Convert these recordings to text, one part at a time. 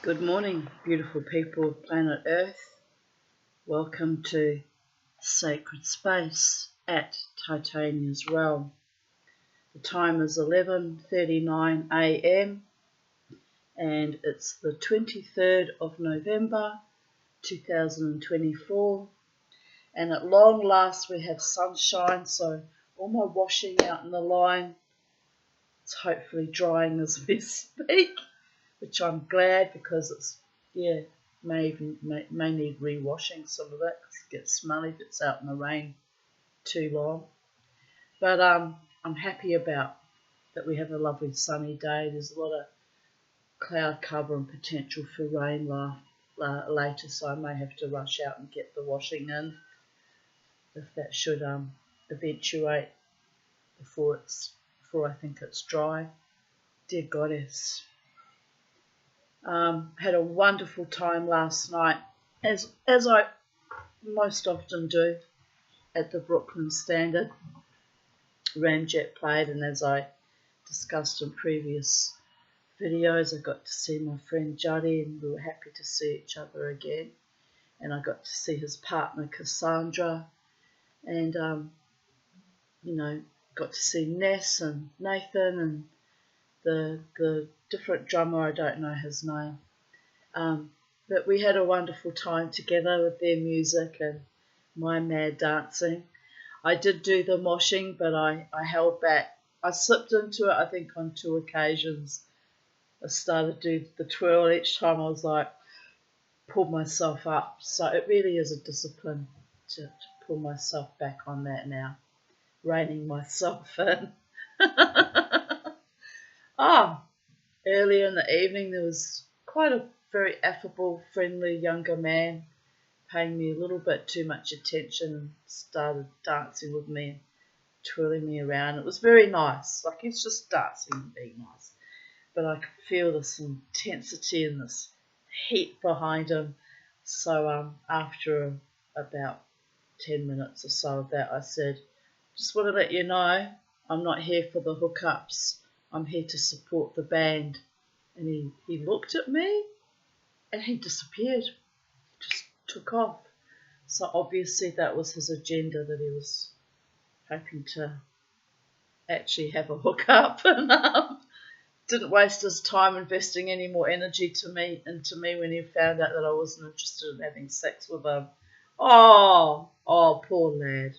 Good morning, beautiful people of planet Earth. Welcome to Sacred Space at Titania's Realm. The time is 11:39 a.m. and it's the 23rd of November 2024, and at long last we have sunshine, so all my washing out in the line is hopefully drying as we speak, which I'm glad because it's, may need re-washing some of it because it gets smelly if it's out in the rain too long. But I'm happy about that we have a lovely sunny day. There's a lot of cloud cover and potential for rain later, so I may have to rush out and get the washing in if that should eventuate before I think it's dry. Dear Goddess. Had a wonderful time last night, as I most often do at the Brooklyn Standard. Ramjet played, and as I discussed in previous videos, I got to see my friend Juddy, and we were happy to see each other again. And I got to see his partner Cassandra, and got to see Ness and Nathan and the different drummer, I don't know his name. But we had a wonderful time together with their music and my mad dancing. I did do the moshing, but I held back. I slipped into it, I think, on 2 occasions. I started to do the twirl, and each time I was like, pulled myself up. So it really is a discipline to pull myself back on that now, reining myself in. Earlier in the evening there was quite a very affable, friendly younger man paying me a little bit too much attention and started dancing with me and twirling me around. It was very nice, like he's just dancing and being nice. But I could feel this intensity and this heat behind him. So after about 10 minutes or so of that, I said, just want to let you know, I'm not here for the hookups. I'm here to support the band. And he looked at me and he disappeared. He just took off. So obviously that was his agenda, that he was hoping to actually have a hookup, and didn't waste his time investing any more energy into me when he found out that I wasn't interested in having sex with him. Oh, poor lad.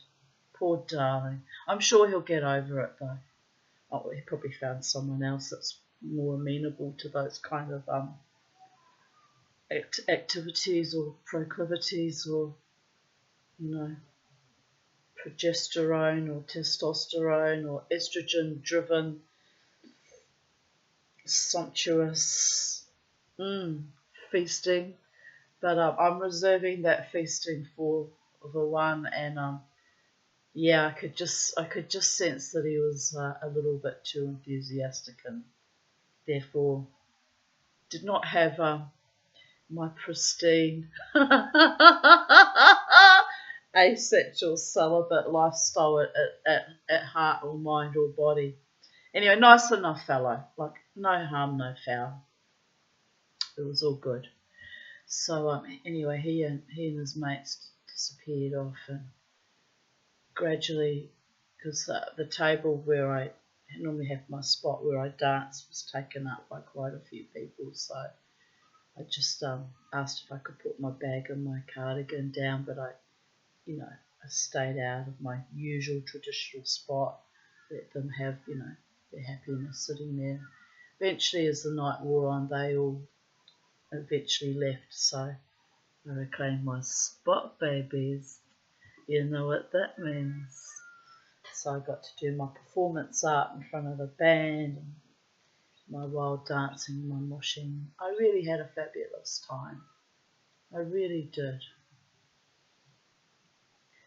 Poor darling. I'm sure he'll get over it though. Oh, he probably found someone else that's more amenable to those kind of activities or proclivities, or progesterone or testosterone or estrogen driven sumptuous feasting. But I'm reserving that feasting for the one, and I could just sense that he was a little bit too enthusiastic, and therefore did not have my pristine asexual celibate lifestyle at heart or mind or body. Anyway, nice enough fellow, like no harm, no foul. It was all good. So anyway, he and his mates disappeared off, and gradually, because the table where I normally have my spot where I dance was taken up by quite a few people, so I just asked if I could put my bag and my cardigan down, but I stayed out of my usual traditional spot, let them have, their happiness sitting there. Eventually, as the night wore on, they all eventually left, so I reclaimed my spot, babies. You know what that means. So I got to do my performance art in front of the band, and my wild dancing, my moshing. I really had a fabulous time. I really did.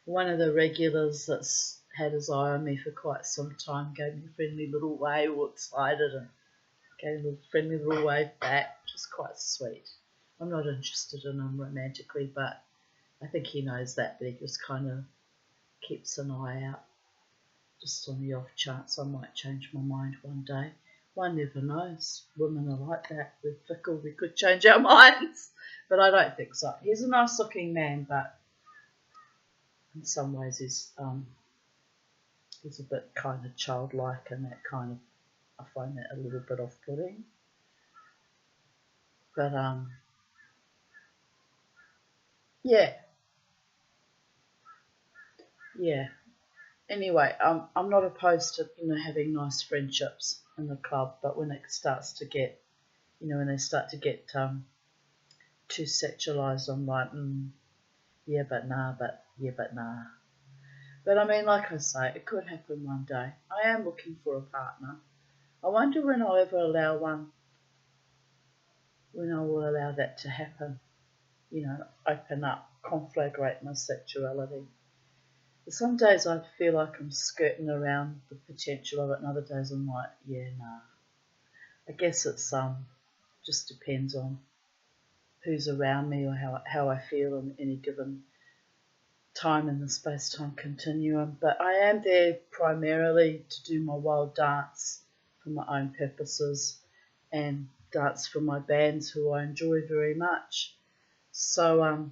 One of the regulars that's had his eye on me for quite some time gave me a friendly little wave, all excited, and gave me a friendly little wave back, which was quite sweet. I'm not interested in him romantically, but I think he knows that, but he just kind of keeps an eye out, just on the off chance I might change my mind one day. one never knows. Women are like that. We're fickle. We could change our minds. But I don't think so. He's a nice-looking man, but in some ways he's a bit kind of childlike, and that kind of, I find that a little bit off-putting. But yeah. Anyway, I'm not opposed to having nice friendships in the club, but when it starts to get, when they start to get too sexualized, I'm like, yeah, but nah, but yeah, but nah. But I mean, like I say, it could happen one day. I am looking for a partner. I wonder when I'll ever allow one, when I will allow that to happen. Open up, conflagrate my sexuality. Some days I feel like I'm skirting around the potential of it, and other days I'm like, yeah, nah. I guess it's just depends on who's around me or how I feel in any given time in the space-time continuum. But I am there primarily to do my wild dance for my own purposes and dance for my bands who I enjoy very much. So,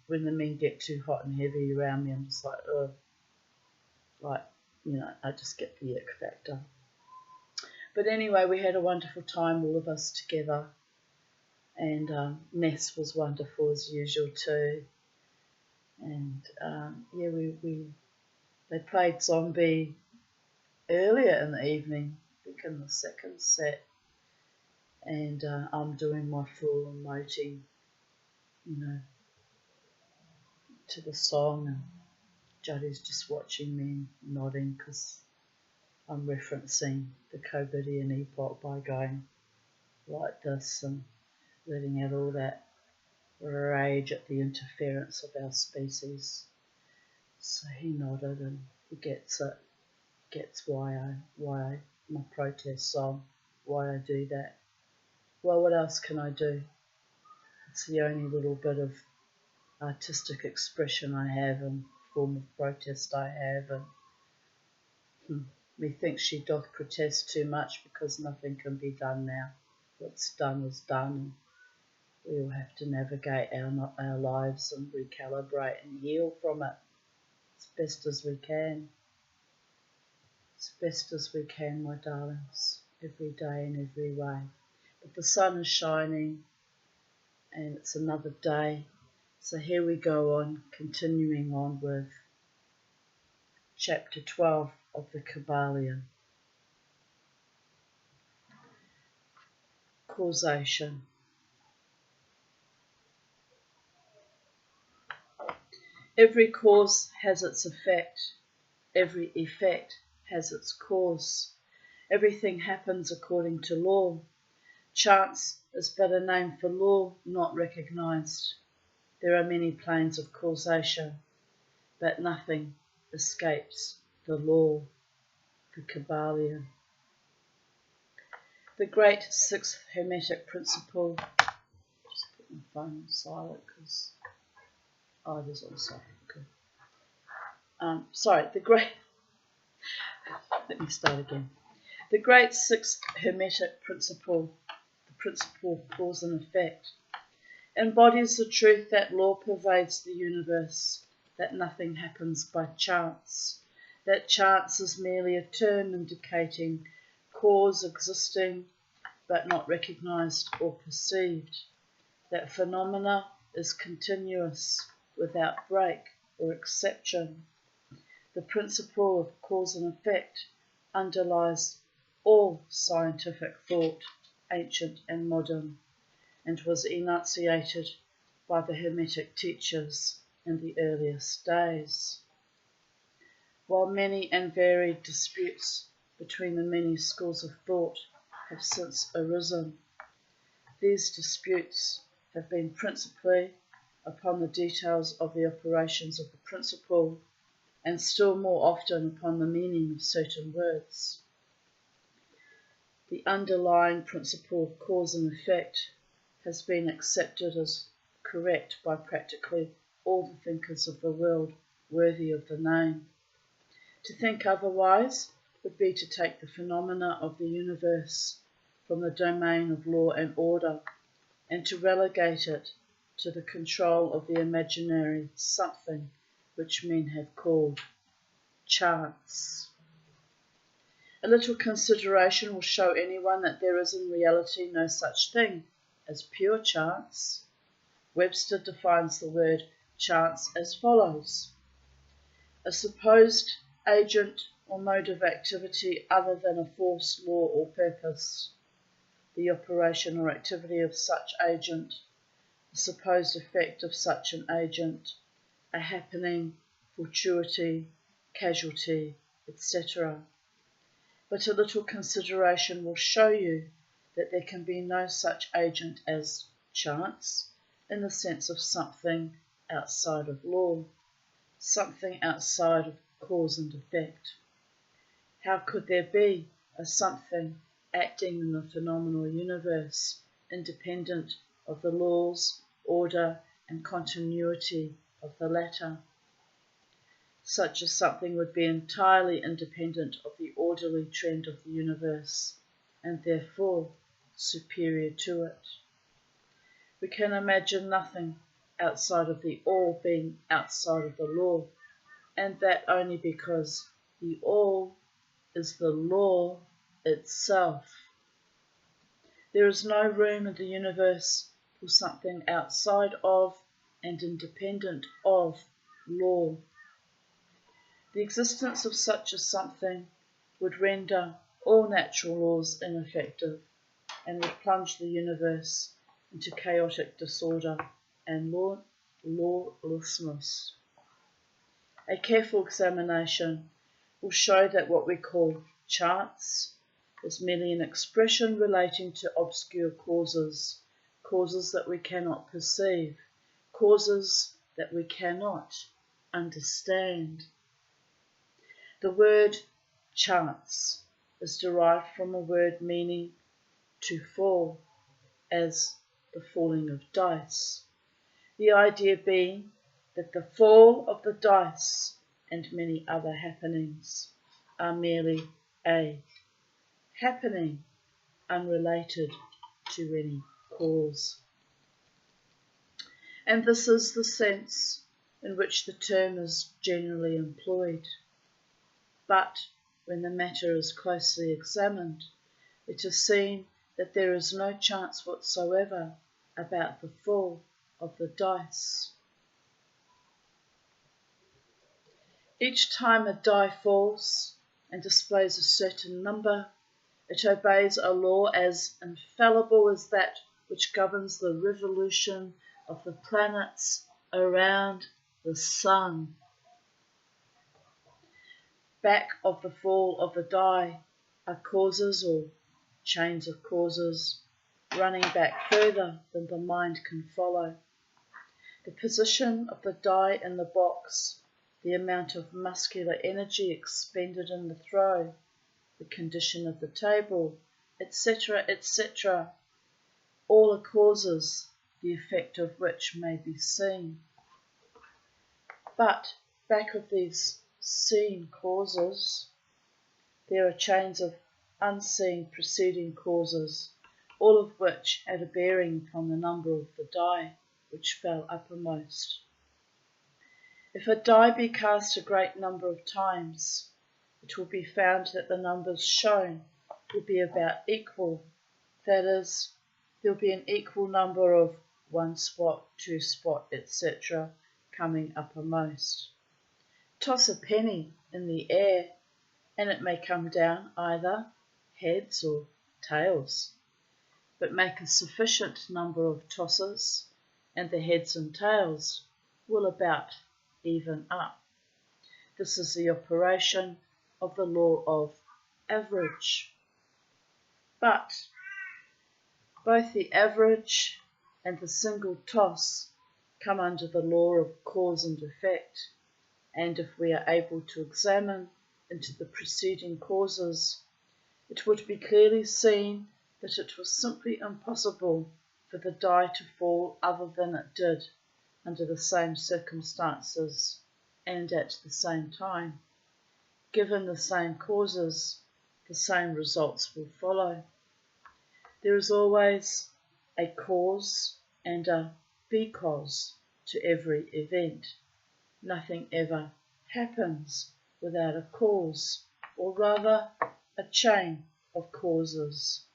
when the men get too hot and heavy around me, I'm just like, ugh. I just get the ick factor. But anyway, we had a wonderful time, all of us together. And Ness was wonderful as usual too. And they played Zombie earlier in the evening, I think in the second set. And I'm doing my full emoting, to the song, and Jodie's just watching me and nodding because I'm referencing the Kybalion epoch by going like this and letting out all that rage at the interference of our species. So he nodded and he gets it, gets why my protest song, why I do that. Well, what else can I do? It's the only little bit of artistic expression I have and form of protest I have, and methinks she doth protest too much because nothing can be done now. What's done is done, and we all have to navigate our lives and recalibrate and heal from it as best as we can. As best as we can, my darlings, every day in every way. But the sun is shining and it's another day. So here we go on, continuing on with chapter 12 of the Kybalion. Causation. Every cause has its effect. Every effect has its cause. Everything happens according to law. Chance is but a name for law not recognised. There are many planes of causation, but nothing escapes the law. The Kybalion. The great sixth hermetic principle. Just put my phone on silent because it is on silent. Good. Let me start again. The great sixth hermetic principle, the principle of cause and effect, embodies the truth that law pervades the universe, that nothing happens by chance, that chance is merely a term indicating cause existing but not recognised or perceived, that phenomena is continuous without break or exception. The principle of cause and effect underlies all scientific thought, ancient and modern, and was enunciated by the Hermetic teachers in the earliest days. While many and varied disputes between the many schools of thought have since arisen, these disputes have been principally upon the details of the operations of the principle, and still more often upon the meaning of certain words. The underlying principle of cause and effect has been accepted as correct by practically all the thinkers of the world worthy of the name. To think otherwise would be to take the phenomena of the universe from the domain of law and order and to relegate it to the control of the imaginary something which men have called chance. A little consideration will show anyone that there is in reality no such thing as pure chance. Webster defines the word chance as follows: a supposed agent or mode of activity other than a force, law or purpose, the operation or activity of such agent, the supposed effect of such an agent, a happening, fortuity, casualty, etc. But a little consideration will show you that there can be no such agent as chance in the sense of something outside of law, something outside of cause and effect. How could there be a something acting in the phenomenal universe, independent of the laws, order, and continuity of the latter? Such a something would be entirely independent of the orderly trend of the universe, and therefore superior to it. We can imagine nothing outside of the all being outside of the law, and that only because the all is the law itself. There is no room in the universe for something outside of and independent of law. The existence of such a something would render all natural laws ineffective and would plunge the universe into chaotic disorder and lawlessness. A careful examination will show that what we call chance is merely an expression relating to obscure causes, causes that we cannot perceive, causes that we cannot understand. The word chance is derived from a word meaning to fall, as the falling of dice. The idea being that the fall of the dice and many other happenings are merely a happening unrelated to any cause. And this is the sense in which the term is generally employed. But when the matter is closely examined, it is seen that there is no chance whatsoever about the fall of the dice. Each time a die falls and displays a certain number, it obeys a law as infallible as that which governs the revolution of the planets around the sun. Back of the fall of the die are causes or chains of causes running back further than the mind can follow. The position of the die in the box, the amount of muscular energy expended in the throw, the condition of the table, etc., etc., all are causes, the effect of which may be seen. But back of these seen causes, there are chains of unseen preceding causes, all of which had a bearing upon the number of the die which fell uppermost. If a die be cast a great number of times, it will be found that the numbers shown will be about equal. That is, there will be an equal number of 1 spot, 2 spot, etc. coming uppermost. Toss a penny in the air and it may come down either heads or tails, but make a sufficient number of tosses and the heads and tails will about even up. This is the operation of the law of average. But both the average and the single toss come under the law of cause and effect, and if we are able to examine into the preceding causes, it would be clearly seen that it was simply impossible for the die to fall other than it did under the same circumstances and at the same time. Given the same causes, the same results will follow. There is always a cause and a because to every event. Nothing ever happens without a cause, or rather a chain of causes.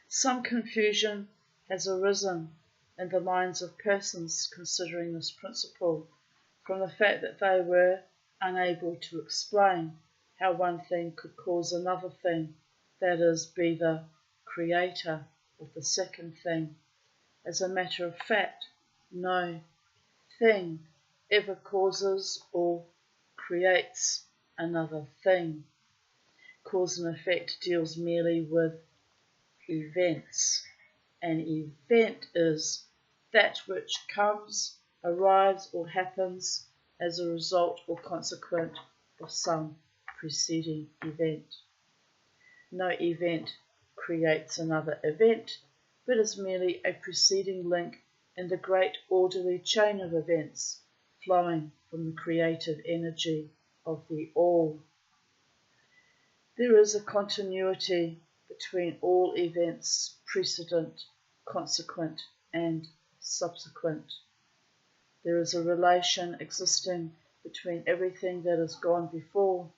Some confusion has arisen in the minds of persons considering this principle from the fact that they were unable to explain how one thing could cause another thing, that is, be the creator of the second thing. As a matter of fact, no thing ever causes or creates another thing. Cause and effect deals merely with events. An event is that which comes, arrives, or happens as a result or consequent of some preceding event. No event creates another event, but is merely a preceding link in the great orderly chain of events flowing from the creative energy of the All. There is a continuity between all events precedent, consequent, and subsequent. There is a relation existing between everything that has gone before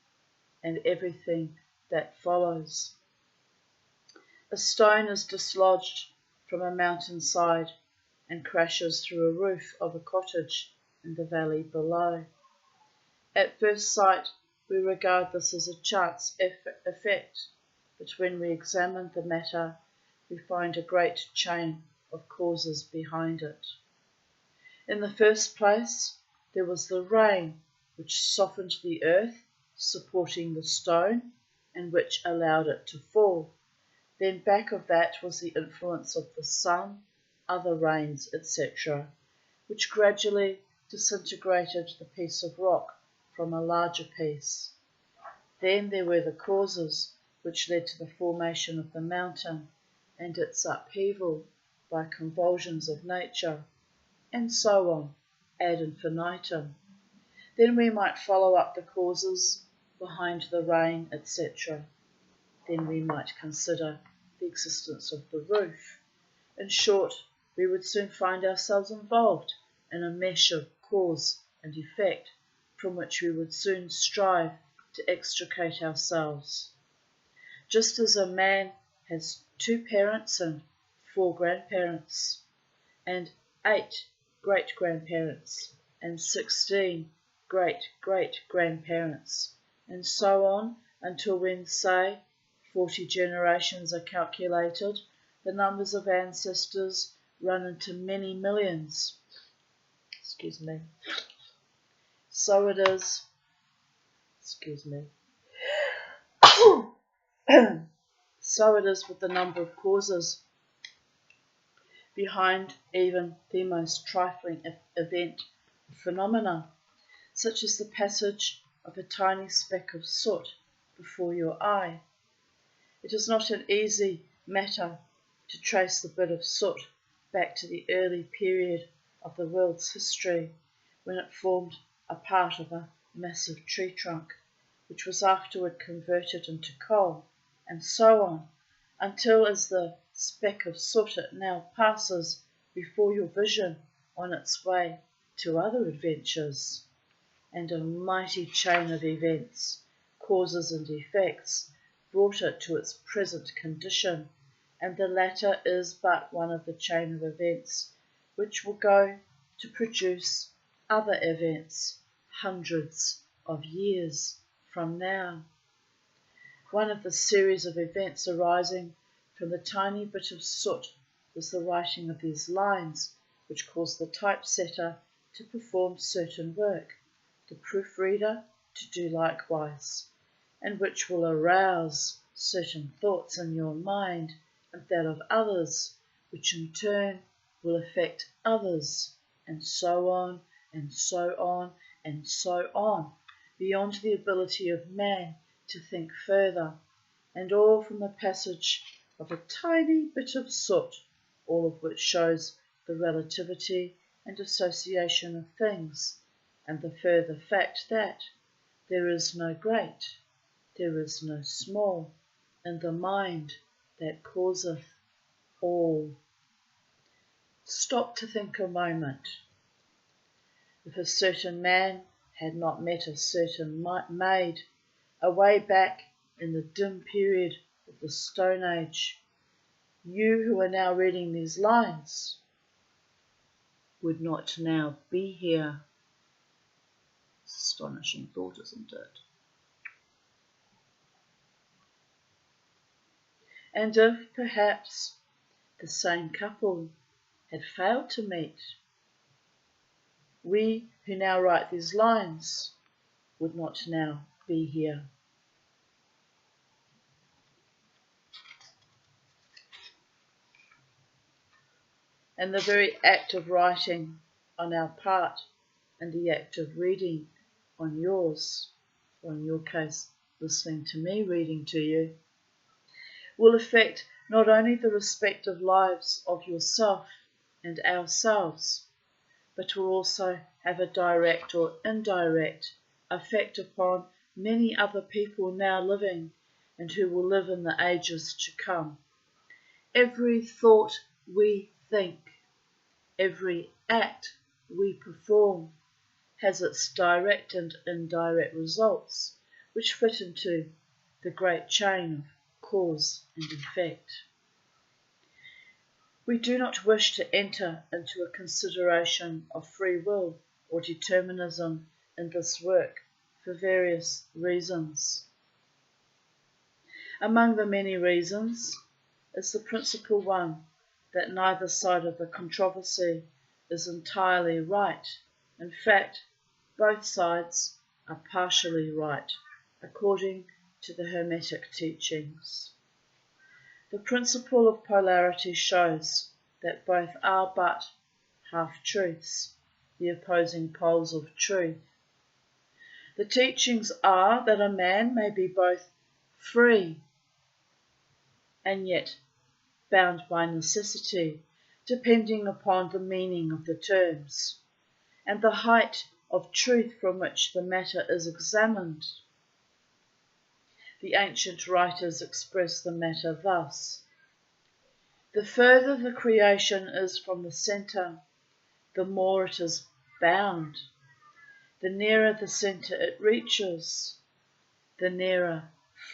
and everything that follows. A stone is dislodged from a mountainside and crashes through a roof of a cottage in the valley below. At first sight, we regard this as a chance effect, but when we examine the matter, we find a great chain of causes behind it. In the first place, there was the rain, which softened the earth, supporting the stone, and which allowed it to fall. Then back of that was the influence of the sun, other rains, etc., which gradually disintegrated the piece of rock from a larger piece. Then there were the causes which led to the formation of the mountain and its upheaval by convulsions of nature, and so on, ad infinitum. Then we might follow up the causes behind the rain, etc. Then we might consider the existence of the roof. In short, we would soon find ourselves involved in a mesh of cause and effect, from which we would soon strive to extricate ourselves. Just as a man has 2 parents and 4 grandparents, and 8 great-grandparents, and 16 great-great-grandparents, and so on until when, say, 40 generations are calculated, the numbers of ancestors run into many millions. So it is, so it is with the number of causes behind even the most trifling event or phenomena, such as the passage of a tiny speck of soot before your eye. It is not an easy matter to trace the bit of soot back to the early period of the world's history, when it formed a part of a massive tree trunk, which was afterward converted into coal, and so on, until as the speck of soot it now passes before your vision on its way to other adventures. And a mighty chain of events, causes and effects, brought it to its present condition, and the latter is but one of the chain of events which will go to produce other events hundreds of years from now. One of the series of events arising from the tiny bit of soot was the writing of these lines, which caused the typesetter to perform certain work, the proofreader to do likewise, and which will arouse certain thoughts in your mind and that of others, which in turn will affect others, and so on, and so on, and so on, beyond the ability of man to think further, and all from the passage of a tiny bit of soot, all of which shows the relativity and association of things, and the further fact that there is no great, there is no small, in the mind that causeth all. Stop to think a moment. If a certain man had not met a certain maid, away back in the dim period of the Stone Age, you who are now reading these lines would not now be here. Astonishing thought, isn't it? And if perhaps the same couple had failed to meet, we who now write these lines would not now be here. And the very act of writing on our part and the act of reading on yours, or in your case, listening to me reading to you, will affect not only the respective lives of yourself and ourselves, but will also have a direct or indirect effect upon many other people now living and who will live in the ages to come. Every thought we think, every act we perform has its direct and indirect results, which fit into the great chain of cause and effect. We do not wish to enter into a consideration of free will or determinism in this work for various reasons. Among the many reasons is the principal one that neither side of the controversy is entirely right. In fact, both sides are partially right, according to the Hermetic teachings. The principle of polarity shows that both are but half-truths, the opposing poles of truth. The teachings are that a man may be both free and yet bound by necessity, depending upon the meaning of the terms, and the height of truth from which the matter is examined. The ancient writers express the matter thus: the further the creation is from the centre, the more it is bound. The nearer the centre it reaches, the nearer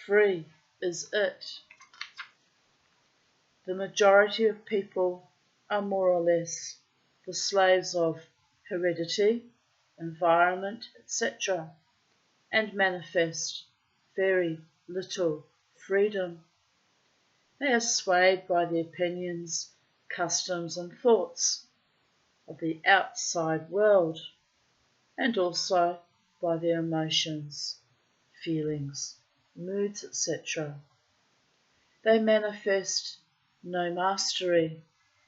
free is it. The majority of people are more or less the slaves of heredity, environment, etc., and manifest very little freedom. They are swayed by the opinions, customs, and thoughts of the outside world, and also by their emotions, feelings, moods, etc. They manifest no mastery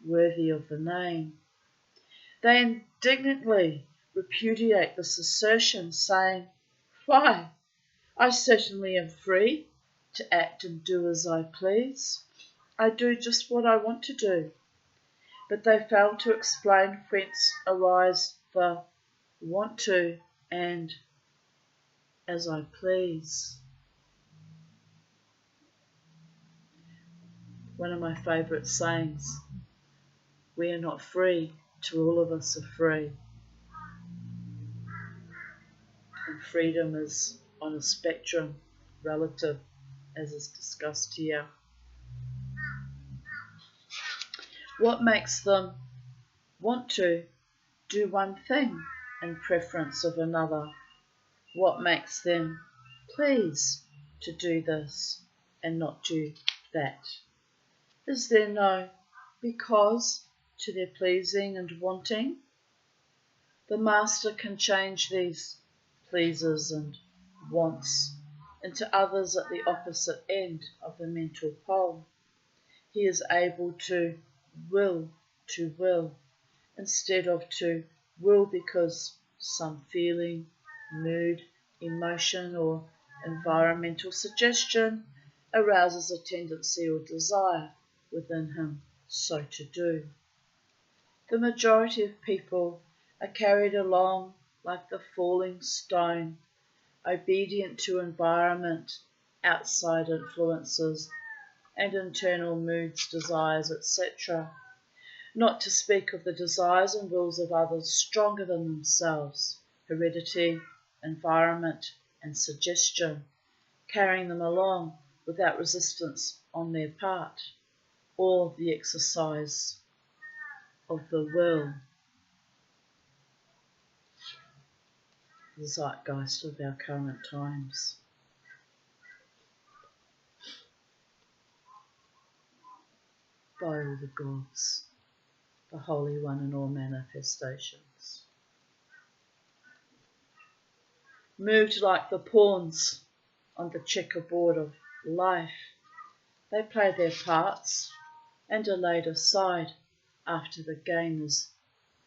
worthy of the name. They indignantly repudiate this assertion, saying, "Why, I certainly am free to act and do as I please. I do just what I want to do." But they fail to explain whence arise the want to and as I please. One of my favourite sayings: we are not free till all of us are free. And freedom is on a spectrum, relative, as is discussed here. What makes them want to do one thing in preference of another? What makes them please to do this and not do that? Is there no because to their pleasing and wanting? The master can change these pleases and wants into others at the opposite end of the mental pole. He is able to will instead of to will because some feeling, mood, emotion, or environmental suggestion arouses a tendency or desire within him so to do. The majority of people are carried along like the falling stone, obedient to environment, outside influences, and internal moods, desires, etc., not to speak of the desires and wills of others stronger than themselves, heredity, environment, and suggestion, carrying them along without resistance on their part, or the exercise of the will. The zeitgeist of our current times. Bow the gods, the Holy One in all manifestations. Moved like the pawns on the checkerboard of life, they play their parts and are laid aside after the game is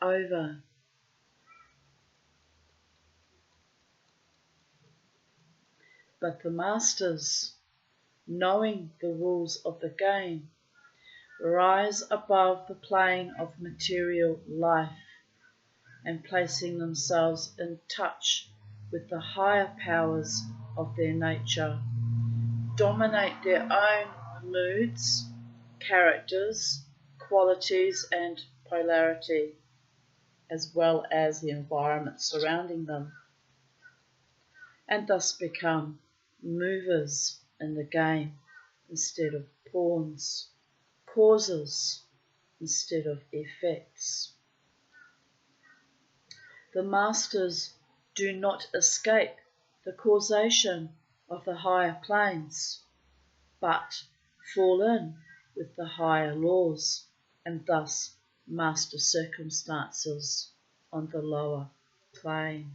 over. But the masters, knowing the rules of the game, rise above the plane of material life and placing themselves in touch with the higher powers of their nature, dominate their own moods, characters, qualities and polarity, as well as the environment surrounding them, and thus become movers in the game instead of pawns, causes instead of effects. The masters do not escape the causation of the higher planes, but fall in with the higher laws and thus master circumstances on the lower plane.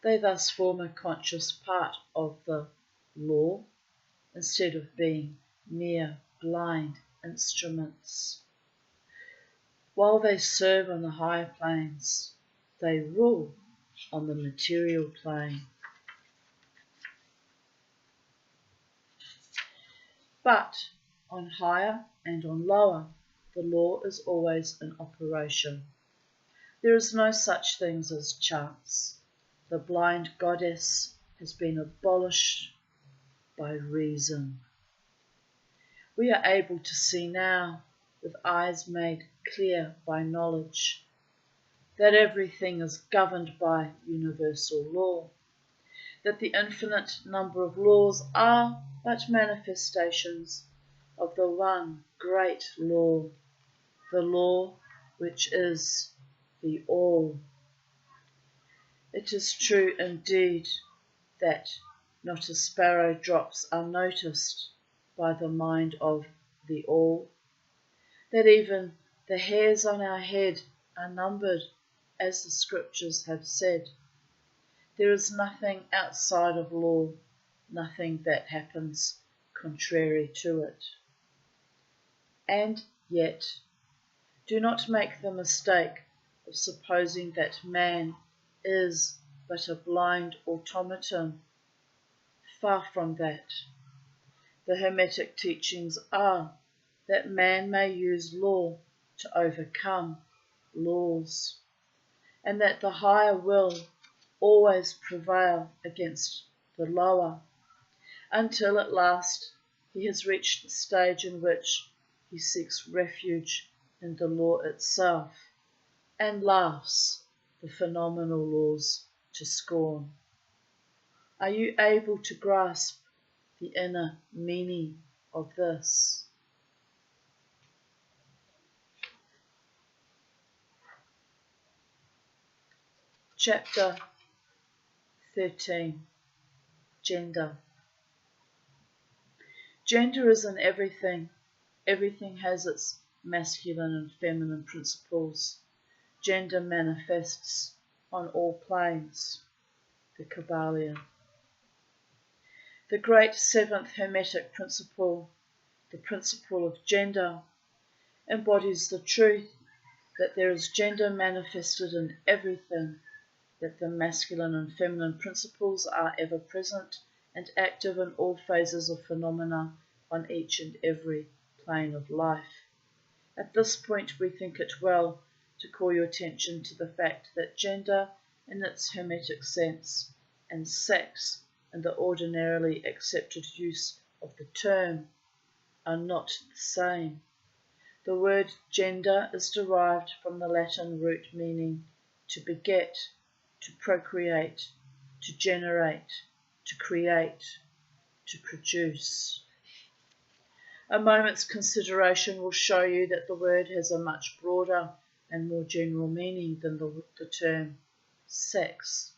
They thus form a conscious part of the law instead of being mere blind instruments. While they serve on the higher planes, they rule on the material plane. But on higher and on lower, the law is always in operation. There is no such things as chance. The blind goddess has been abolished by reason. We are able to see now, with eyes made clear by knowledge, that everything is governed by universal law, that the infinite number of laws are but manifestations of the one great law, the law which is the all. It is true indeed that not a sparrow drops unnoticed by the mind of the all, that even the hairs on our head are numbered, as the scriptures have said. There is nothing outside of law, nothing that happens contrary to it. And yet, do not make the mistake of supposing that man is but a blind automaton. Far from that. The Hermetic teachings are that man may use law to overcome laws, and that the higher will always prevail against the lower, until at last he has reached the stage in which he seeks refuge in the law itself and laughs the phenomenal laws to scorn. Are you able to grasp the inner meaning of this? Chapter 13. Gender. Gender is in everything. Everything has its masculine and feminine principles. Gender manifests on all planes. The Kybalion. The great seventh Hermetic principle, the principle of gender, embodies the truth that there is gender manifested in everything, that the masculine and feminine principles are ever present and active in all phases of phenomena on each and every plane of life. At this point we think it well to call your attention to the fact that gender in its hermetic sense and sex in the ordinarily accepted use of the term are not the same. The word gender is derived from the Latin root meaning to beget, to procreate, to generate, to create, to produce. A moment's consideration will show you that the word has a much broader and more general meaning than the term sex,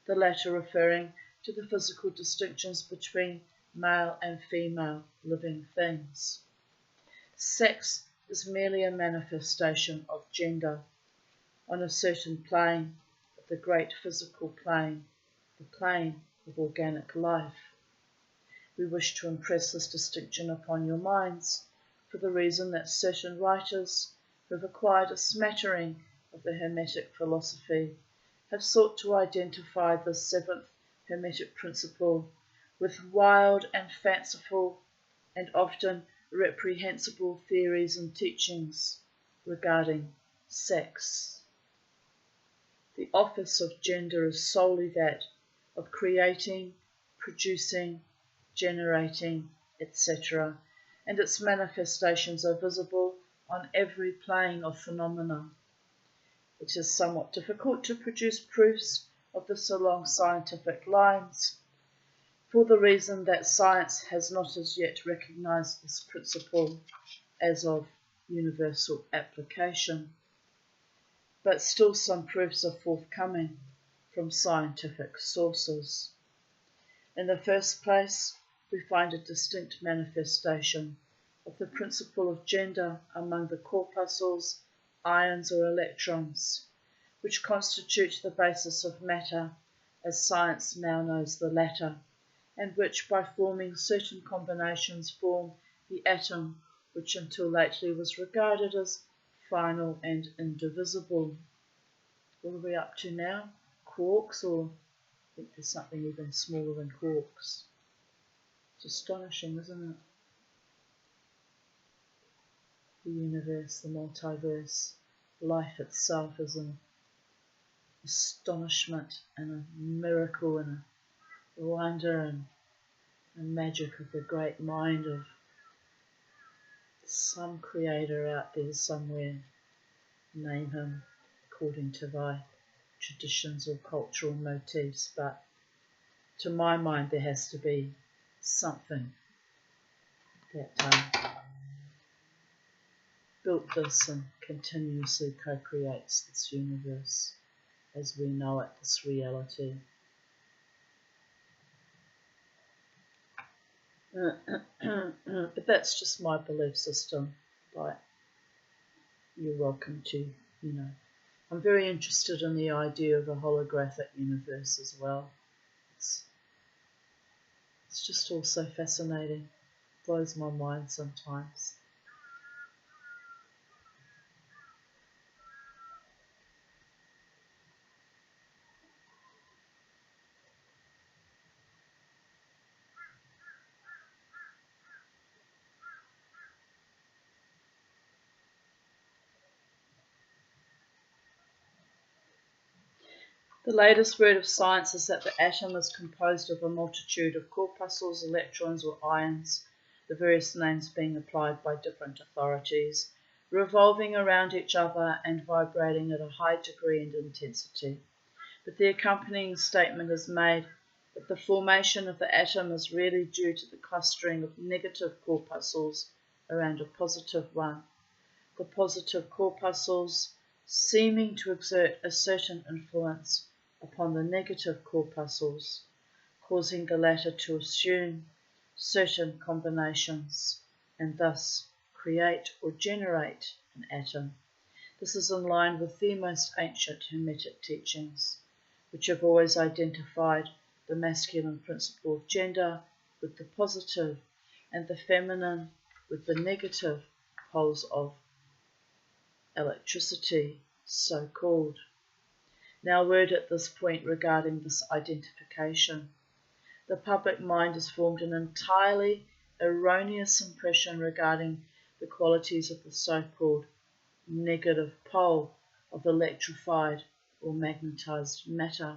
the latter referring to the physical distinctions between male and female living things. Sex is merely a manifestation of gender on a certain plane, the great physical plane, the plane of organic life. We wish to impress this distinction upon your minds for the reason that certain writers who have acquired a smattering of the Hermetic philosophy have sought to identify the seventh Hermetic principle with wild and fanciful and often reprehensible theories and teachings regarding sex. The office of gender is solely that of creating, producing, generating, etc., and its manifestations are visible on every plane of phenomena. It is somewhat difficult to produce proofs of this along scientific lines, for the reason that science has not as yet recognized this principle as of universal application. But still some proofs are forthcoming from scientific sources. In the first place, we find a distinct manifestation of the principle of gender among the corpuscles, ions or electrons, which constitute the basis of matter, as science now knows the latter, and which by forming certain combinations form the atom, which until lately was regarded as final and indivisible. What are we up to now? Quarks, or I think there's something even smaller than quarks. It's astonishing, isn't it? The universe, the multiverse, life itself is an astonishment and a miracle and a wonder and a magic of the great mind of some creator out there somewhere. Name him according to thy traditions or cultural motifs, but to my mind there has to be something that built this and continuously co-creates this universe as we know it, this reality. But that's just my belief system, but you're welcome to, I'm very interested in the idea of a holographic universe as well. It's just all so fascinating. Blows my mind sometimes. The latest word of science is that the atom is composed of a multitude of corpuscles, electrons or ions, the various names being applied by different authorities, revolving around each other and vibrating at a high degree and intensity. But the accompanying statement is made that the formation of the atom is really due to the clustering of negative corpuscles around a positive one. The positive corpuscles seeming to exert a certain influence upon the negative corpuscles, causing the latter to assume certain combinations and thus create or generate an atom. This is in line with the most ancient Hermetic teachings, which have always identified the masculine principle of gender with the positive and the feminine with the negative poles of electricity, so called. Now, a word at this point regarding this identification. The public mind has formed an entirely erroneous impression regarding the qualities of the so-called negative pole of electrified or magnetized matter.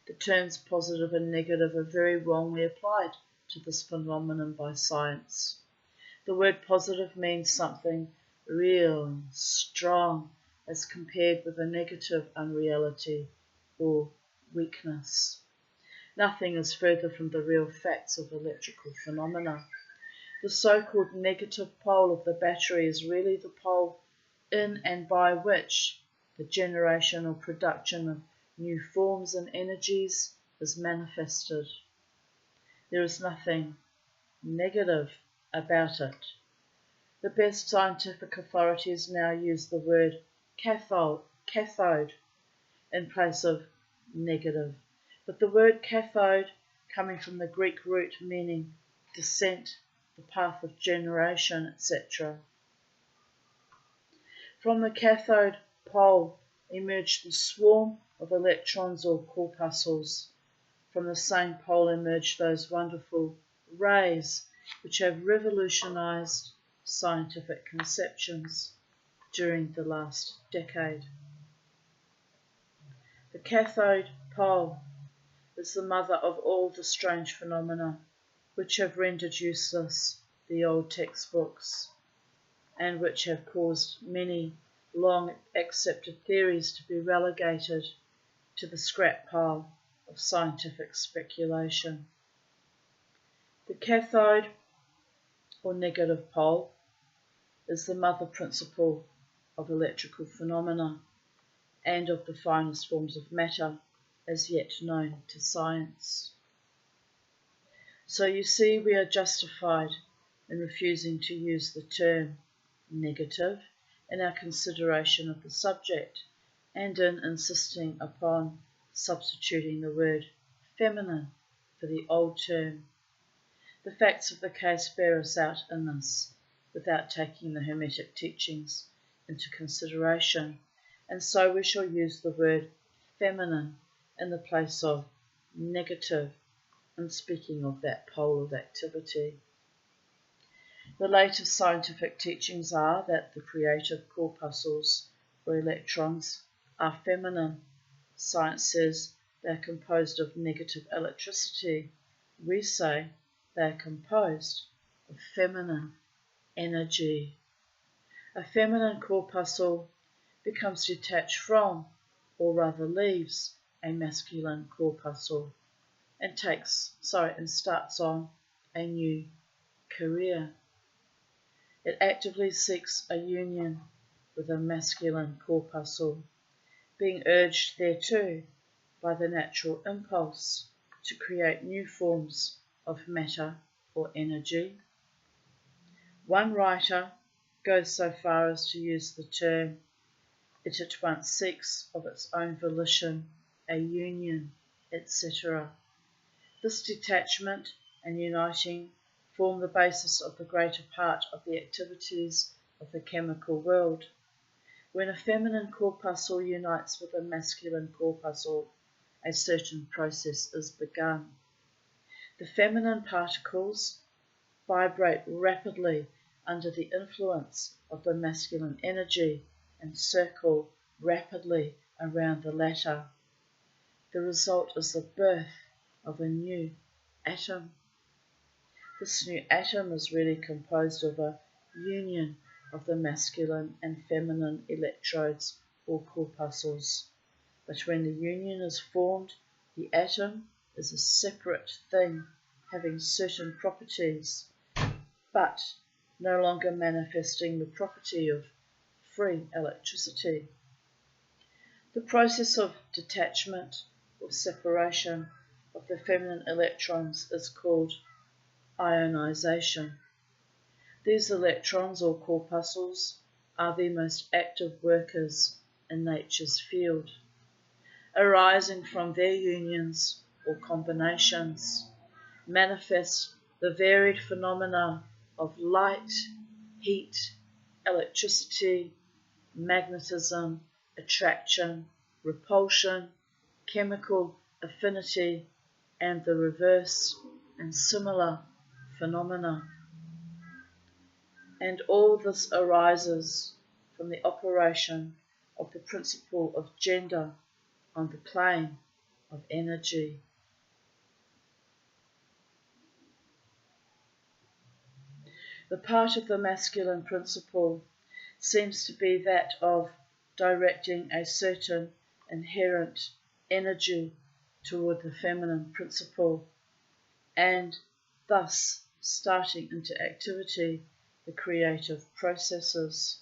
The terms positive and negative are very wrongly applied to this phenomenon by science. The word positive means something real and strong as compared with a negative unreality or weakness. Nothing is further from the real facts of electrical phenomena. The so-called negative pole of the battery is really the pole in and by which the generation or production of new forms and energies is manifested. There is nothing negative about it. The best scientific authorities now use the word cathode in place of negative. But the word cathode, coming from the Greek root meaning descent, the path of generation, etc. From the cathode pole emerged the swarm of electrons or corpuscles. From the same pole emerged those wonderful rays which have revolutionized scientific conceptions during the last decade. The cathode pole is the mother of all the strange phenomena which have rendered useless the old textbooks and which have caused many long accepted theories to be relegated to the scrap pile of scientific speculation. The cathode or negative pole is the mother principle of electrical phenomena and of the finest forms of matter as yet known to science. So you see, we are justified in refusing to use the term negative in our consideration of the subject and in insisting upon substituting the word feminine for the old term. The facts of the case bear us out in this without taking the Hermetic teachings into consideration, and so we shall use the word feminine in the place of negative in speaking of that pole of activity. The latest scientific teachings are that the creative corpuscles or electrons are feminine. Science says they are composed of negative electricity. We say they are composed of feminine energy. A feminine corpuscle becomes detached from, or rather leaves, a masculine corpuscle and starts on a new career. It actively seeks a union with a masculine corpuscle, being urged thereto by the natural impulse to create new forms of matter or energy. One writer goes so far as to use the term, it at once seeks of its own volition a union, etc. This detachment and uniting form the basis of the greater part of the activities of the chemical world. When a feminine corpuscle unites with a masculine corpuscle, a certain process is begun. The feminine particles vibrate rapidly under the influence of the masculine energy and circle rapidly around the latter. The result is the birth of a new atom. This new atom is really composed of a union of the masculine and feminine electrodes or corpuscles. But when the union is formed, the atom is a separate thing having certain properties, but no longer manifesting the property of free electricity. The process of detachment or separation of the feminine electrons is called ionization. These electrons or corpuscles are the most active workers in nature's field, arising from their unions or combinations, manifest the varied phenomena of light, heat, electricity, magnetism, attraction, repulsion, chemical affinity, and the reverse and similar phenomena. And all this arises from the operation of the principle of gender on the plane of energy. The part of the masculine principle seems to be that of directing a certain inherent energy toward the feminine principle, and thus starting into activity the creative processes.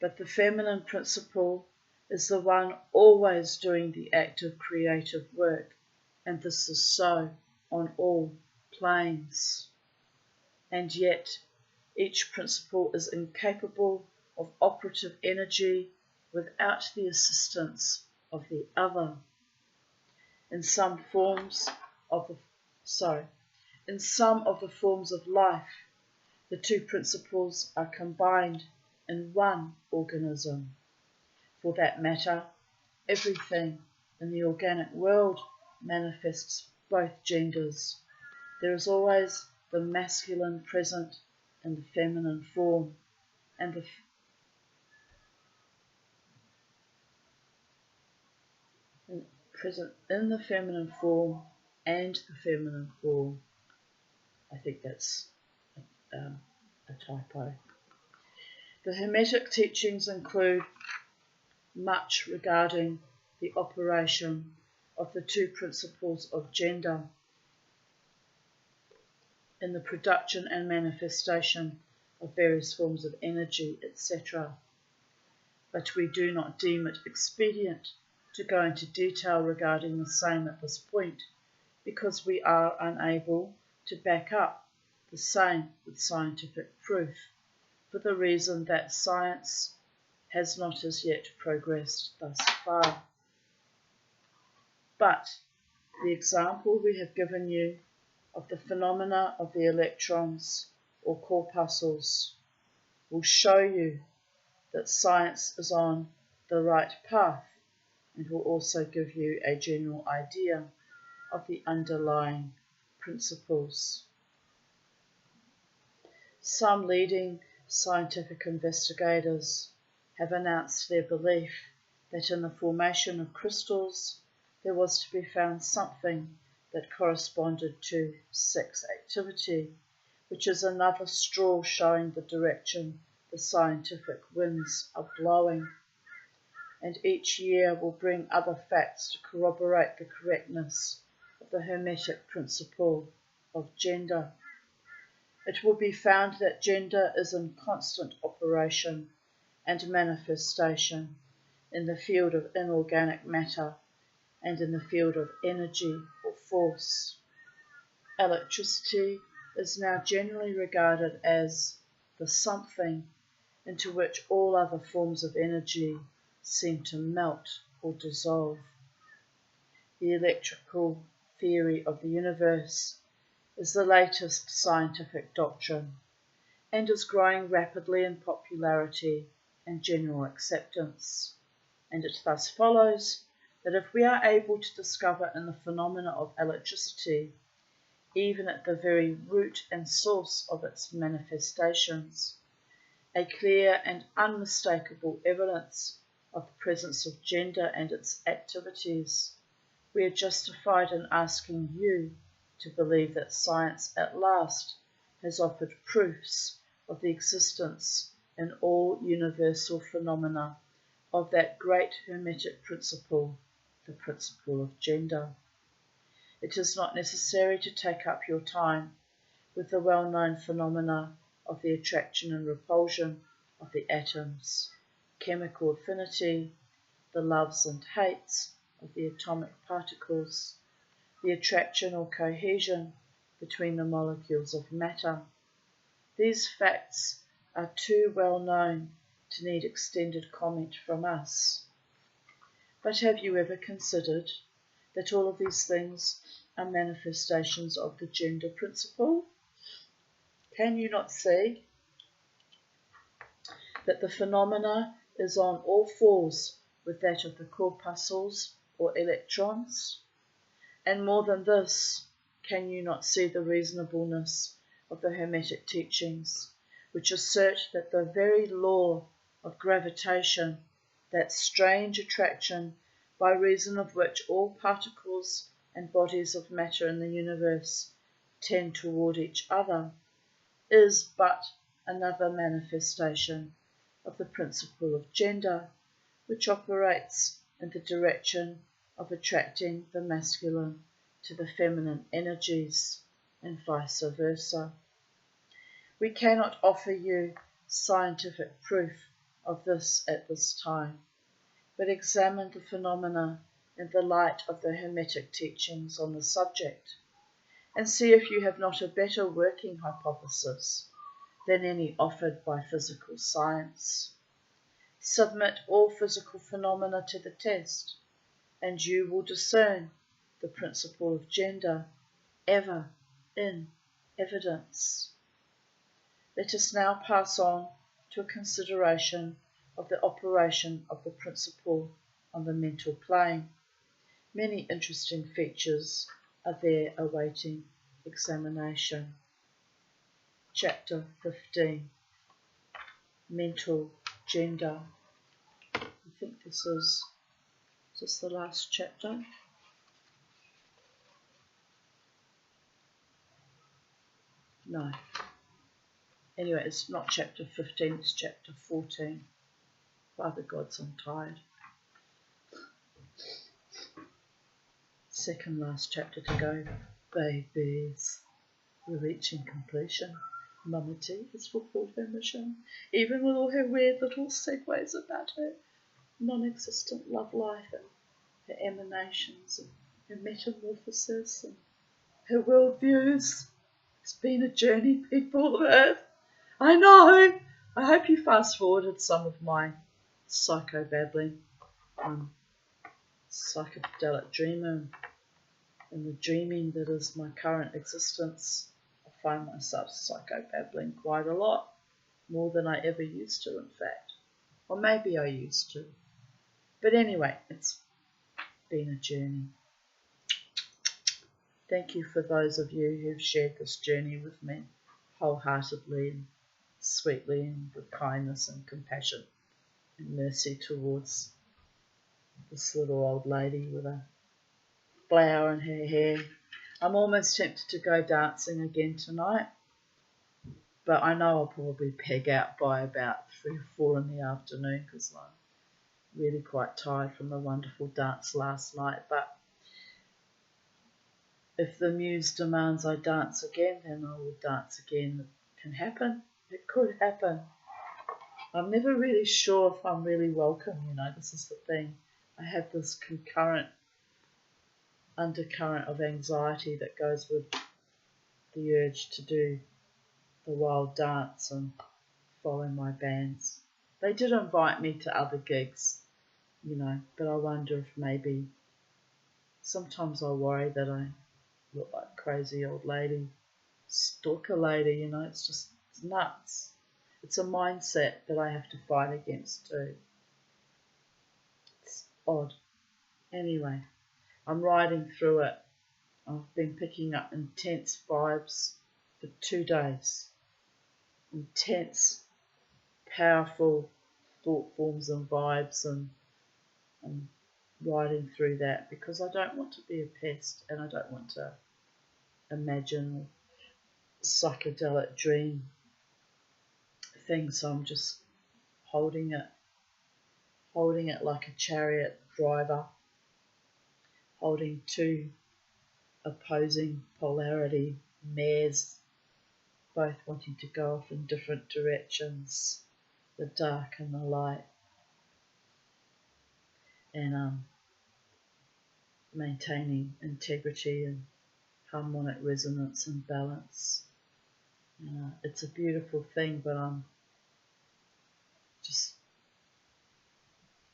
But the feminine principle is the one always doing the active creative work, and this is so on all planes. And yet, each principle is incapable of operative energy without the assistance of the other. In some of the forms of life, the two principles are combined in one organism. For that matter, everything in the organic world manifests both genders. There is always the masculine present in the feminine form, and present in the feminine form and the feminine form. I think that's a typo. The Hermetic teachings include much regarding the operation of the two principles of gender in the production and manifestation of various forms of energy, etc. But we do not deem it expedient to go into detail regarding the same at this point, because we are unable to back up the same with scientific proof, for the reason that science has not as yet progressed thus far. But the example we have given you of the phenomena of the electrons or corpuscles will show you that science is on the right path, and will also give you a general idea of the underlying principles. Some leading scientific investigators have announced their belief that in the formation of crystals there was to be found something that corresponded to sex activity, which is another straw showing the direction the scientific winds are blowing, and each year will bring other facts to corroborate the correctness of the Hermetic principle of gender. It will be found that gender is in constant operation and manifestation in the field of inorganic matter and in the field of energy or force. Electricity is now generally regarded as the something into which all other forms of energy seem to melt or dissolve. The electrical theory of the universe is the latest scientific doctrine and is growing rapidly in popularity and general acceptance, and it thus follows that if we are able to discover in the phenomena of electricity, even at the very root and source of its manifestations, a clear and unmistakable evidence of the presence of gender and its activities, we are justified in asking you to believe that science at last has offered proofs of the existence in all universal phenomena of that great Hermetic principle, the principle of gender. It is not necessary to take up your time with the well-known phenomena of the attraction and repulsion of the atoms, chemical affinity, the loves and hates of the atomic particles, the attraction or cohesion between the molecules of matter. These facts are too well known to need extended comment from us. But have you ever considered that all of these things are manifestations of the gender principle? Can you not see that the phenomena is on all fours with that of the corpuscles or electrons? And more than this, can you not see the reasonableness of the Hermetic teachings which assert that the very law of gravitation, that strange attraction by reason of which all particles and bodies of matter in the universe tend toward each other, is but another manifestation of the principle of gender, which operates in the direction of attracting the masculine to the feminine energies, and vice versa. We cannot offer you scientific proof of this at this time, but examine the phenomena in the light of the Hermetic teachings on the subject, and see if you have not a better working hypothesis than any offered by physical science. Submit all physical phenomena to the test, and you will discern the principle of gender ever in evidence. Let us now pass on to a consideration of the operation of the principle on the mental plane. Many interesting features are there awaiting examination. Chapter 15, Mental Gender. I think this is the last chapter. No. Anyway, it's not chapter 15, it's chapter 14. Father Gods, I'm tired. Second last chapter to go. Babies. We're reaching completion. Mama T has fulfilled her mission, even with all her weird little segues about her non-existent love life and her emanations and her metamorphosis and her worldviews. It's been a journey, people of Earth. I know. I hope you fast forwarded some of my psychobabbling. Psychedelic dreamer and the dreaming that is my current existence. I find myself psychobabbling quite a lot, more than I ever used to, in fact. Or maybe I used to. But anyway, it's been a journey. Thank you for those of you who've shared this journey with me wholeheartedly and sweetly and with kindness and compassion and mercy towards this little old lady with a flower in her hair. I'm almost tempted to go dancing again tonight, but I know I'll probably peg out by about 3 or 4 in the afternoon because I'm really quite tired from the wonderful dance last night. But if the muse demands I dance again, then I will dance again. It can happen. It could happen. I'm never really sure if I'm really welcome, this is the thing. I have this concurrent undercurrent of anxiety that goes with the urge to do the wild dance and follow my bands. They did invite me to other gigs, but I wonder if maybe sometimes I worry that I look like a crazy old lady, stalker lady, it's nuts. It's a mindset that I have to fight against too. It's odd. Anyway, I'm riding through it. I've been picking up intense vibes for 2 days. Intense, powerful thought forms and vibes, and I'm riding through that because I don't want to be a pest and I don't want to imagine a psychedelic dream thing, so I'm just holding it like a chariot driver, holding 2 opposing polarity mares, both wanting to go off in different directions, the dark and the light, and maintaining integrity and harmonic resonance and balance. It's a beautiful thing, but I'm just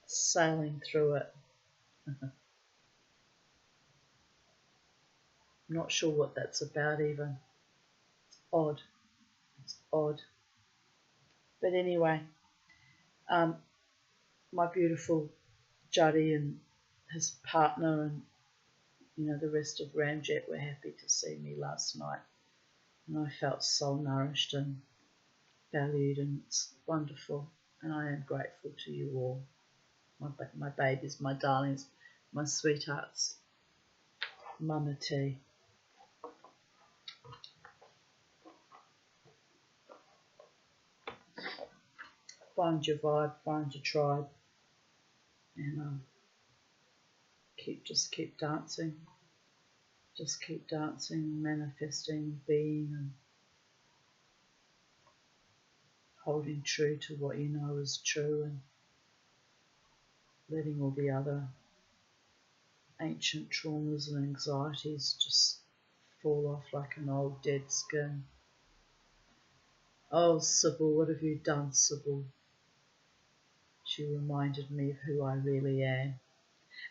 sailing through it. I'm not sure what that's about even. It's odd. It's odd. But anyway, my beautiful Juddy and his partner and the rest of Ramjet were happy to see me last night, and I felt soul nourished and valued, and it's wonderful. And I am grateful to you all, my babies, my darlings, my sweethearts. Mama T. Find your vibe, find your tribe, and just keep dancing. Just keep dancing, manifesting, being, and holding true to what you know is true, and letting all the other ancient traumas and anxieties just fall off like an old dead skin. Oh, Sybil, what have you done, Sybil? She reminded me of who I really am.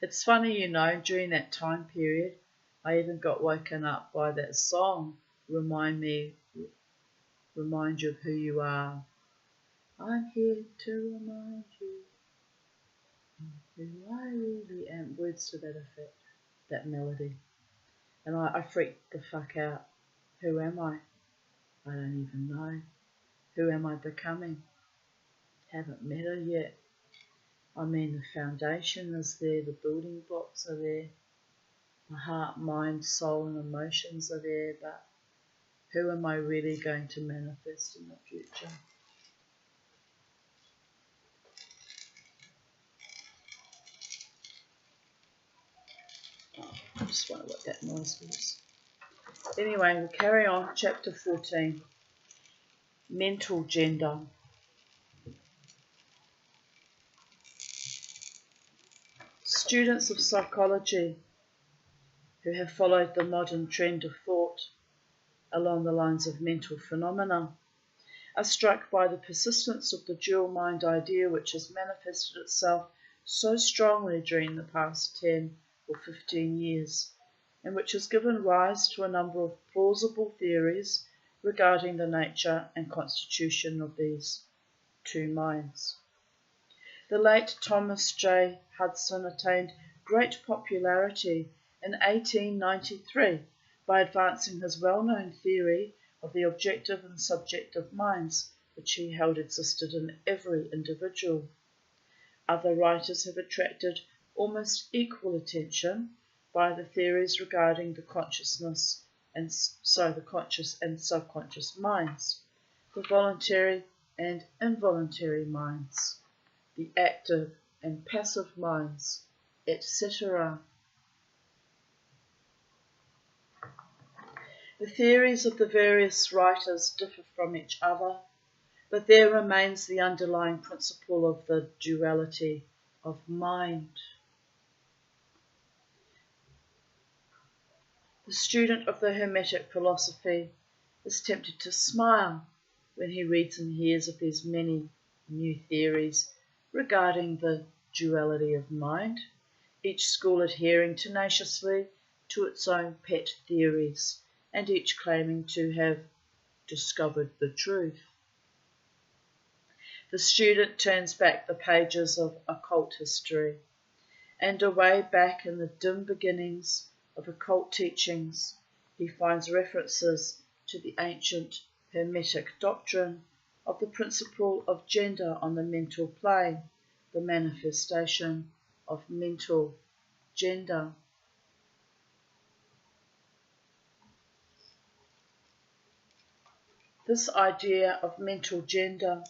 It's funny, during that time period, I even got woken up by that song, remind you of who you are. I'm here to remind you of who I really am. Words to that effect, that melody. And I freaked the fuck out. Who am I? I don't even know. Who am I becoming? Haven't met her yet. I mean, the foundation is there, the building blocks are there, my heart, mind, soul and emotions are there, but who am I really going to manifest in the future? I just wonder what that noise was. Anyway, we'll carry on. Chapter 14. Mental gender. Students of psychology who have followed the modern trend of thought along the lines of mental phenomena are struck by the persistence of the dual mind idea, which has manifested itself so strongly during the past 10 or 15 years, and which has given rise to a number of plausible theories regarding the nature and constitution of these two minds. The late Thomas J. Hudson attained great popularity in 1893 by advancing his well-known theory of the objective and subjective minds, which he held existed in every individual. Other writers have attracted almost equal attention by the theories regarding the consciousness and the conscious and subconscious minds, the voluntary and involuntary minds, the active and passive minds, etc. The theories of the various writers differ from each other, but there remains the underlying principle of the duality of mind. The student of the Hermetic philosophy is tempted to smile when he reads and hears of these many new theories regarding the duality of mind, each school adhering tenaciously to its own pet theories, and each claiming to have discovered the truth. The student turns back the pages of occult history, and away back in the dim beginnings of occult teachings, he finds references to the ancient Hermetic doctrine of the principle of gender on the mental plane, the manifestation of mental gender. This idea of mental gender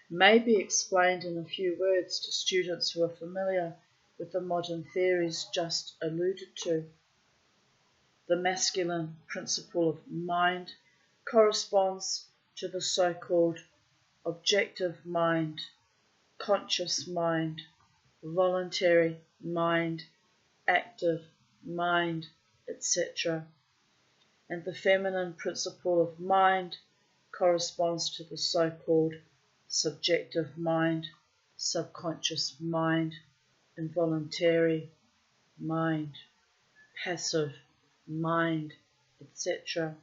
may be explained in a few words to students who are familiar with the modern theories just alluded to. The masculine principle of mind corresponds to the so-called objective mind, conscious mind, voluntary mind, active mind, etc. And the feminine principle of mind corresponds to the so-called subjective mind, subconscious mind, involuntary mind, passive mind, etc.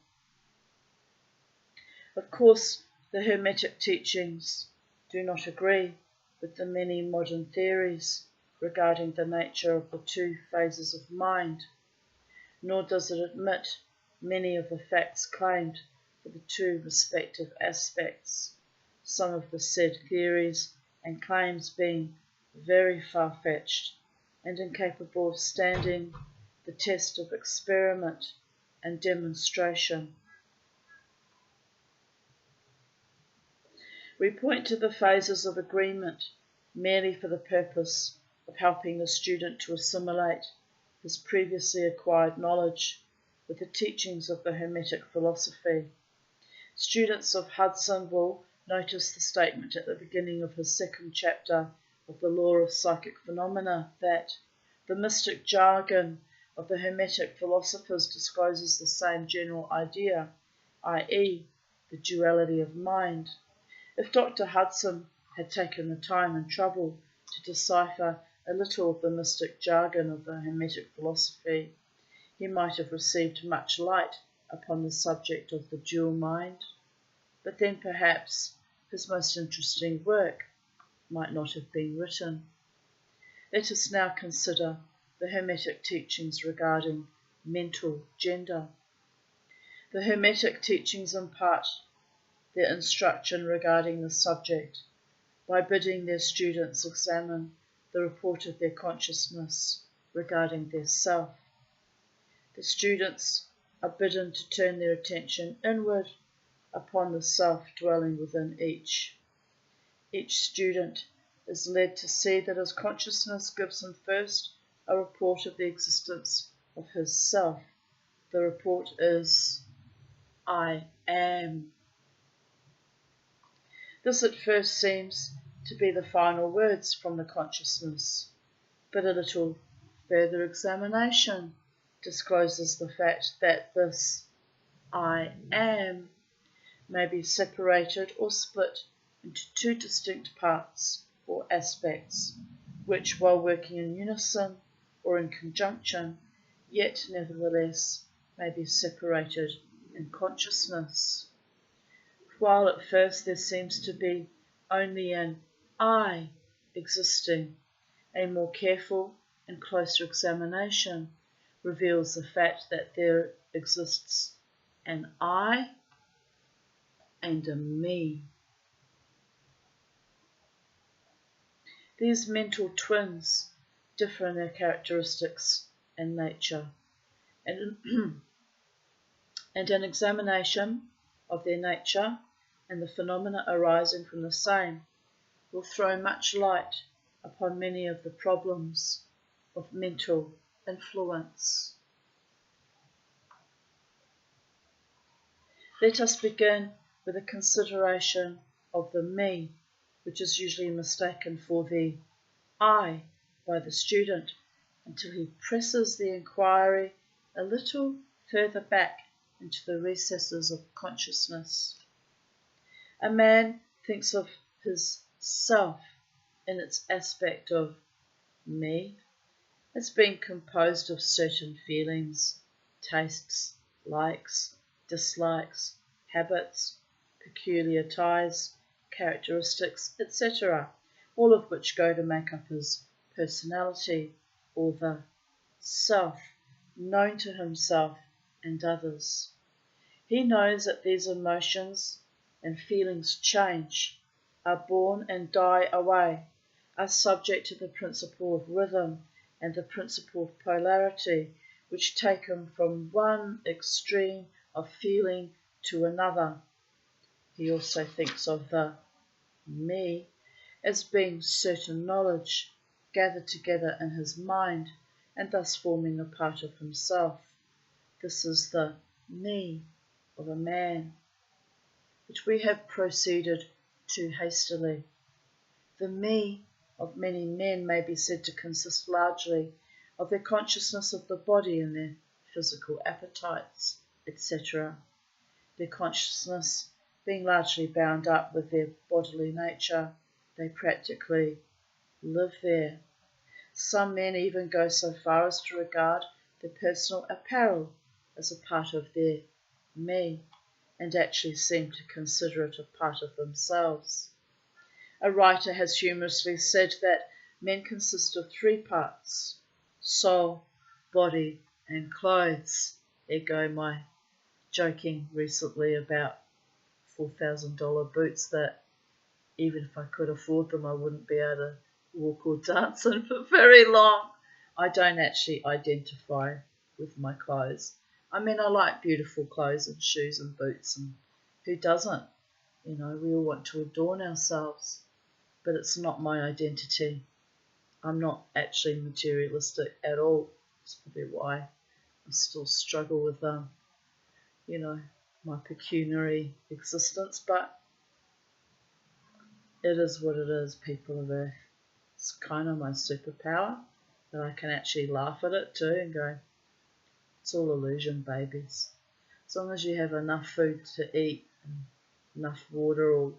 Of course, the Hermetic teachings do not agree with the many modern theories regarding the nature of the two phases of mind, nor does it admit many of the facts claimed for the two respective aspects, some of the said theories and claims being very far-fetched and incapable of standing the test of experiment and demonstration. We point to the phases of agreement merely for the purpose of helping the student to assimilate his previously acquired knowledge with the teachings of the Hermetic philosophy. Students of Hudson will notice the statement at the beginning of his second chapter of the Law of Psychic Phenomena that the mystic jargon of the Hermetic philosophers discloses the same general idea, i.e., the duality of mind. If Dr. Hudson had taken the time and trouble to decipher a little of the mystic jargon of the Hermetic philosophy, he might have received much light upon the subject of the dual mind, but then perhaps his most interesting work might not have been written. Let us now consider the Hermetic teachings regarding mental gender. The Hermetic teachings impart their instruction regarding the subject by bidding their students examine the report of their consciousness regarding their self. The students are bidden to turn their attention inward upon the self dwelling within each. Each student is led to see that his consciousness gives him first a report of the existence of his self. The report is, I am. This at first seems to be the final words from the consciousness, but a little further examination discloses the fact that this I am may be separated or split into two distinct parts or aspects, which, while working in unison or in conjunction, yet nevertheless may be separated in consciousness. While at first there seems to be only an I existing, a more careful and closer examination reveals the fact that there exists an I and a me. These mental twins differ in their characteristics and nature, and an examination of their nature and the phenomena arising from the same will throw much light upon many of the problems of mental influence. Let us begin with a consideration of the me, which is usually mistaken for the I by the student, until he presses the inquiry a little further back into the recesses of consciousness. A man thinks of his self in its aspect of me as being composed of certain feelings, tastes, likes, dislikes, habits, peculiar ties, characteristics, etc., all of which go to make up his personality, or the self, known to himself and others. He knows that these emotions and feelings change, are born and die away, are subject to the principle of rhythm and the principle of polarity, which take him from one extreme of feeling to another. He also thinks of the me as being certain knowledge gathered together in his mind and thus forming a part of himself. This is the me of a man, which we have proceeded too hastily. The me of many men may be said to consist largely of their consciousness of the body and their physical appetites, etc. Their consciousness being largely bound up with their bodily nature, they practically live there. Some men even go so far as to regard their personal apparel as a part of their me, and actually seem to consider it a part of themselves. A writer has humorously said that men consist of three parts: soul, body, and clothes. Ergo my joking recently about $4,000 boots that even if I could afford them, I wouldn't be able to walk or dance in for very long. I don't actually identify with my clothes. I mean, I like beautiful clothes and shoes and boots, and who doesn't? You know, we all want to adorn ourselves, but it's not my identity. I'm not actually materialistic at all. That's probably why I still struggle with, you know, my pecuniary existence, but it is what it is, people of Earth. It's kind of my superpower that I can actually laugh at it too and go, it's all illusion, babies. As long as you have enough food to eat and enough water or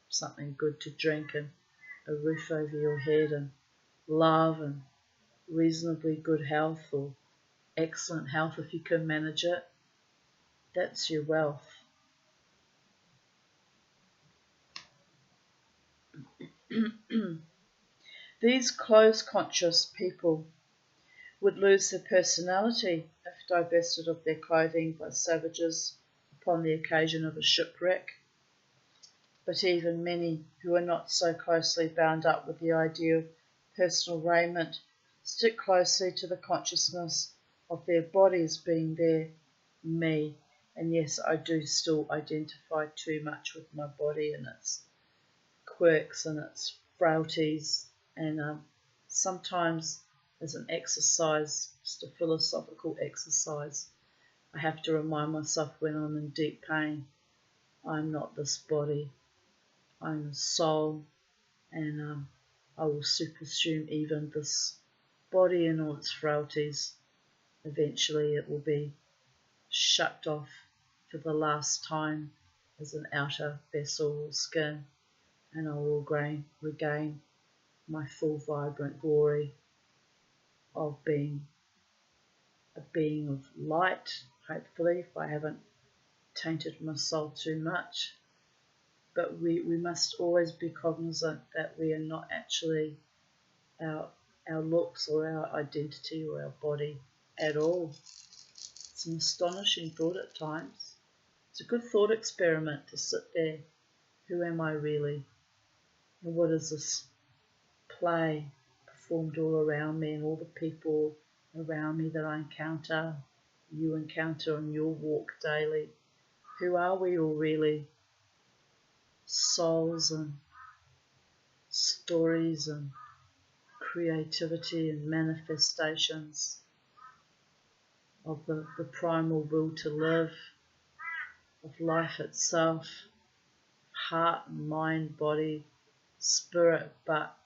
something good to drink and a roof over your head and love and reasonably good health or excellent health if you can manage it, that's your wealth. These clothes-conscious people would lose their personality if divested of their clothing by savages upon the occasion of a shipwreck. But even many who are not so closely bound up with the idea of personal raiment stick closely to the consciousness of their bodies being their me. And yes, I do still identify too much with my body and its quirks and its frailties, and sometimes as an exercise, just a philosophical exercise, I have to remind myself when I'm in deep pain, I'm not this body, I'm a soul, and I will supersede even this body and all its frailties. Eventually it will be shucked off for the last time as an outer vessel or skin, and I will regain my full vibrant glory of being a being of light, hopefully, if I haven't tainted my soul too much. But we must always be cognizant that we are not actually our looks or our identity or our body at all. It's an astonishing thought at times. It's a good thought experiment to sit there. Who am I really? And what is this play performed all around me and all the people around me that I encounter, you encounter on your walk daily? Who are we all really? Souls and stories and creativity and manifestations of the primal will to live, of life itself, heart, mind, body, spirit, but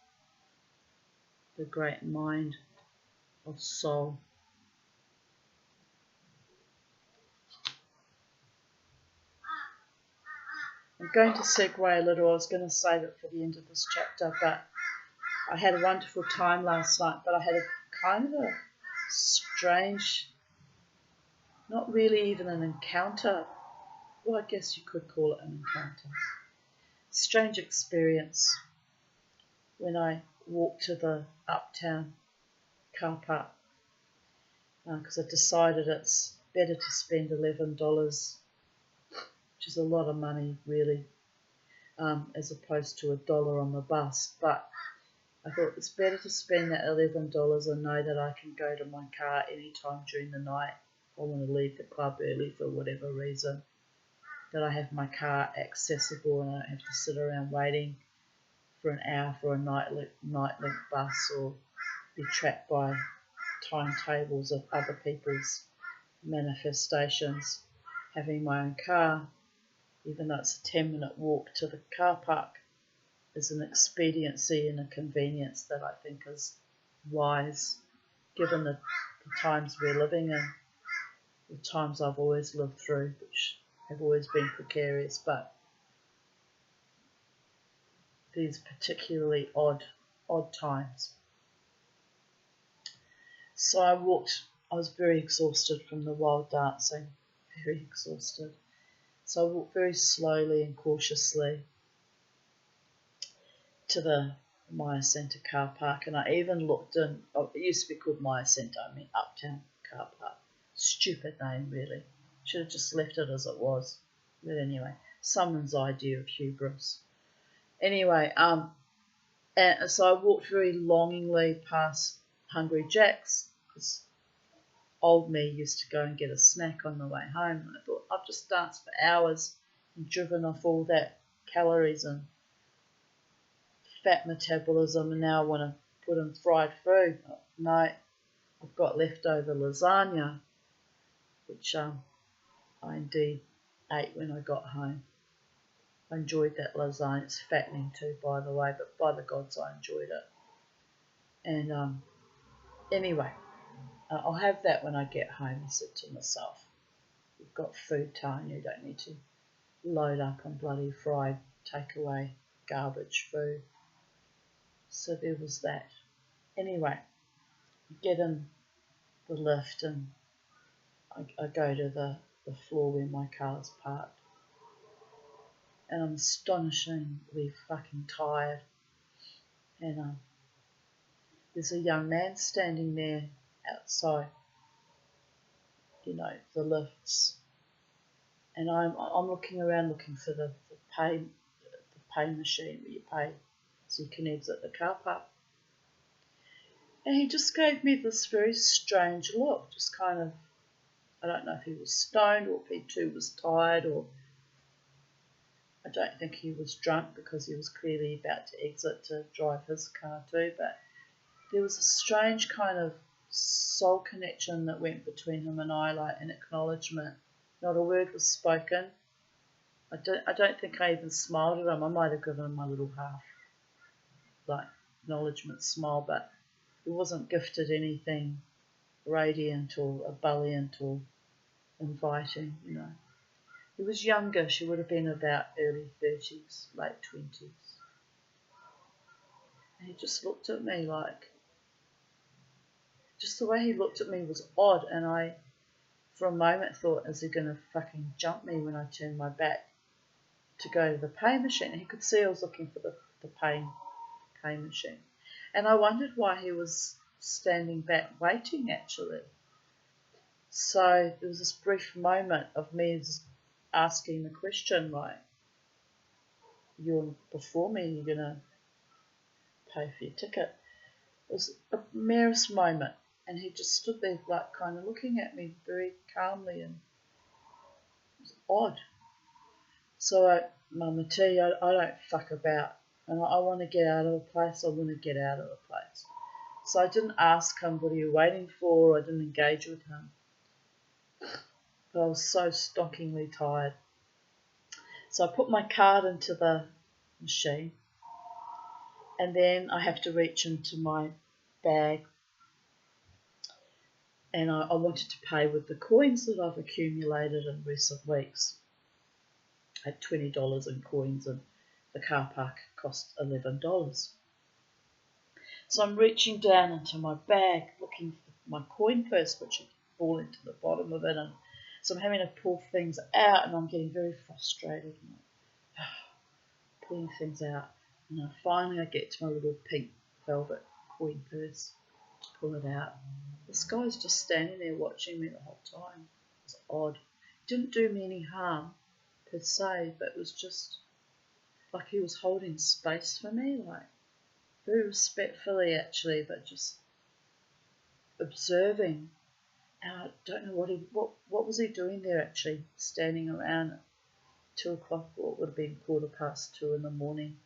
the great mind of soul. I'm going to segue a little. I was going to save it for the end of this chapter, but I had a wonderful time last night, but I had a kind of a strange, not really even an encounter. Well, I guess you could call it an encounter. Strange experience when I walked to the Uptown car park because I decided it's better to spend $11, which is a lot of money really, as opposed to $1 on the bus. But I thought it's better to spend that $11 and know that I can go to my car anytime during the night if I want to leave the club early for whatever reason, that I have my car accessible and I don't have to sit around waiting for an hour for a night-link bus or be trapped by timetables of other people's manifestations. Having my own car, even though it's a 10-minute walk to the car park, is an expediency and a convenience that I think is wise, given the times we're living in, the times I've always lived through, which have always been precarious, but these particularly odd times. So I was very exhausted from the wild dancing, very exhausted. So I walked very slowly and cautiously to the Maya Centre car park, and I even looked in, it used to be called Maya Centre, I mean Uptown car park. Stupid name really, Should have just left it as it was. But anyway, someone's idea of hubris. Anyway, and so I walked very longingly past Hungry Jack's, because old me used to go and get a snack on the way home. And I thought, I've just danced for hours and driven off all that calories and fat metabolism, and now I want to put in fried food. No, I've got leftover lasagna, which I indeed ate when I got home. I enjoyed that lasagna. It's fattening too, by the way, but by the gods, I enjoyed it. And anyway, I'll have that when I get home, I said to myself. You've got food, Tanya, you don't need to load up on bloody fried takeaway garbage food. So there was that. Anyway, get in the lift and I go to the floor where my car's parked. And I'm astonishingly fucking tired. And there's a young man standing there outside, the lifts. And I'm looking around looking for the pay machine where you pay so you can exit the car park. And he just gave me this very strange look, just kind of, I don't know if he was stoned or if he too was tired, or I don't think he was drunk because he was clearly about to exit to drive his car too, but there was a strange kind of soul connection that went between him and I, like an acknowledgement. Not a word was spoken. I don't think I even smiled at him. I might have given him my little half, like, acknowledgement smile, but he wasn't gifted anything radiant or ebullient or inviting, He was younger. She would have been about early 30s, late 20s. And he just looked at me like, just the way he looked at me was odd, and I, for a moment, thought, is he going to fucking jump me when I turned my back to go to the pay machine? And he could see I was looking for the pay machine. And I wondered why he was standing back waiting, actually. So there was this brief moment of me just asking the question, like, you're before me, you're going to pay for your ticket. It was a merest moment, and he just stood there, like, kind of looking at me very calmly, and it was odd. So, Mama T, I don't fuck about, and I want to get out of the place. I want to get out of the place. So I didn't ask him what he was waiting for. I didn't engage with him. But I was so stonkingly tired. So I put my card into the machine, and then I have to reach into my bag, and I wanted to pay with the coins that I've accumulated in recent weeks. I had $20 in coins, and the car park cost $11. So I'm reaching down into my bag looking for my coin purse, which had fallen into the bottom of it, and so I'm having to pull things out, and I'm getting very frustrated, and pulling things out. And finally I get to my little pink velvet coin purse, pull it out. This guy's just standing there watching me the whole time. It's odd. It didn't do me any harm per se, but it was just like he was holding space for me, like very respectfully actually, but just observing. And I don't know what was he doing there actually, standing around at 2 o'clock, or it would have been 2:15 in the morning,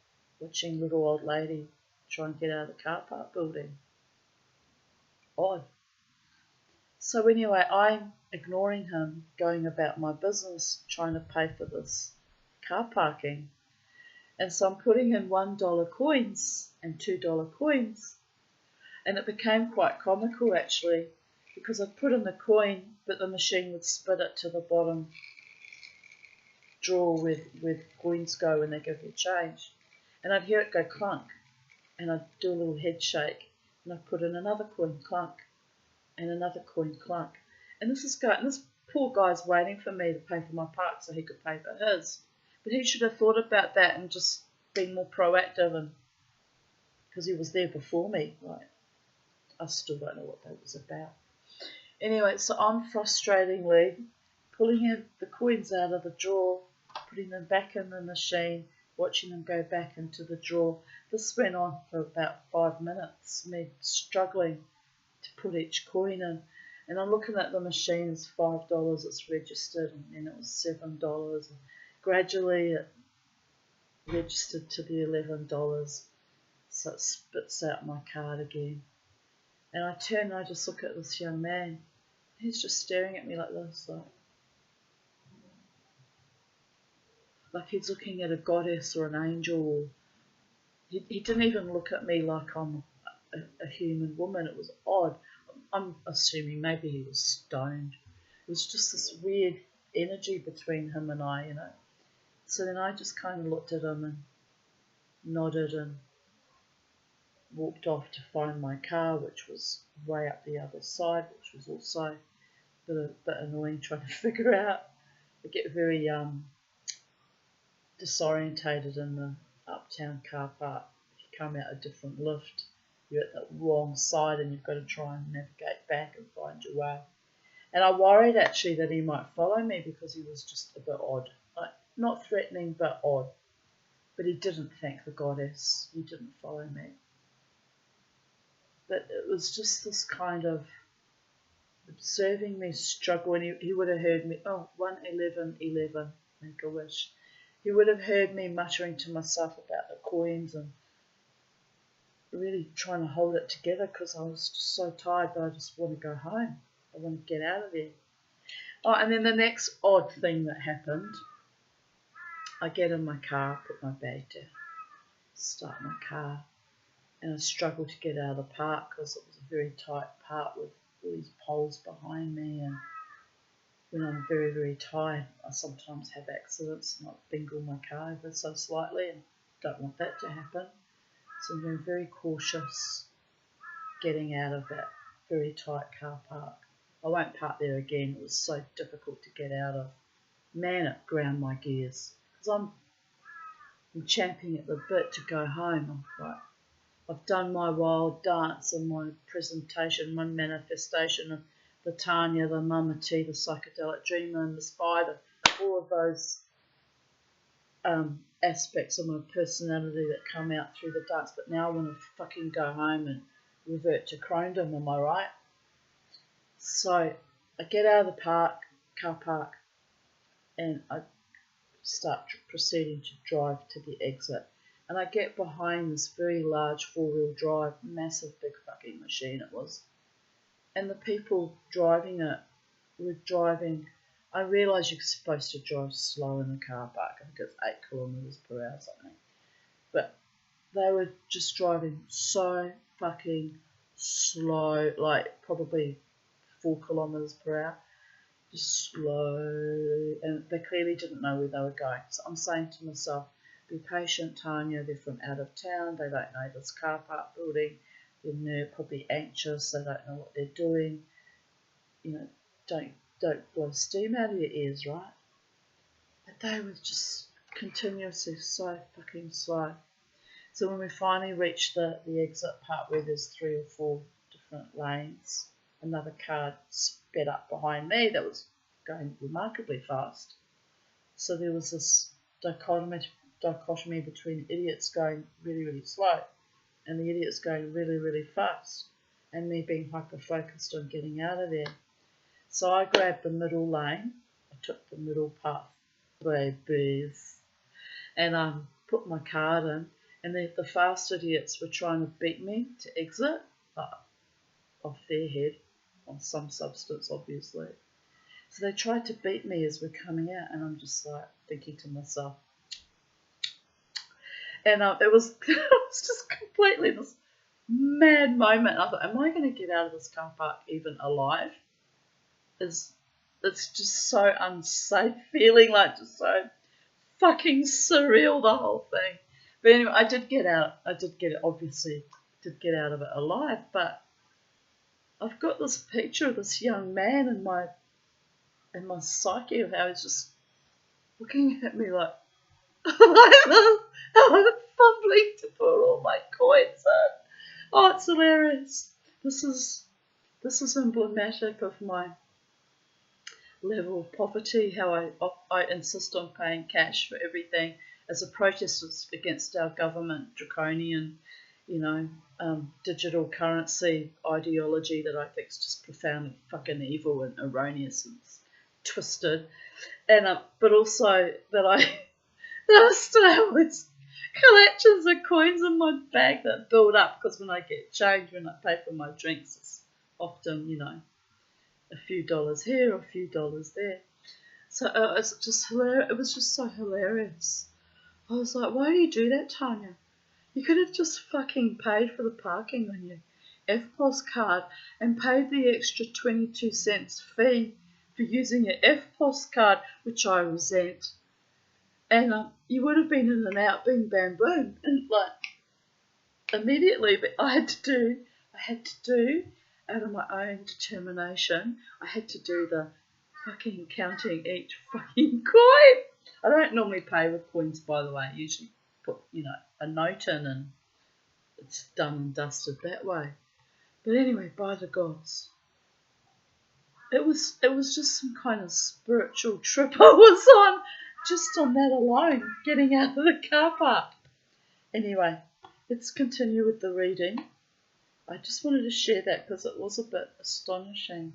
watching little old lady try and get out of the car park building. Odd. So anyway, I'm ignoring him, going about my business, trying to pay for this car parking. And so I'm putting in $1 coins and $2 coins. And it became quite comical actually, because I'd put in the coin, but the machine would spit it to the bottom drawer where coins go when they give you change. And I'd hear it go clunk, and I'd do a little head shake, and I'd put in another coin, clunk, and another coin, clunk. And this poor guy's waiting for me to pay for my park so he could pay for his. But he should have thought about that and just been more proactive, and because he was there before me. Like, I still don't know what that was about. Anyway, so I'm frustratingly pulling the coins out of the drawer, putting them back in the machine, watching them go back into the drawer. This went on for about 5 minutes, me struggling to put each coin in. And I'm looking at the machine, it's $5, it's registered, and then it was $7. And gradually it registered to the $11, so it spits out my card again. And I turn and I just look at this young man. He's just staring at me like this, like he's looking at a goddess or an angel. He didn't even look at me like I'm a human woman. It was odd. I'm assuming maybe he was stoned. It was just this weird energy between him and I, you know. So then I just kind of looked at him and nodded and walked off to find my car, which was way up the other side, which was also a bit annoying trying to figure out. I get very disorientated in the uptown car park. If you come out a different lift, you're at the wrong side and you've got to try and navigate back and find your way. And I worried actually that he might follow me because he was just a bit odd. Like, not threatening, but odd. But he didn't thank the goddess. He didn't follow me. But it was just this kind of observing me struggle, and he would have heard me, 11111, make a wish. He would have heard me muttering to myself about the coins and really trying to hold it together because I was just so tired that I just want to go home. I want to get out of there. Oh, and then the next odd thing that happened, I get in my car, put my bag down, start my car, and I struggled to get out of the park because it was a very tight park with all these poles behind me, and when I'm very, very tired, I sometimes have accidents and I bingle my car ever so slightly, and don't want that to happen. So I'm being very cautious getting out of that very tight car park. I won't park there again. It was so difficult to get out of. Man, it ground my gears. Because I'm champing at the bit to go home. I've done my wild dance and my presentation, my manifestation of the Tanya, the Mama T, the psychedelic dreamer, and the spider. All of those aspects of my personality that come out through the dance. But now I want to fucking go home and revert to crondom, am I right? So I get out of the car park, and I start proceeding to drive to the exit. And I get behind this very large four-wheel drive, massive big fucking machine it was. And the people driving it were driving, I realise you're supposed to drive slow in the car park. I think it's 8 kilometres per hour or something. But they were just driving so fucking slow, like probably 4 kilometres per hour. Just slow. And they clearly didn't know where they were going. So I'm saying to myself, be patient, Tanya. They're from out of town. They don't know this car park building. They're probably anxious. They don't know what they're doing. You know, don't blow steam out of your ears, right? But they were just continuously so fucking slow. So when we finally reached the exit part where there's 3 or 4 different lanes, another car sped up behind me that was going remarkably fast. So there was this dichotomy between idiots going really, really slow and the idiots going really, really fast, and me being hyper-focused on getting out of there. So I grabbed the middle lane. I took the middle path, babies, and put my card in, and the fast idiots were trying to beat me to exit off their head on some substance, obviously. So they tried to beat me as we're coming out, and I'm just like thinking to myself, and it was just completely this mad moment. I thought, am I going to get out of this car park even alive? It's just so unsafe feeling, like just so fucking surreal, the whole thing. But anyway, I did get out. Obviously did get out of it alive, but I've got this picture of this young man in my psyche of how he's just looking at me like I'm fumbling to put all my coins in. Oh, it's hilarious. This is emblematic of my level of poverty, how I insist on paying cash for everything as a protest against our government draconian, digital currency ideology that I think is just profoundly fucking evil and erroneous and twisted, and but also that I that I still have these collections of coins in my bag that build up, because when I get change, when I pay for my drinks, it's often a few dollars here or a few dollars there. So it's just hilarious. It was just so hilarious. I was like, why do you do that, Tanya? You could have just fucking paid for the parking on your EFTPOS card and paid the extra 22 cents fee for using your EFTPOS card, which I resent. And you would have been in and out, bing, bam, boom, and immediately. But I had to do, out of my own determination, I had to do the fucking counting each fucking coin. I don't normally pay with coins, by the way. I usually put, a note in, and it's done and dusted that way. But anyway, by the gods, it was just some kind of spiritual trip I was on, just on that alone, getting out of the car park. Anyway, let's continue with the reading. I just wanted to share that because it was a bit astonishing.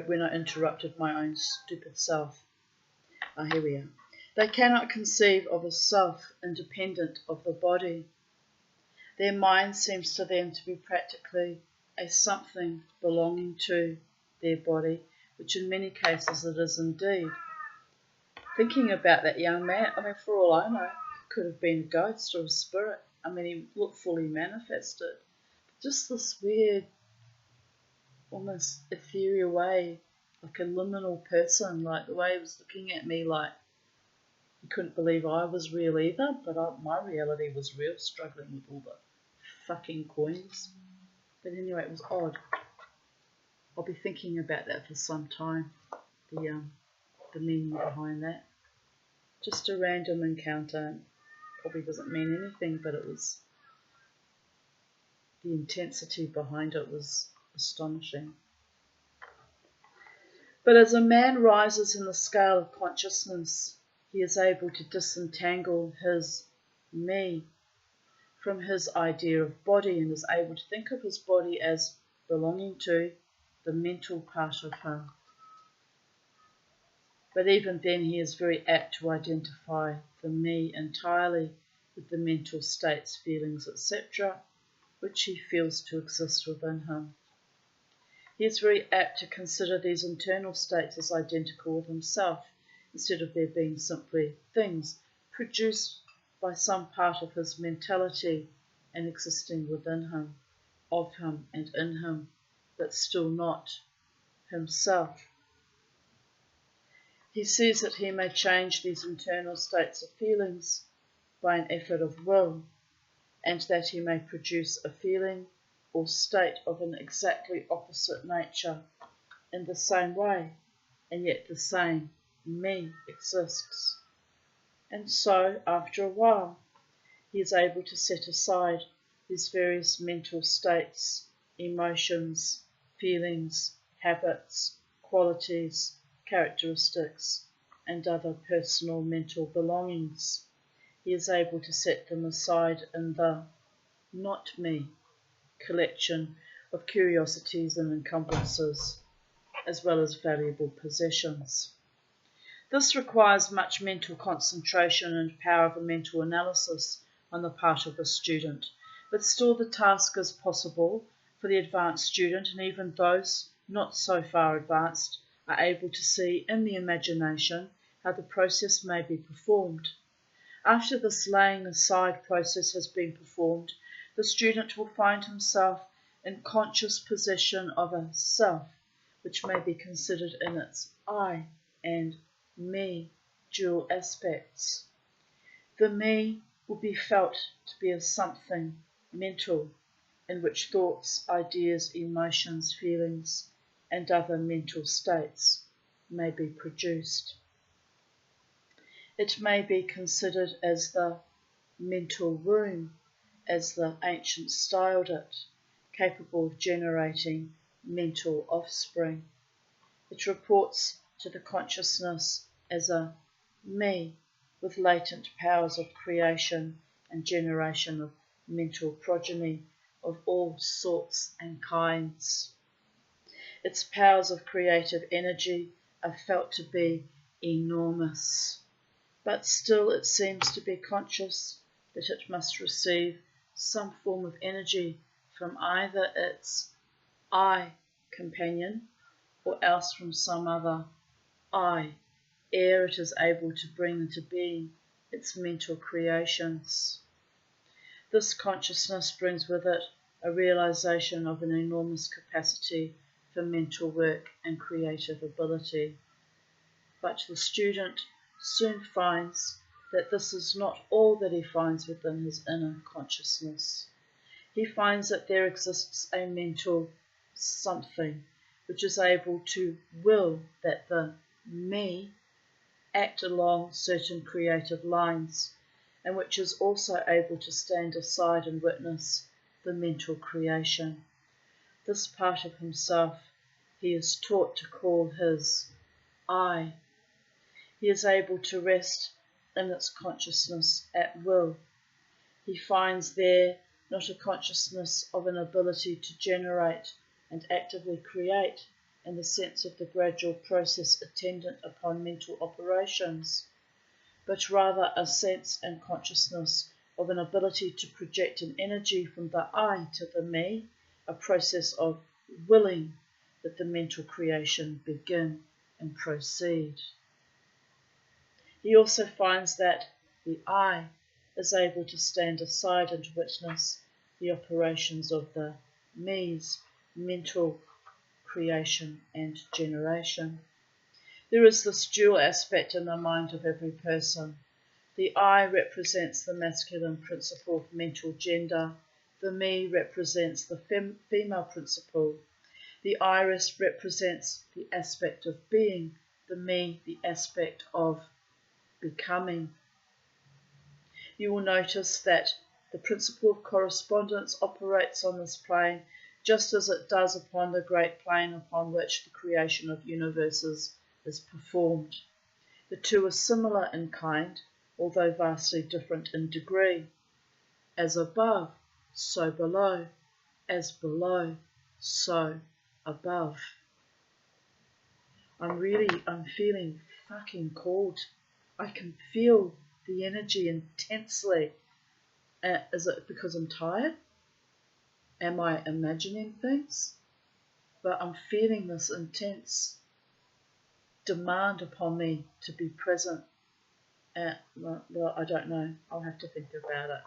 When I interrupted my own stupid self. Here we are. They cannot conceive of a self independent of the body. Their mind seems to them to be practically a something belonging to their body, which in many cases it is indeed. Thinking about that young man, for all I know, could have been a ghost or a spirit. He looked fully manifested. Just this weird, almost ethereal way, like a liminal person, like the way he was looking at me, like he couldn't believe I was real either, but my reality was real, struggling with all the fucking coins. But anyway, it was odd. I'll be thinking about that for some time, the meaning behind that. Just a random encounter, probably doesn't mean anything, but it was, the intensity behind it was astonishing. But as a man rises in the scale of consciousness, he is able to disentangle his me from his idea of body, and is able to think of his body as belonging to the mental part of him. But even then he is very apt to identify the me entirely with the mental states, feelings, etc., which he feels to exist within him. He is very apt to consider these internal states as identical with himself, instead of there being simply things produced by some part of his mentality and existing within him, of him and in him, but still not himself. He sees that he may change these internal states of feelings by an effort of will, and that he may produce a feeling or state of an exactly opposite nature in the same way, and yet the same me exists. And so, after a while, he is able to set aside these various mental states, emotions, feelings, habits, qualities, characteristics, and other personal mental belongings. He is able to set them aside in the not me collection of curiosities and encumbrances, as well as valuable possessions. This requires much mental concentration and power of a mental analysis on the part of the student, but still the task is possible for the advanced student, and even those not so far advanced are able to see in the imagination how the process may be performed. After this laying aside process has been performed, the student will find himself in conscious possession of a self, which may be considered in its I and me dual aspects. The me will be felt to be a something mental, in which thoughts, ideas, emotions, feelings, and other mental states may be produced. It may be considered as the mental womb, as the ancients styled it, capable of generating mental offspring. It reports to the consciousness as a me with latent powers of creation and generation of mental progeny of all sorts and kinds. Its powers of creative energy are felt to be enormous, but still it seems to be conscious that it must receive some form of energy from either its I companion or else from some other I, ere it is able to bring into being its mental creations. This consciousness brings with it a realization of an enormous capacity for mental work and creative ability. But the student soon finds that this is not all that he finds within his inner consciousness. He finds that there exists a mental something which is able to will that the me act along certain creative lines, and which is also able to stand aside and witness the mental creation. This part of himself he is taught to call his I. He is able to rest in its consciousness at will. He finds there not a consciousness of an ability to generate and actively create in the sense of the gradual process attendant upon mental operations, but rather a sense and consciousness of an ability to project an energy from the I to the me, a process of willing that the mental creation begin and proceed. He also finds that the I is able to stand aside and witness the operations of the me's mental creation and generation. There is this dual aspect in the mind of every person. The I represents the masculine principle of mental gender. The me represents the female principle. The iris represents the aspect of being. The me, the aspect of becoming. You will notice that the principle of correspondence operates on this plane just as it does upon the great plane upon which the creation of universes is performed. The two are similar in kind, although vastly different in degree. As above, so below. As below, so above. I'm feeling fucking called. I can feel the energy intensely. Is it because I'm tired? Am I imagining things? But I'm feeling this intense demand upon me to be present. Well, I don't know. I'll have to think about it.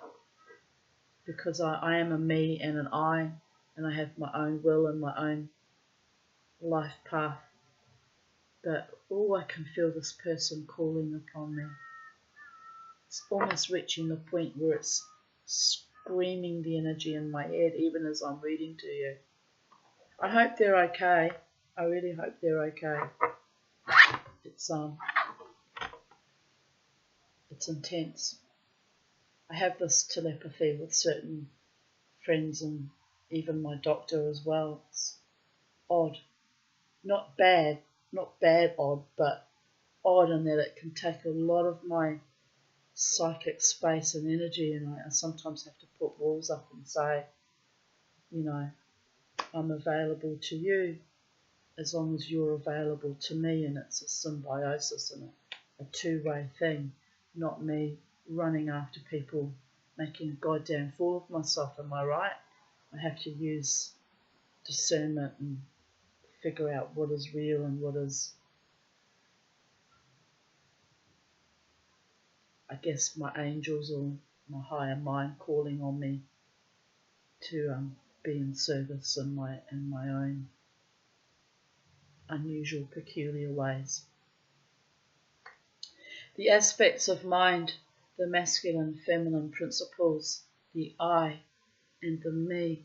Because I am a me and an I, and I have my own will and my own life path. But I can feel this person calling upon me. It's almost reaching the point where it's screaming the energy in my head, even as I'm reading to you. I hope they're okay. I really hope they're okay. It's intense. I have this telepathy with certain friends and even my doctor as well. It's odd. Not bad odd, but odd in that it can take a lot of my psychic space and energy, and I sometimes have to put walls up and say, I'm available to you as long as you're available to me, and it's a symbiosis and a two-way thing, not me running after people, making a goddamn fool of myself, am I right? I have to use discernment and figure out what is real and what is, I guess, my angels or my higher mind calling on me to be in service in my own unusual, peculiar ways. The aspects of mind, the masculine, feminine principles, the I and the me,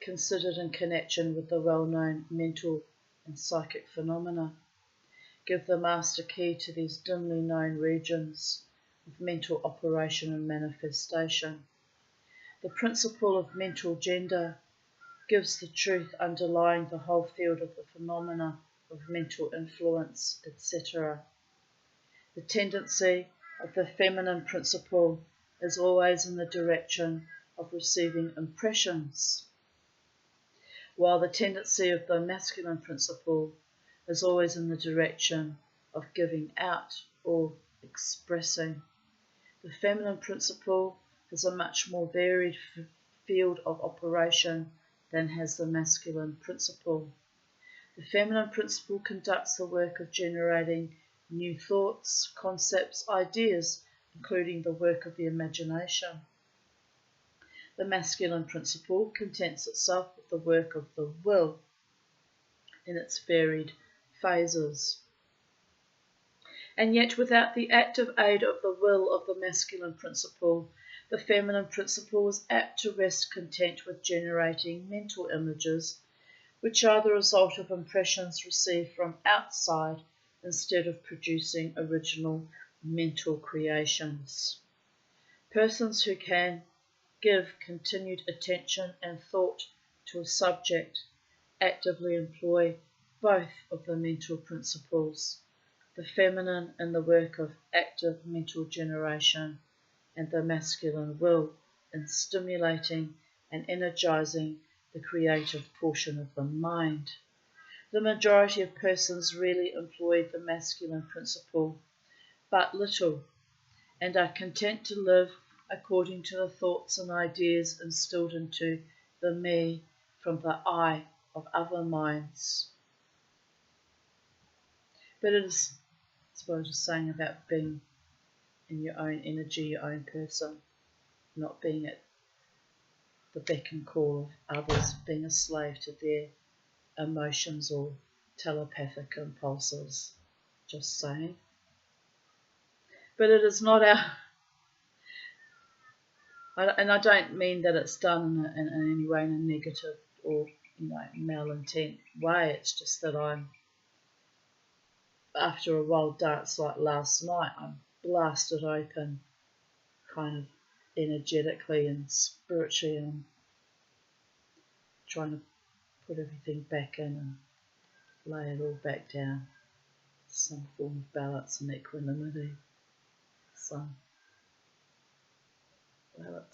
considered in connection with the well-known mental and psychic phenomena, give the master key to these dimly known regions of mental operation and manifestation. The principle of mental gender gives the truth underlying the whole field of the phenomena of mental influence, etc. The tendency of the feminine principle is always in the direction of receiving impressions, while the tendency of the masculine principle is always in the direction of giving out or expressing. The feminine principle has a much more varied field of operation than has the masculine principle. The feminine principle conducts the work of generating new thoughts, concepts, ideas, including the work of the imagination. The masculine principle contents itself with the work of the will in its varied phases. And yet, without the active aid of the will of the masculine principle, the feminine principle is apt to rest content with generating mental images, which are the result of impressions received from outside instead of producing original mental creations. Persons who can give continued attention and thought to a subject actively employ both of the mental principles, the feminine in the work of active mental generation and the masculine will in stimulating and energizing the creative portion of the mind. The majority of persons really employ the masculine principle but little, and are content to live according to the thoughts and ideas instilled into the me from the I of other minds. But it is, that's what I was saying about being in your own energy, your own person, not being at the beck and call of others, being a slave to their emotions or telepathic impulses. Just saying. But it is not our, and I don't mean that it's done in any way in a negative or malintent way. It's just that I'm, after a wild dance like last night, I'm blasted open, kind of energetically and spiritually, and I'm trying to put everything back in and lay it all back down. Some form of balance and equanimity. So, well,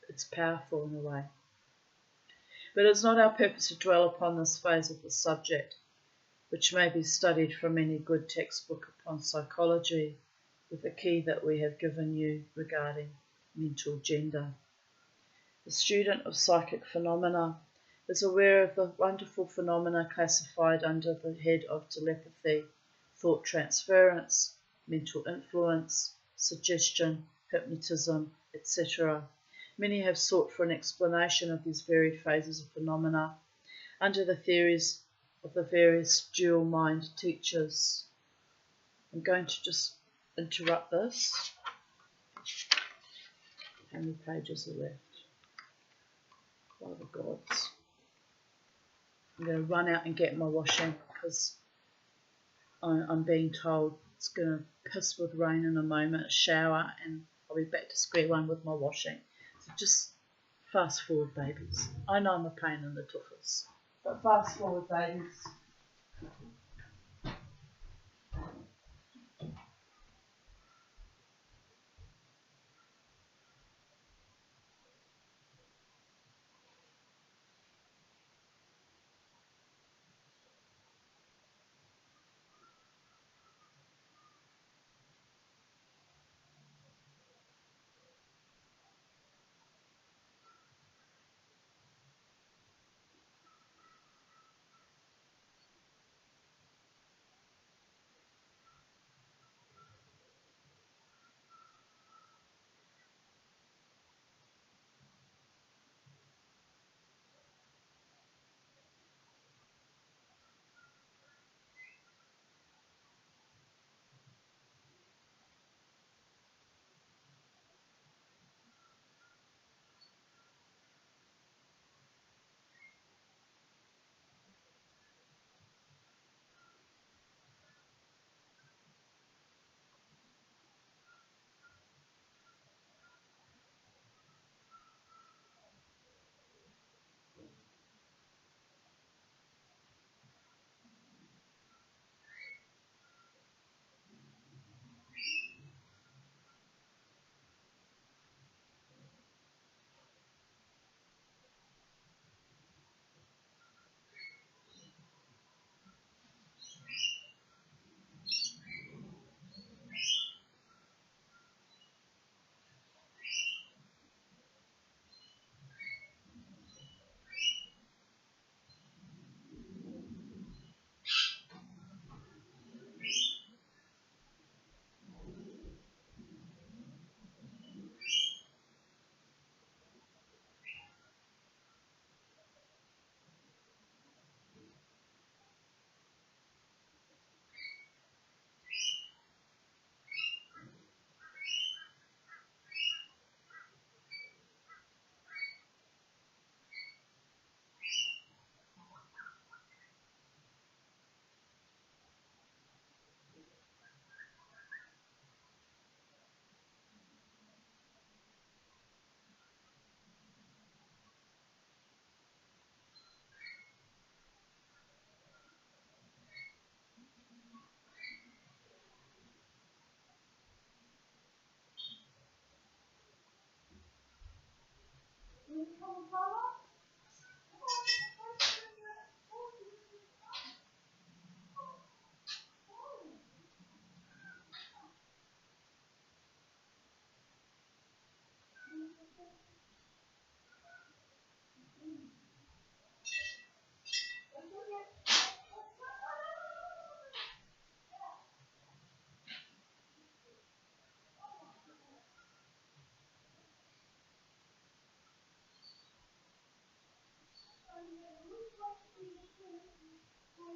it's powerful in a way. But it's not our purpose to dwell upon this phase of the subject, which may be studied from any good textbook upon psychology, with the key that we have given you regarding mental gender. The student of psychic phenomena is aware of the wonderful phenomena classified under the head of telepathy, thought transference, mental influence, suggestion, hypnotism, etc. Many have sought for an explanation of these varied phases of phenomena under the theories of the various dual mind teachers. I'm going to just interrupt this. How many pages are left? By the gods. I'm going to run out and get my washing because I'm being told it's going to piss with rain in a moment, shower, and I'll be back to square one with my washing. So just fast forward, babies. I know I'm a pain in the tuffers, but fast forward, babies.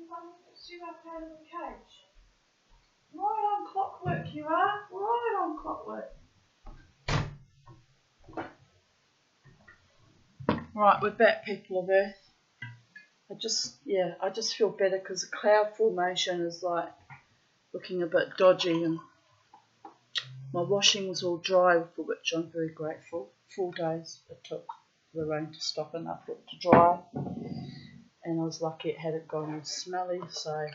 You up out of the cage. Right on clockwork you are. Right on clockwork. Right, we're back, people of Earth. I just feel better because the cloud formation is like looking a bit dodgy, and my washing was all dry, for which I'm very grateful. 4 days it took for the rain to stop enough for it to dry, and I was lucky it hadn't gone all smelly, so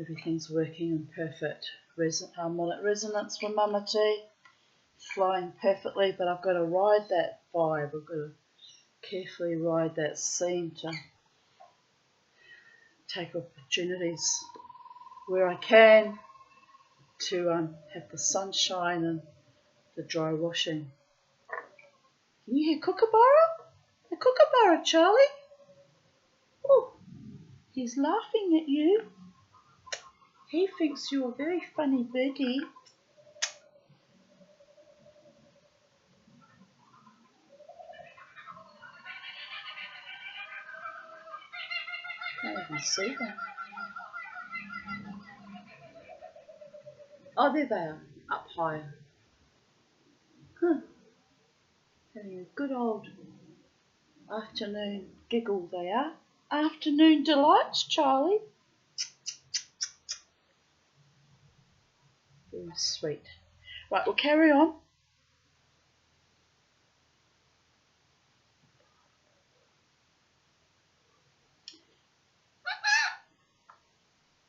everything's working in perfect harmonic resonance for Mama T. Flying perfectly, but I've got to ride that vibe. I've got to carefully ride that scene to take opportunities where I can to have the sunshine and the dry washing. Can you hear Kookaburra? The Kookaburra, Charlie? Oh, he's laughing at you. He thinks you're a very funny birdie. Can't even see them. Oh, there they are, up higher. Huh. Having a good old afternoon giggle they are. Afternoon delights, Charlie. Very sweet. Right, we'll carry on.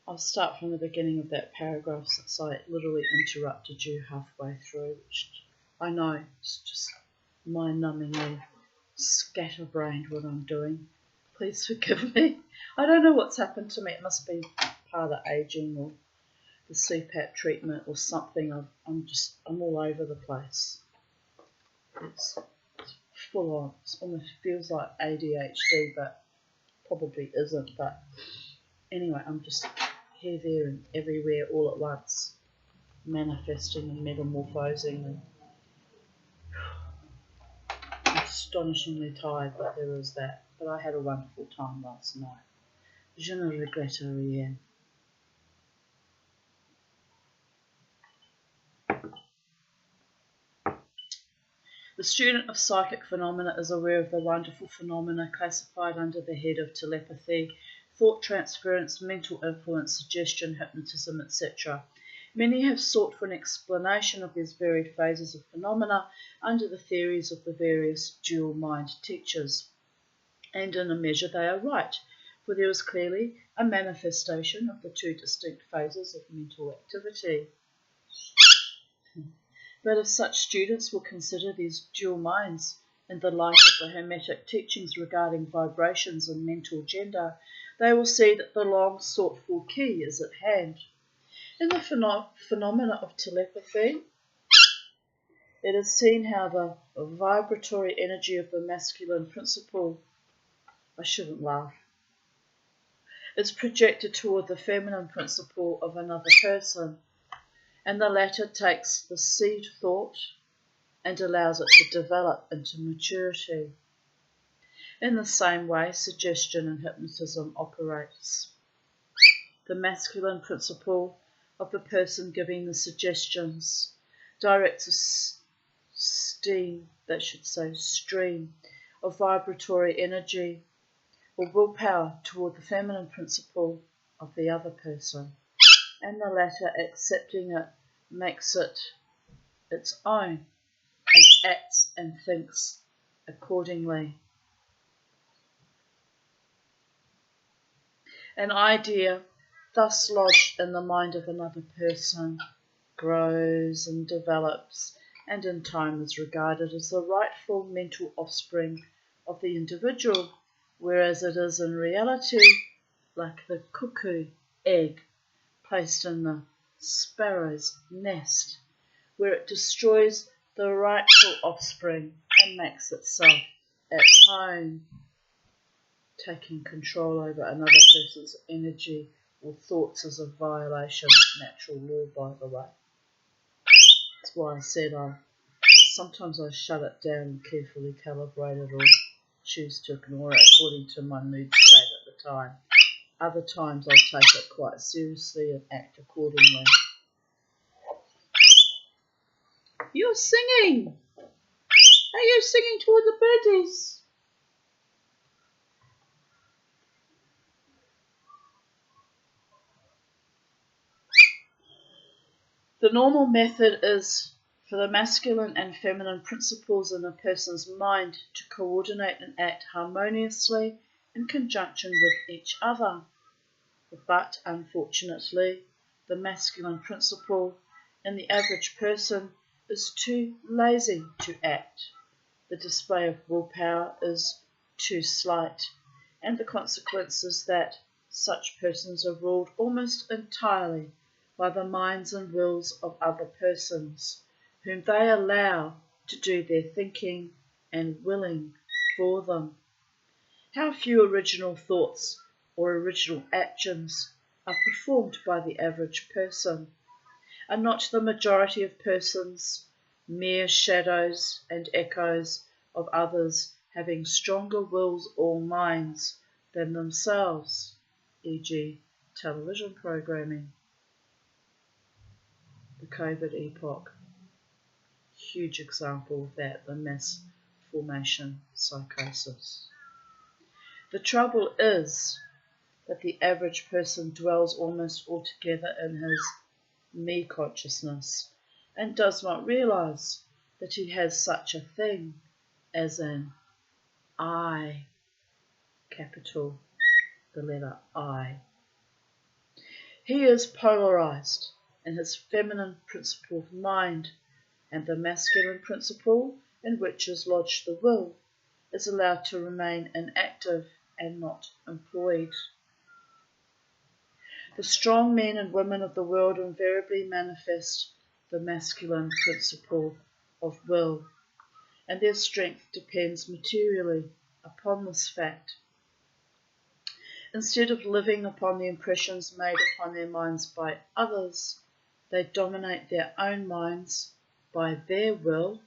I'll start from the beginning of that paragraph since I literally interrupted you halfway through, which I know it's just mind-numbingly scatterbrained what I'm doing. Please forgive me. I don't know what's happened to me. It must be part of aging or the CPAP treatment or something. I'm all over the place. It's full on. It almost feels like ADHD, but probably isn't. But anyway, I'm just here, there, and everywhere all at once, manifesting and metamorphosing, and astonishingly tired, but there is that. But I had a wonderful time last night. Je ne regrette rien. The student of psychic phenomena is aware of the wonderful phenomena classified under the head of telepathy, thought transference, mental influence, suggestion, hypnotism, etc. Many have sought for an explanation of these varied phases of phenomena under the theories of the various dual mind teachers. And in a measure they are right, for there is clearly a manifestation of the two distinct phases of mental activity. But if such students will consider these dual minds in the light of the Hermetic teachings regarding vibrations and mental gender, they will see that the long sought for key is at hand. In the phenomena of telepathy, it is seen how the vibratory energy of the masculine principle, I shouldn't laugh, is projected toward the feminine principle of another person, and the latter takes the seed thought and allows it to develop into maturity. In the same way, suggestion and hypnotism operates. The masculine principle of the person giving the suggestions directs a stream of vibratory energy or willpower toward the feminine principle of the other person, and the latter, accepting it, makes it its own and acts and thinks accordingly. An idea thus lodged in the mind of another person grows and develops, and in time is regarded as the rightful mental offspring of the individual, whereas it is in reality like the cuckoo egg placed in the sparrow's nest, where it destroys the rightful offspring and makes itself at home, taking control over another person's energy or thoughts is a violation of natural law, by the way. That's why I said sometimes I shut it down and carefully calibrate it or choose to ignore it according to my mood state at the time. Other times I'll take it quite seriously and act accordingly. You're singing! Are you singing toward the birdies? The normal method is for the masculine and feminine principles in a person's mind to coordinate and act harmoniously in conjunction with each other. But unfortunately, the masculine principle in the average person is too lazy to act. The display of willpower is too slight, and the consequence is that such persons are ruled almost entirely by the minds and wills of other persons, whom they allow to do their thinking and willing for them. How few original thoughts or original actions are performed by the average person? Are not the majority of persons mere shadows and echoes of others having stronger wills or minds than themselves, e.g. television programming? The COVID epoch, huge example of that, the mass formation psychosis. The trouble is that the average person dwells almost altogether in his me consciousness and does not realize that he has such a thing as an I, capital, the letter I. He is polarized in his feminine principle of mind, and the masculine principle, in which is lodged the will, is allowed to remain inactive and not employed. The strong men and women of the world invariably manifest the masculine principle of will, and their strength depends materially upon this fact. Instead of living upon the impressions made upon their minds by others, they dominate their own minds by their will,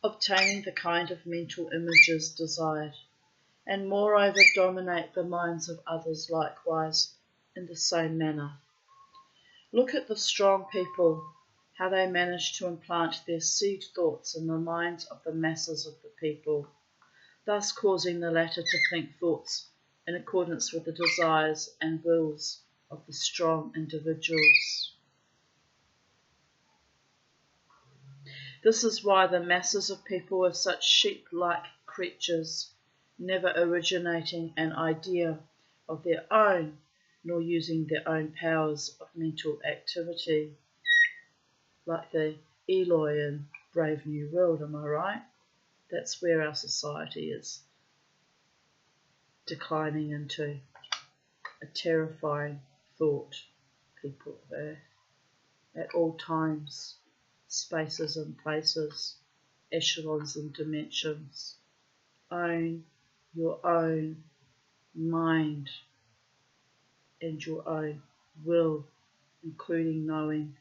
obtaining the kind of mental images desired, and moreover dominate the minds of others likewise in the same manner. Look at the strong people, how they manage to implant their seed thoughts in the minds of the masses of the people, thus causing the latter to think thoughts in accordance with the desires and wills of the strong individuals. This is why the masses of people are such sheep-like creatures, never originating an idea of their own, nor using their own powers of mental activity, like the Eloi in Brave New World, am I right? That's where our society is declining into a terrifying thought, people of Earth, at all times, spaces and places, echelons and dimensions. Own your own mind and your own will, including knowing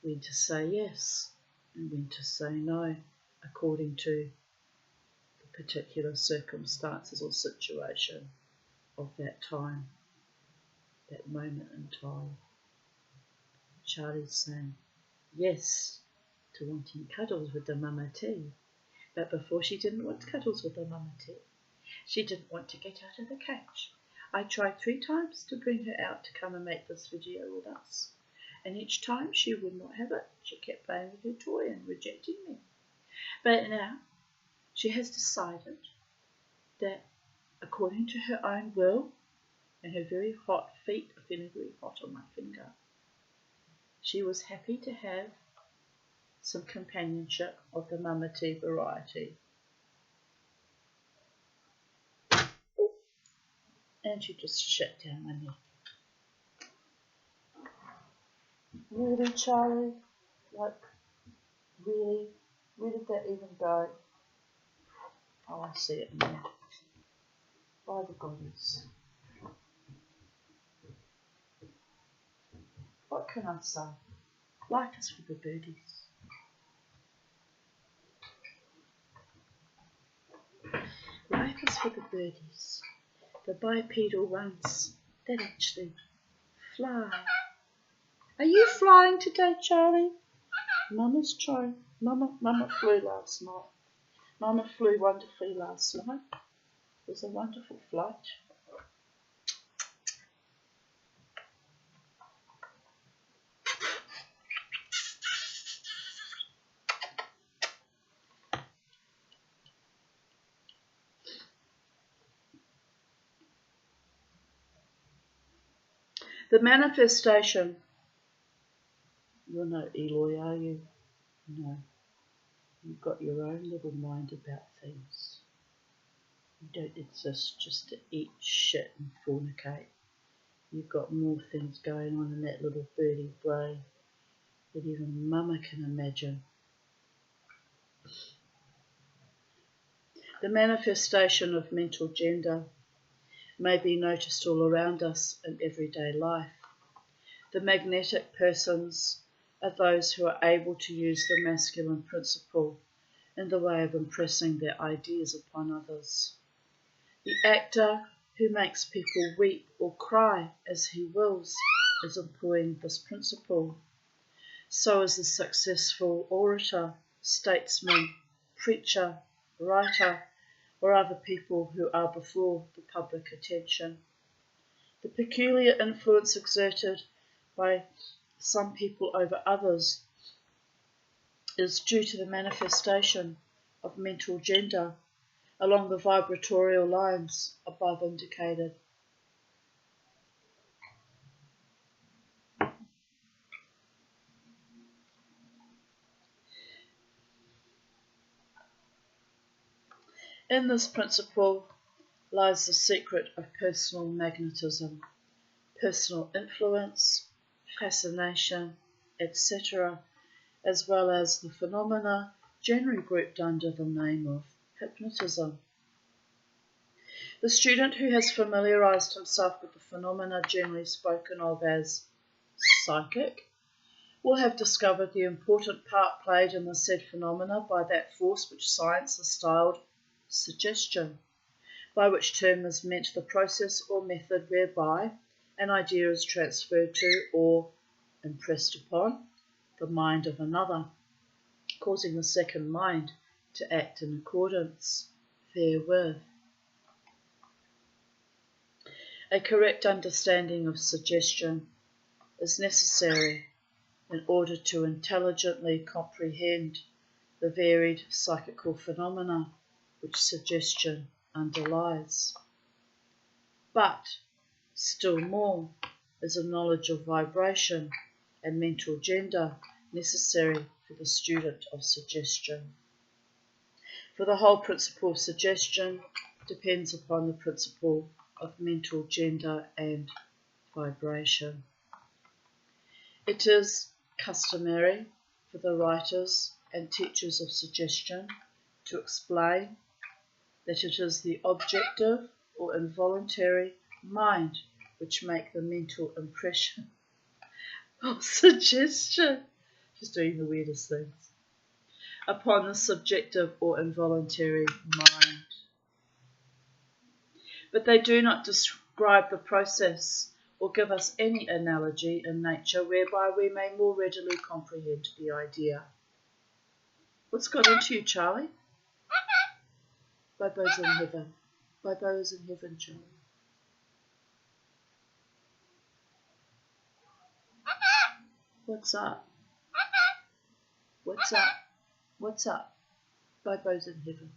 when to say yes and when to say no, according to the particular circumstances or situation of that time, that moment in time. Charlie's saying yes to wanting cuddles with the mama tea, but before she didn't want cuddles with the mama tea. She didn't want to get out of the cage. I tried 3 times to bring her out to come and make this video with us, and each time she would not have it. She kept playing with her toy and rejecting me. But now she has decided that, according to her own will and her very hot feet are feeling very hot on my finger, she was happy to have some companionship of the mama tea variety. And she just shut down my neck. Really, Charlie? Like, really? Where did that even go? Oh, I see it now. By the goddess. What can I say? Life is for the birdies. Life is for the birdies. the bipedal ones that actually fly. Are you flying today, Charlie? Mama's trying. Mama flew last night. Mama flew wonderfully last night. It was a wonderful flight. The manifestation. You're no Eloy, are you? No. You've got your own little mind about things. You don't exist just to eat shit and fornicate. You've got more things going on in that little birdie brain that even Mama can imagine. The manifestation of mental gender may be noticed all around us in everyday life. The magnetic persons are those who are able to use the masculine principle in the way of impressing their ideas upon others. The actor who makes people weep or cry as he wills is employing this principle. So is the successful orator, statesman, preacher, writer, or other people who are before the public attention. The peculiar influence exerted by some people over others is due to the manifestation of mental gender along the vibratorial lines above indicated. In this principle lies the secret of personal magnetism, personal influence, fascination, etc., as well as the phenomena generally grouped under the name of hypnotism. The student who has familiarized himself with the phenomena generally spoken of as psychic will have discovered the important part played in the said phenomena by that force which science has styled suggestion, by which term is meant the process or method whereby an idea is transferred to or impressed upon the mind of another, causing the second mind to act in accordance therewith. A correct understanding of suggestion is necessary in order to intelligently comprehend the varied psychical phenomena which suggestion underlies. But, still more, is a knowledge of vibration and mental gender necessary for the student of suggestion. For the whole principle of suggestion depends upon the principle of mental gender and vibration. It is customary for the writers and teachers of suggestion to explain that it is the objective or involuntary mind which make the mental impression of suggestion, just doing the weirdest things, upon the subjective or involuntary mind. But they do not describe the process or give us any analogy in nature whereby we may more readily comprehend the idea. What's got into you, Charlie? Bobo's in heaven. Bobo's in heaven, Charlie. What's up? What's up? What's up? Bobo's in heaven.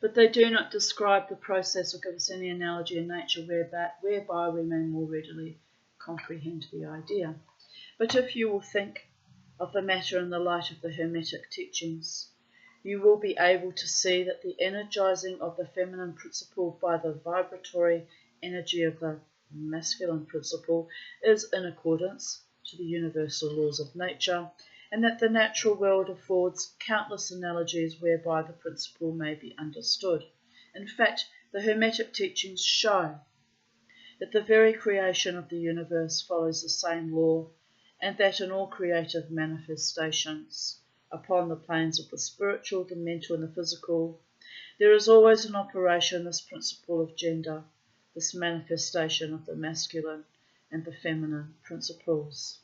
But they do not describe the process or give us any analogy in nature whereby we may more readily comprehend the idea. But if you will think of the matter in the light of the Hermetic teachings, you will be able to see that the energizing of the feminine principle by the vibratory energy of the masculine principle is in accordance to the universal laws of nature, and that the natural world affords countless analogies whereby the principle may be understood. In fact, the Hermetic teachings show that the very creation of the universe follows the same law, and that in all creative manifestations, upon the planes of the spiritual, the mental and the physical, there is always in operation this principle of gender, this manifestation of the masculine and the feminine principles.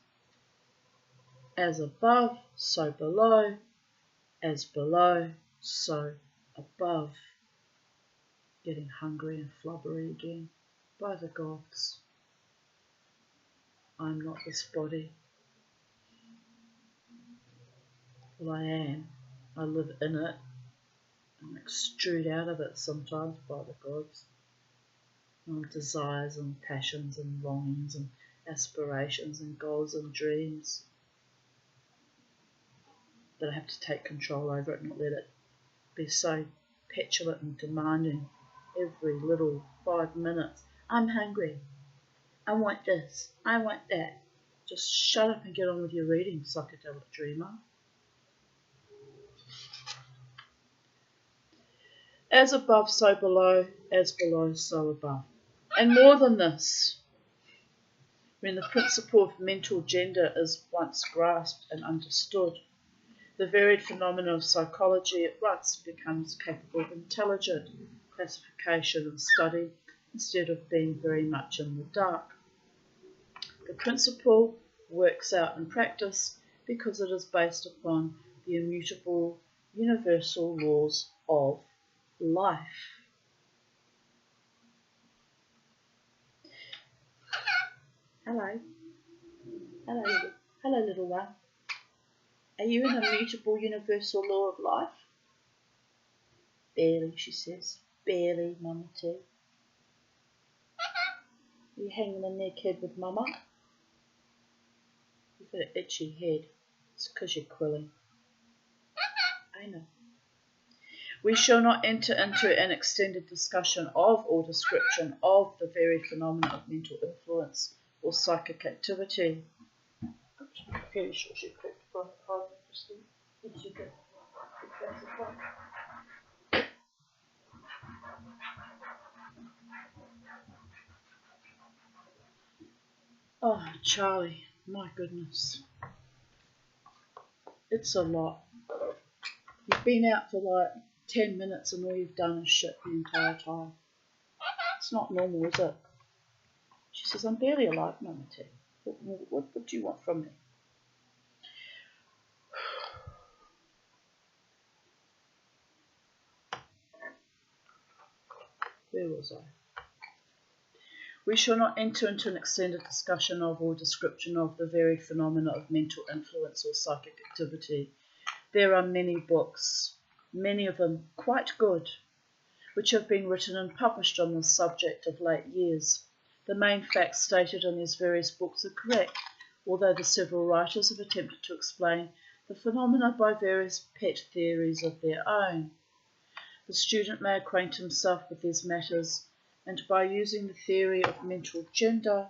As above, so below. As below, so above. Getting hungry and flubbery again. By the gods. I'm not this body. Well, I am. I live in it. I'm extrude out of it sometimes, by the gods. Desires and passions and longings and aspirations and goals and dreams. But I have to take control over it and not let it be so petulant and demanding every little 5 minutes. I'm hungry. I want this. I want that. Just shut up and get on with your reading, psychedelic dreamer. As above, so below. As below, so above. And more than this, when the principle of mental gender is once grasped and understood, the varied phenomena of psychology at once becomes capable of intelligent classification and study instead of being very much in the dark. The principle works out in practice because it is based upon the immutable universal laws of life. Hello. Hello, little one. Are you an immutable universal law of life? Barely, she says. Barely, Mama T. Are you hanging a neck head with Mama? You've got an itchy head. It's because you're quilling. I know. We shall not enter into an extended discussion of or description of the varied phenomena of mental influence or psychic activity. I'm fairly sure she clicked for Oh, Charlie, my goodness. It's a lot. You've been out for like 10 minutes and all you've done is shit the entire time. It's not normal, is it? She says, I'm barely alive, Mama T. What do you want from me? Where was I? We shall not enter into an extended discussion of or description of the varied phenomena of mental influence or psychic activity. There are many books, many of them quite good, which have been written and published on this subject of late years. The main facts stated in these various books are correct, although the several writers have attempted to explain the phenomena by various pet theories of their own. The student may acquaint himself with these matters, and by using the theory of mental gender,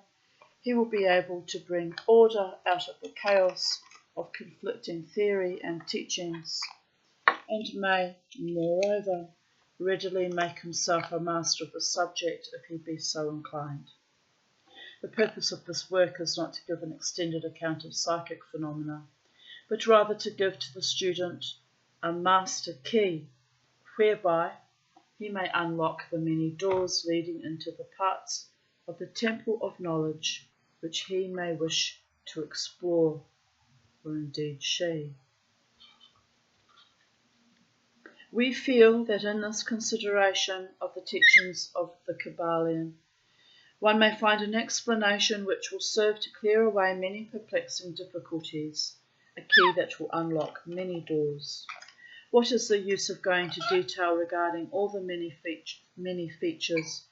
he will be able to bring order out of the chaos of conflicting theory and teachings, and may, moreover, readily make himself a master of the subject if he be so inclined. The purpose of this work is not to give an extended account of psychic phenomena, but rather to give to the student a master key, whereby he may unlock the many doors leading into the parts of the temple of knowledge which he may wish to explore, or indeed she. We feel that in this consideration of the teachings of the Kybalion, one may find an explanation which will serve to clear away many perplexing difficulties, a key that will unlock many doors. What is the use of going into detail regarding all the many features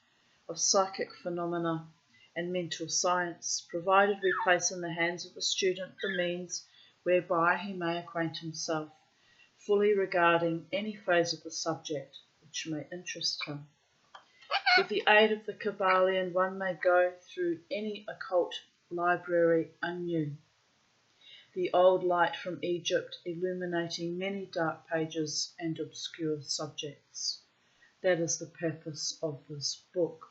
of psychic phenomena and mental science, provided we place in the hands of the student the means whereby he may acquaint himself fully regarding any phase of the subject which may interest him. With the aid of the Kybalion, one may go through any occult library anew, the old light from Egypt illuminating many dark pages and obscure subjects. That is the purpose of this book.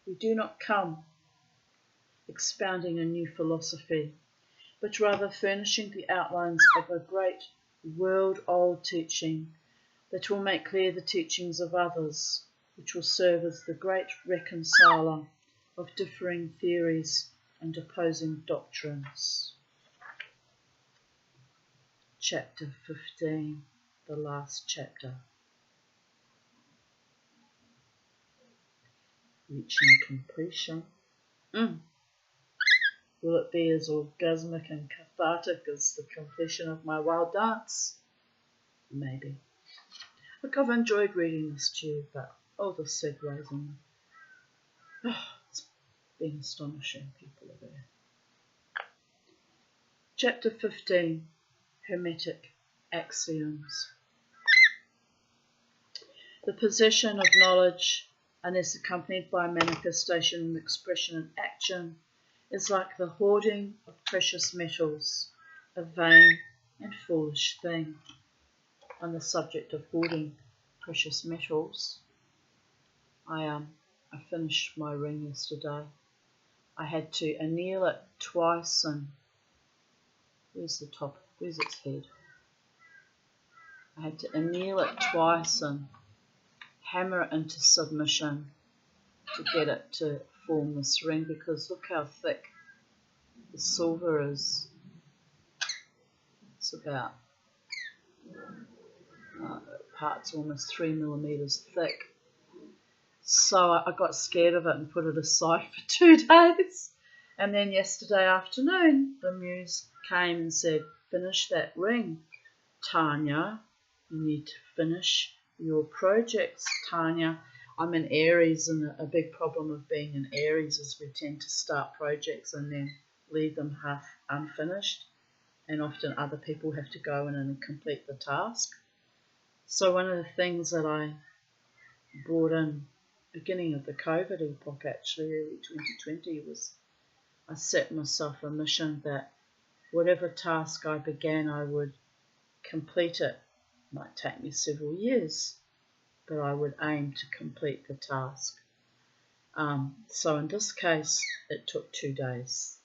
We do not come expounding a new philosophy, but rather furnishing the outlines of a great world-old teaching that will make clear the teachings of others, which will serve as the great reconciler of differing theories and opposing doctrines. Chapter 15, the last chapter. Reaching completion. Will it be as orgasmic and cathartic as the completion of my wild dance? Maybe. Look, I've enjoyed reading this to you, but all the segues and it's been astonishing, people are there. Chapter 15, Hermetic Axioms. The possession of knowledge, unless accompanied by manifestation and expression in action, is like the hoarding of precious metals, a vain and foolish thing. On the subject of hoarding precious metals, I finished my ring yesterday. I had to anneal it twice and where's the top? Where's its head? I had to anneal it twice and hammer it into submission to get it to form this ring, because look how thick the silver is. It's about part's almost 3 millimeters thick. So I got scared of it and put it aside for 2 days. And then yesterday afternoon, the muse came and said, finish that ring, Tanya. You need to finish your projects, Tanya. I'm in Aries, and a big problem of being in Aries is we tend to start projects and then leave them half unfinished. And often other people have to go in and complete the task. So one of the things that I brought in beginning of the COVID epoch, actually early 2020, was I set myself a mission that whatever task I began, I would complete it. It might take me several years, but I would aim to complete the task. So in this case, it took 2 days.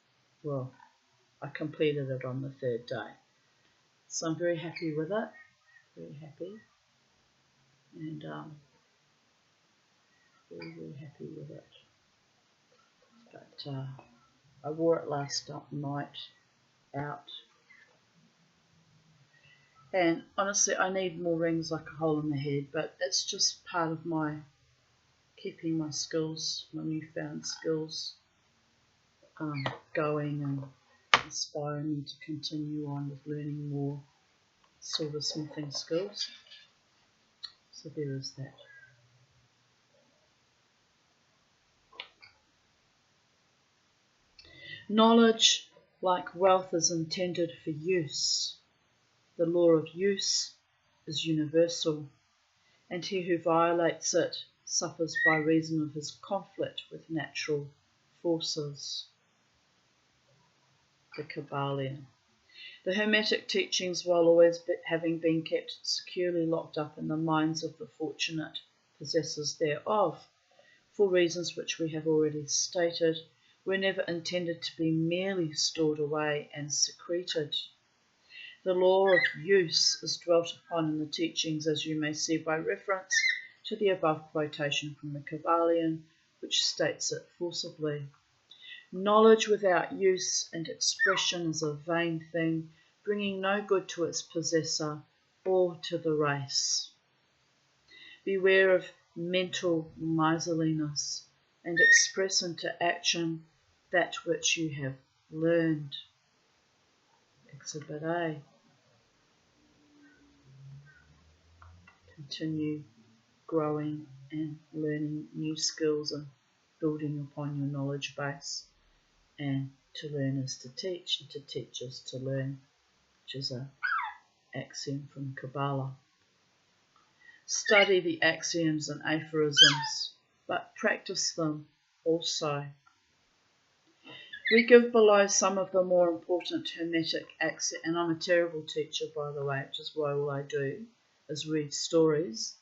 Well, I completed it on the 3rd day. So I'm very happy with it, very happy. And very, very happy with it. But I wore it last night out. And honestly, I need more rings like a hole in the head, but it's just part of my keeping my skills, my newfound skills, going and inspiring me to continue on with learning more silversmithing skills. So there is that. Knowledge, like wealth, is intended for use. The law of use is universal, and he who violates it suffers by reason of his conflict with natural forces. The Kybalion. The Hermetic teachings, while always having been kept securely locked up in the minds of the fortunate possessors thereof, for reasons which we have already stated, were never intended to be merely stored away and secreted. The law of use is dwelt upon in the teachings, as you may see by reference to the above quotation from the Kybalion, which states it forcibly. Knowledge without use and expression is a vain thing, bringing no good to its possessor or to the race. Beware of mental miserliness, and express into action that which you have learned. Exhibit A. Continue growing and learning new skills and building upon your knowledge base. And to learn is to teach, and to teach is to learn, which is an axiom from Kabbalah. Study the axioms and aphorisms, but practice them also. We give below some of the more important Hermetic axioms, and I'm a terrible teacher, by the way, which is why all I do is read stories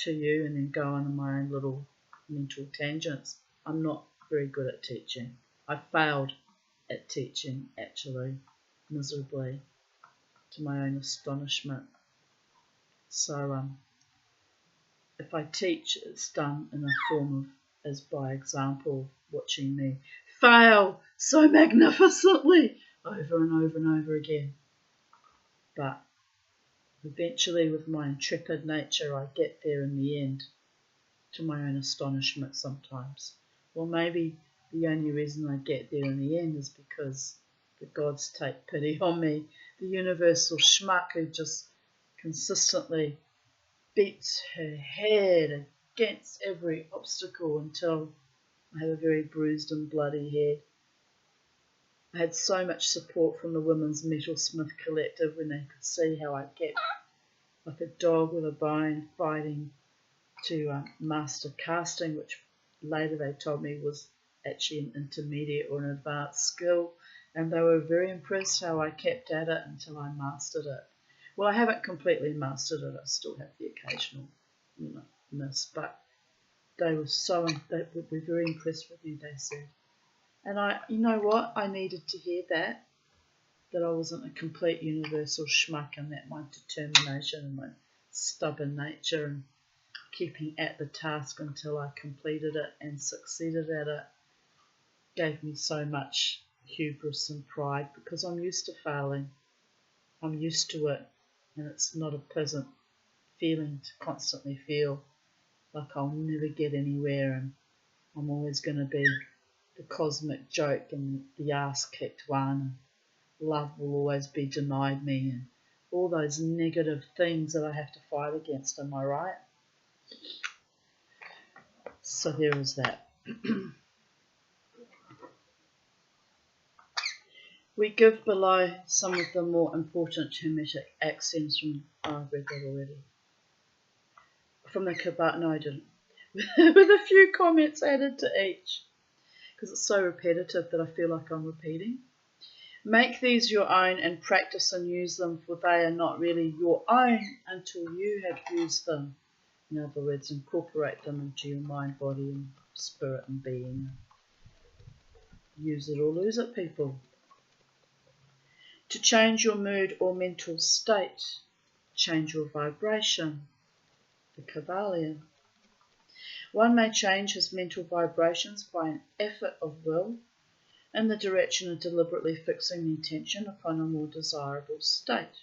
to you and then go on my own little mental tangents. I'm not very good at teaching. I failed at teaching, actually, miserably. to my own astonishment. So if I teach, it's done in a form of, as by example, watching me fail so magnificently over and over and over again. But eventually, with my intrepid nature, I get there in the end, to my own astonishment sometimes. Well, maybe the only reason I get there in the end is because the gods take pity on me, the universal schmuck who just consistently beats her head against every obstacle until I have a very bruised and bloody head. I had so much support from the Women's Metalsmith Collective when they could see how I kept like a dog with a bone fighting to master casting, which later they told me was actually an intermediate or an advanced skill, and they were very impressed how I kept at it until I mastered it. Well, I haven't completely mastered it. I still have the occasional, miss, but they were very impressed with me, they said. And you know what? I needed to hear that I wasn't a complete universal schmuck, and that my determination and my stubborn nature and keeping at the task until I completed it and succeeded at it gave me so much hubris and pride, because I'm used to failing. I'm used to it, and it's not a pleasant feeling to constantly feel like I'll never get anywhere and I'm always going to be the cosmic joke and the ass-kicked one. Love will always be denied me, and all those negative things that I have to fight against, am I right? So there was that. We give below some of the more important Hermetic axioms from, I've read that already, from the Kybalion. No, I didn't. With a few comments added to each, because it's so repetitive that I feel like I'm repeating. Make these your own and practice and use them, for they are not really your own until you have used them. In other words, incorporate them into your mind, body, and spirit and being. Use it or lose it, people. To change your mood or mental state, change your vibration. The Kybalion. One may change his mental vibrations by an effort of will in the direction of deliberately fixing the attention upon a more desirable state.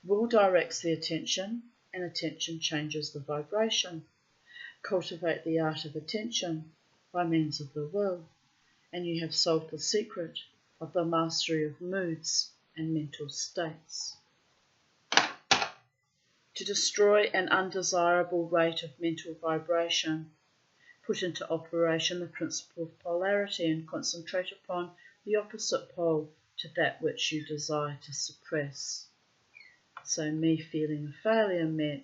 Will directs the attention, and attention changes the vibration. Cultivate the art of attention by means of the will, and you have solved the secret of the mastery of moods and mental states. To destroy an undesirable rate of mental vibration, put into operation the principle of polarity and concentrate upon the opposite pole to that which you desire to suppress. So me feeling a failure meant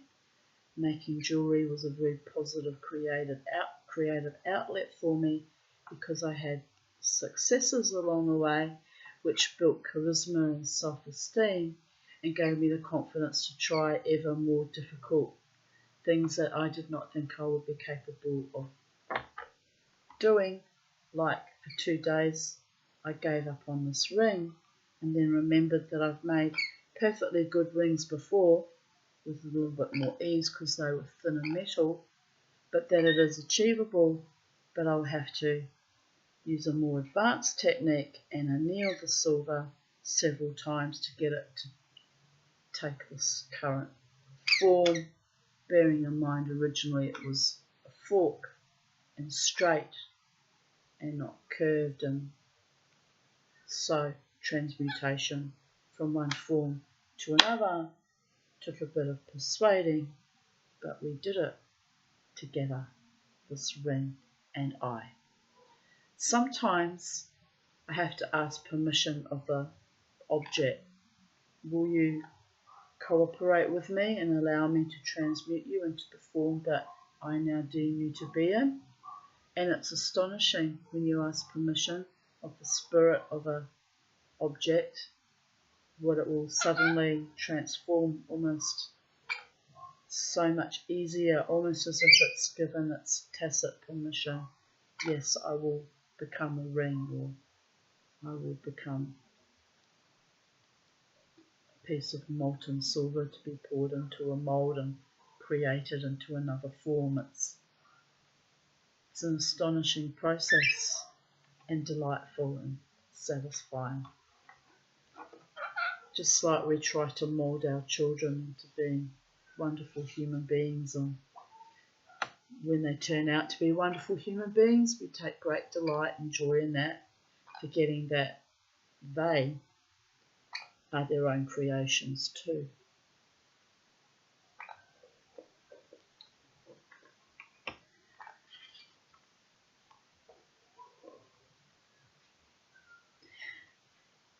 making jewellery was a very positive creative outlet for me, because I had successes along the way which built charisma and self-esteem and gave me the confidence to try ever more difficult things that I did not think I would be capable of doing. Like for 2 days I gave up on this ring, and then remembered that I've made perfectly good rings before with a little bit more ease because they were thinner metal, but that it is achievable, but I'll have to use a more advanced technique and anneal the silver several times to get it to take this current form, bearing in mind originally it was a fork and straight and not curved, and so transmutation from one form to another took a bit of persuading, but we did it together, this ring and I. Sometimes I have to ask permission of the object. Will you cooperate with me and allow me to transmute you into the form that I now deem you to be in? And it's astonishing when you ask permission of the spirit of an object, what it will suddenly transform almost so much easier, almost as if it's given its tacit permission. Yes, I will become a ring, or I will become piece of molten silver to be poured into a mould and created into another form. It's an astonishing process and delightful and satisfying. Just like we try to mould our children into being wonderful human beings, and when they turn out to be wonderful human beings, we take great delight and joy in that, forgetting that they are their own creations too.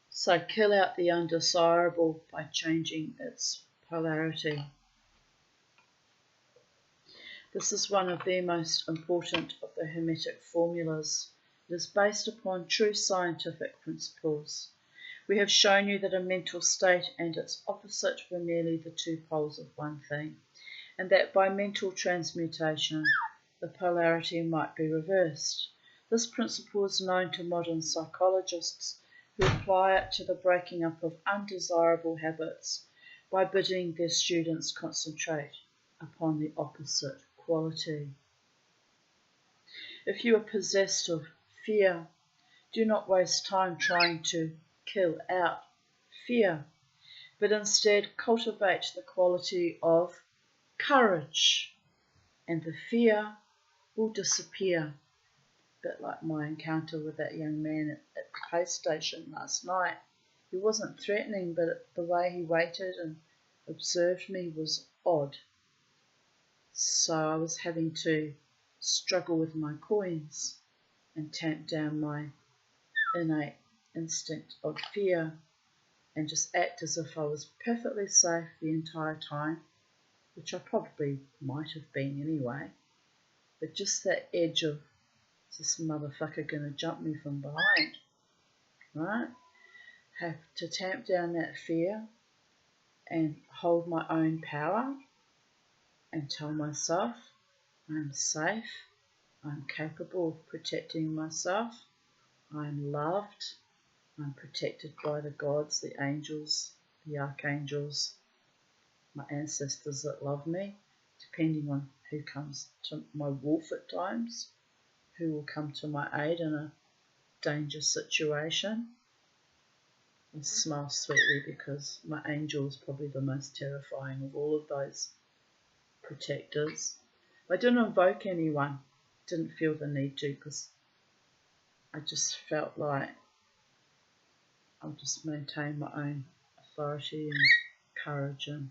So kill out the undesirable by changing its polarity. This is one of the most important of the Hermetic formulas. It is based upon true scientific principles. We have shown you that a mental state and its opposite were merely the two poles of one thing, and that by mental transmutation the polarity might be reversed. This principle is known to modern psychologists, who apply it to the breaking up of undesirable habits by bidding their students concentrate upon the opposite quality. If you are possessed of fear, do not waste time trying to kill out fear, but instead cultivate the quality of courage, and the fear will disappear. A bit like my encounter with that young man at the pay station last night. He wasn't threatening, but the way he waited and observed me was odd. So I was having to struggle with my coins and tamp down my innate instinct of fear and just act as if I was perfectly safe the entire time, which I probably might have been anyway. But just that edge of, is this motherfucker going to jump me from behind? Right? Have to tamp down that fear and hold my own power and tell myself I'm safe, I'm capable of protecting myself, I'm loved, I'm protected by the gods, the angels, the archangels, my ancestors that love me, depending on who comes to my wolf at times, who will come to my aid in a dangerous situation. I smile sweetly because my angel is probably the most terrifying of all of those protectors. I didn't invoke anyone, didn't feel the need to, because I just felt like I'll just maintain my own authority and courage, and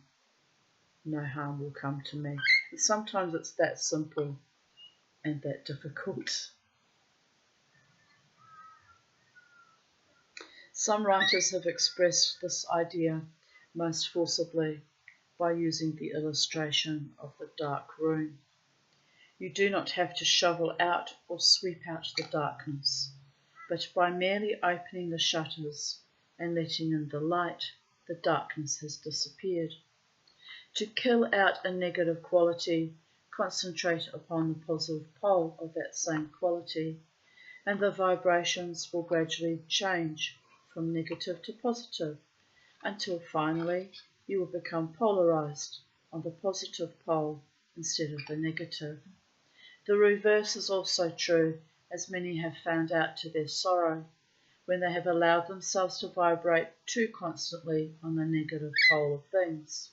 no harm will come to me. And sometimes it's that simple and that difficult. Some writers have expressed this idea most forcibly by using the illustration of the dark room. You do not have to shovel out or sweep out the darkness, but by merely opening the shutters and letting in the light, the darkness has disappeared. To kill out a negative quality, concentrate upon the positive pole of that same quality, and the vibrations will gradually change from negative to positive, until finally you will become polarized on the positive pole instead of the negative. The reverse is also true, as many have found out to their sorrow, when they have allowed themselves to vibrate too constantly on the negative pole of things.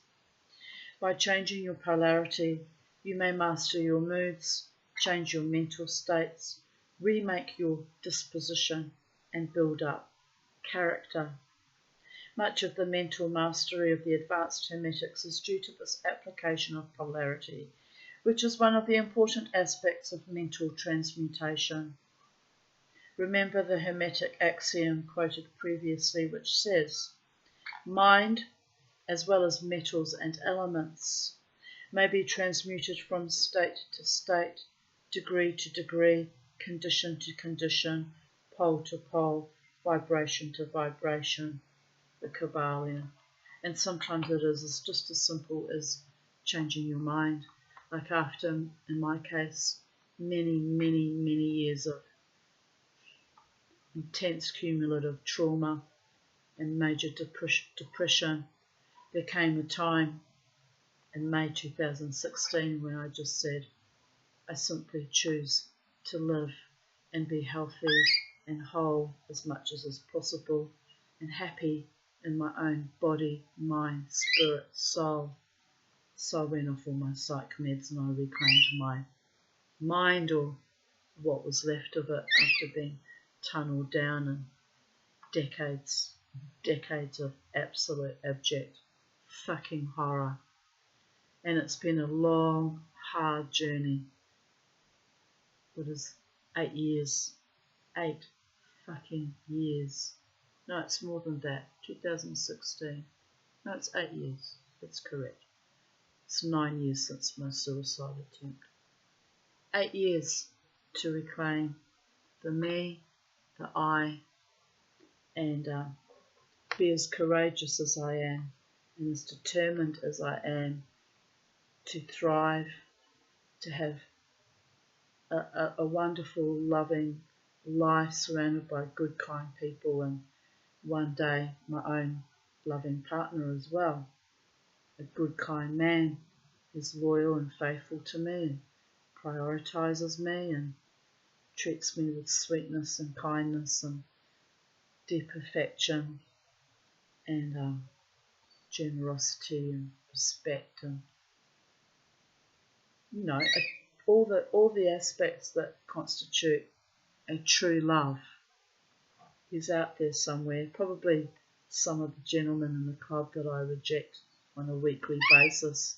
By changing your polarity, you may master your moods, change your mental states, remake your disposition, and build up character. Much of the mental mastery of the advanced Hermetics is due to this application of polarity, which is one of the important aspects of mental transmutation. Remember the Hermetic axiom quoted previously, which says, mind, as well as metals and elements, may be transmuted from state to state, degree to degree, condition to condition, pole to pole, vibration to vibration, the Kybalion. And sometimes it is just as simple as changing your mind. Like after, in my case, many, many, many years of intense cumulative trauma and major depression, there came a time in May 2016 when I just said, I simply choose to live and be healthy and whole as much as is possible and happy in my own body, mind, spirit, soul. So I went off all my psych meds and I reclaimed my mind, or what was left of it, after being tunnelled down in decades of absolute abject fucking horror. And it's been a long, hard journey. It is 8 years. 8 fucking years. No, it's more than that. 2016. No, it's 8 years. That's correct. It's 9 years since my suicide attempt. 8 years to reclaim the me, the I, and be as courageous as I am and as determined as I am to thrive, to have a wonderful, loving life surrounded by good, kind people, and one day my own loving partner as well. A good, kind man who's loyal and faithful to me and prioritises me and treats me with sweetness and kindness and deep affection and generosity and respect, and all the aspects that constitute a true love. He's out there somewhere, probably some of the gentlemen in the club that I reject on a weekly basis.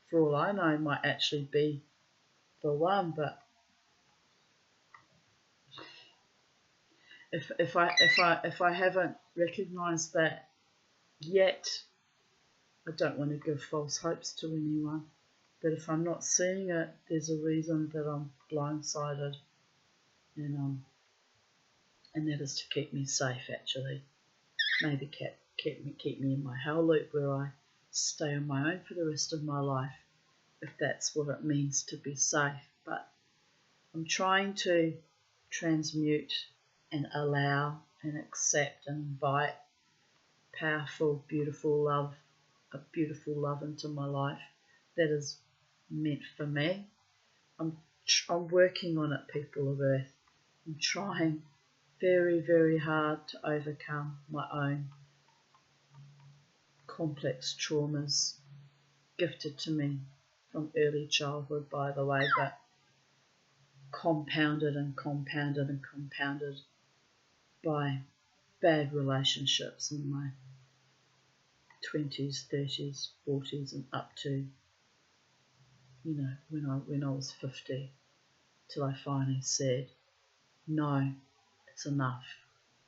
For all I know, might actually be the one, but if I haven't recognised that yet, I don't want to give false hopes to anyone. But if I'm not seeing it, there's a reason that I'm blindsided, and that is to keep me safe. Actually, maybe keep me in my hell loop where I stay on my own for the rest of my life, if that's what it means to be safe. But I'm trying to transmute and allow and accept and invite powerful, beautiful love, a beautiful love into my life that is meant for me. I'm working on it, people of Earth. I'm trying very, very hard to overcome my own complex traumas gifted to me from early childhood, by the way, but compounded and compounded and compounded by bad relationships in my 20s, 30s, 40s and up to, when I was 50, till I finally said, no, it's enough.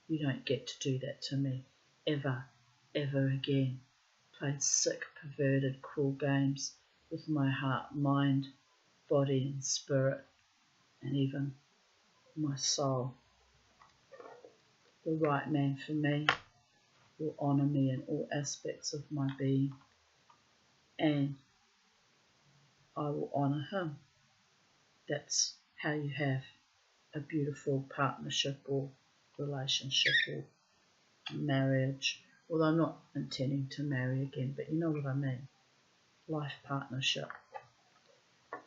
You don't get to do that to me ever, ever again. Played sick, perverted, cruel games with my heart, mind, body and spirit, and even my soul. The right man for me will honour me in all aspects of my being, and I will honour him. That's how you have a beautiful partnership or relationship or marriage. Although I'm not intending to marry again, but you know what I mean. Life partnership.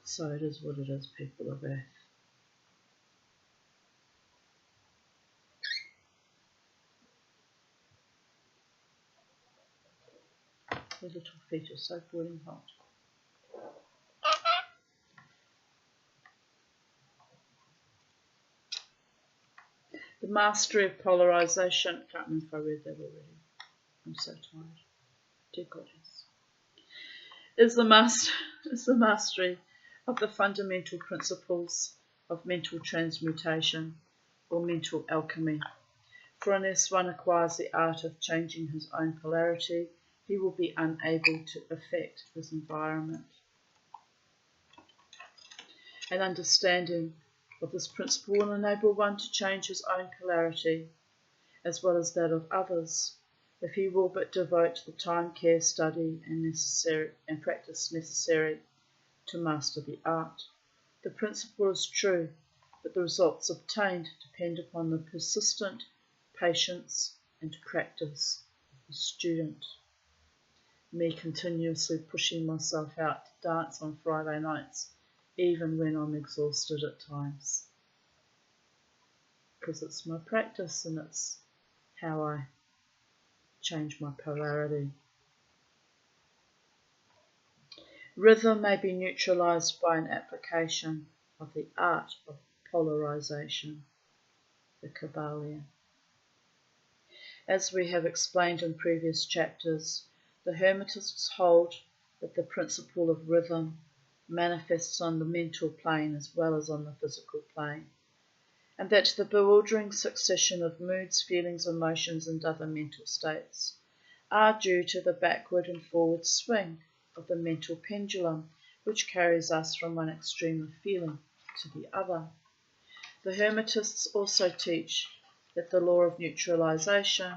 So it is what it is, people of Earth. The little feet are so boiling hot. The mastery of polarization. I can't remember if I read that already. I'm so tired. Dear goddess. Is the mastery of the fundamental principles of mental transmutation or mental alchemy. For unless one acquires the art of changing his own polarity, he will be unable to affect his environment. An understanding of this principle will enable one to change his own polarity, as well as that of others, if he will but devote the time, care, study, and practice necessary to master the art. The principle is true, but the results obtained depend upon the persistent patience and practice of the student. me continuously pushing myself out to dance on Friday nights, even when I'm exhausted at times. Because it's my practice and it's how I change my polarity. Rhythm may be neutralized by an application of the art of polarization, the Kybalion. As we have explained in previous chapters, the Hermetists hold that the principle of rhythm manifests on the mental plane as well as on the physical plane, and that the bewildering succession of moods, feelings, emotions, and other mental states are due to the backward and forward swing of the mental pendulum, which carries us from one extreme of feeling to the other. The Hermetists also teach that the law of neutralization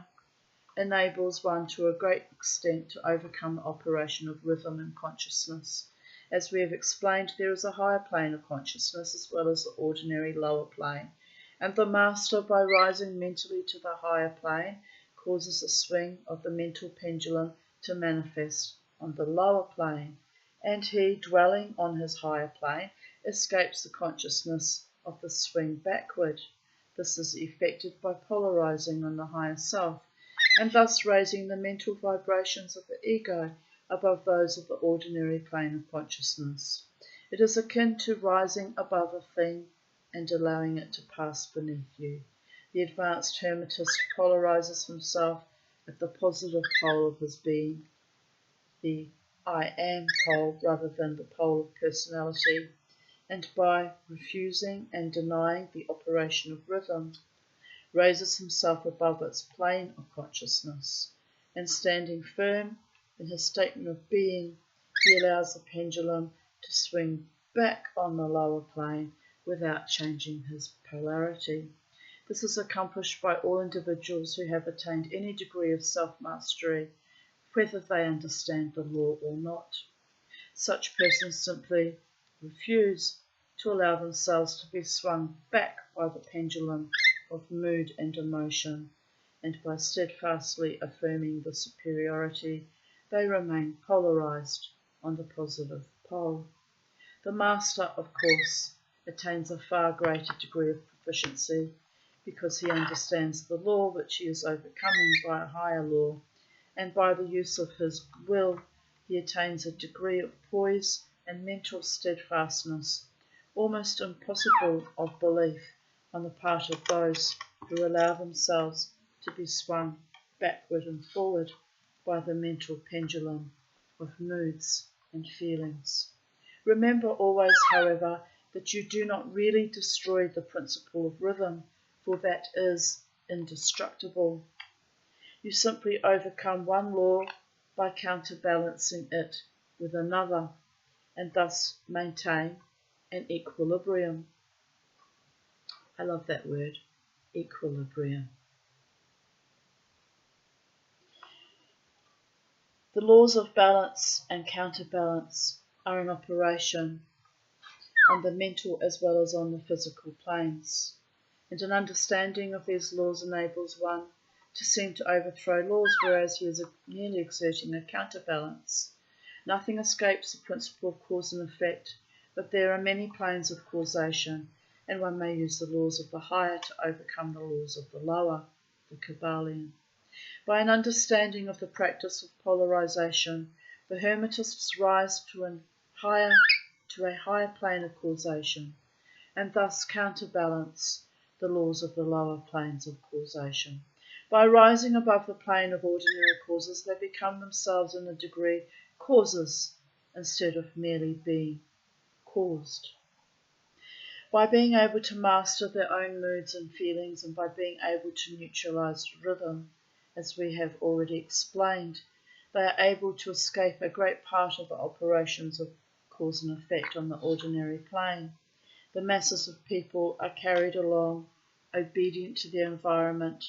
enables one to a great extent to overcome the operation of rhythm in consciousness. As we have explained, there is a higher plane of consciousness as well as the ordinary lower plane, and the master, by rising mentally to the higher plane, causes a swing of the mental pendulum to manifest on the lower plane, and he, dwelling on his higher plane, escapes the consciousness of the swing backward. This is effected by polarizing on the higher self, and thus raising the mental vibrations of the ego above those of the ordinary plane of consciousness. It is akin to rising above a thing and allowing it to pass beneath you. The advanced hermetist polarizes himself at the positive pole of his being, the I am pole rather than the pole of personality, and by refusing and denying the operation of rhythm, raises himself above its plane of consciousness, and standing firm in his statement of being, he allows the pendulum to swing back on the lower plane without changing his polarity. This is accomplished by all individuals who have attained any degree of self-mastery, whether they understand the law or not. Such persons simply refuse to allow themselves to be swung back by the pendulum of mood and emotion, and by steadfastly affirming the superiority, they remain polarized on the positive pole. The master, of course, attains a far greater degree of proficiency because he understands the law which he is overcoming by a higher law, and by the use of his will he attains a degree of poise and mental steadfastness almost impossible of belief on the part of those who allow themselves to be swung backward and forward by the mental pendulum of moods and feelings. Remember always, however, that you do not really destroy the principle of rhythm, for that is indestructible. You simply overcome one law by counterbalancing it with another, and thus maintain an equilibrium. I love that word, equilibrium. The laws of balance and counterbalance are in operation on the mental as well as on the physical planes, and an understanding of these laws enables one to seem to overthrow laws, whereas he is merely exerting a counterbalance. Nothing escapes the principle of cause and effect, but there are many planes of causation, and one may use the laws of the higher to overcome the laws of the lower, the Kybalion. By an understanding of the practice of polarization, the Hermetists rise to a higher plane of causation, and thus counterbalance the laws of the lower planes of causation. By rising above the plane of ordinary causes, they become themselves in a degree causes instead of merely being caused. By being able to master their own moods and feelings, and by being able to neutralize rhythm, as we have already explained, they are able to escape a great part of the operations of cause and effect on the ordinary plane. The masses of people are carried along, obedient to their environment,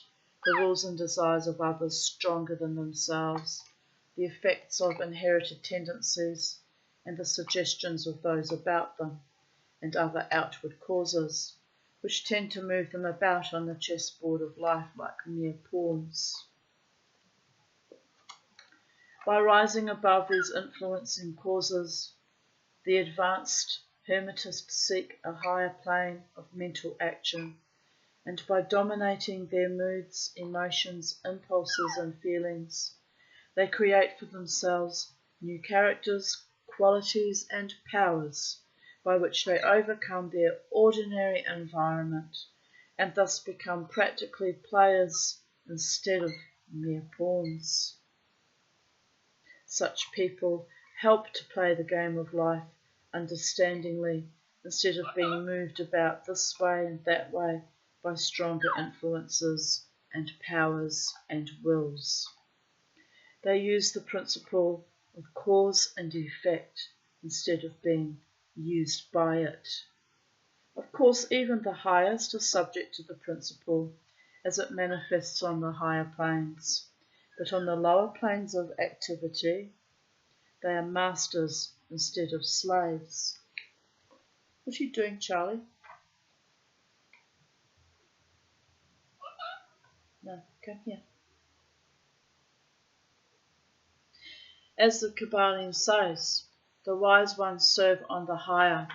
the rules and desires of others stronger than themselves, the effects of inherited tendencies, and the suggestions of those about them, and other outward causes, which tend to move them about on the chessboard of life like mere pawns. By rising above these influencing causes, the advanced Hermetists seek a higher plane of mental action, and by dominating their moods, emotions, impulses, and feelings, they create for themselves new characters, qualities, and powers by which they overcome their ordinary environment and thus become practically players instead of mere pawns. Such people help to play the game of life understandingly instead of being moved about this way and that way by stronger influences and powers and wills. They use the principle of cause and effect instead of being used by it. Of course, even the highest are subject to the principle as it manifests on the higher planes, but on the lower planes of activity, they are masters instead of slaves. What are you doing, Charlie? No, come here. As the Kybalion says, the wise ones serve on the higher,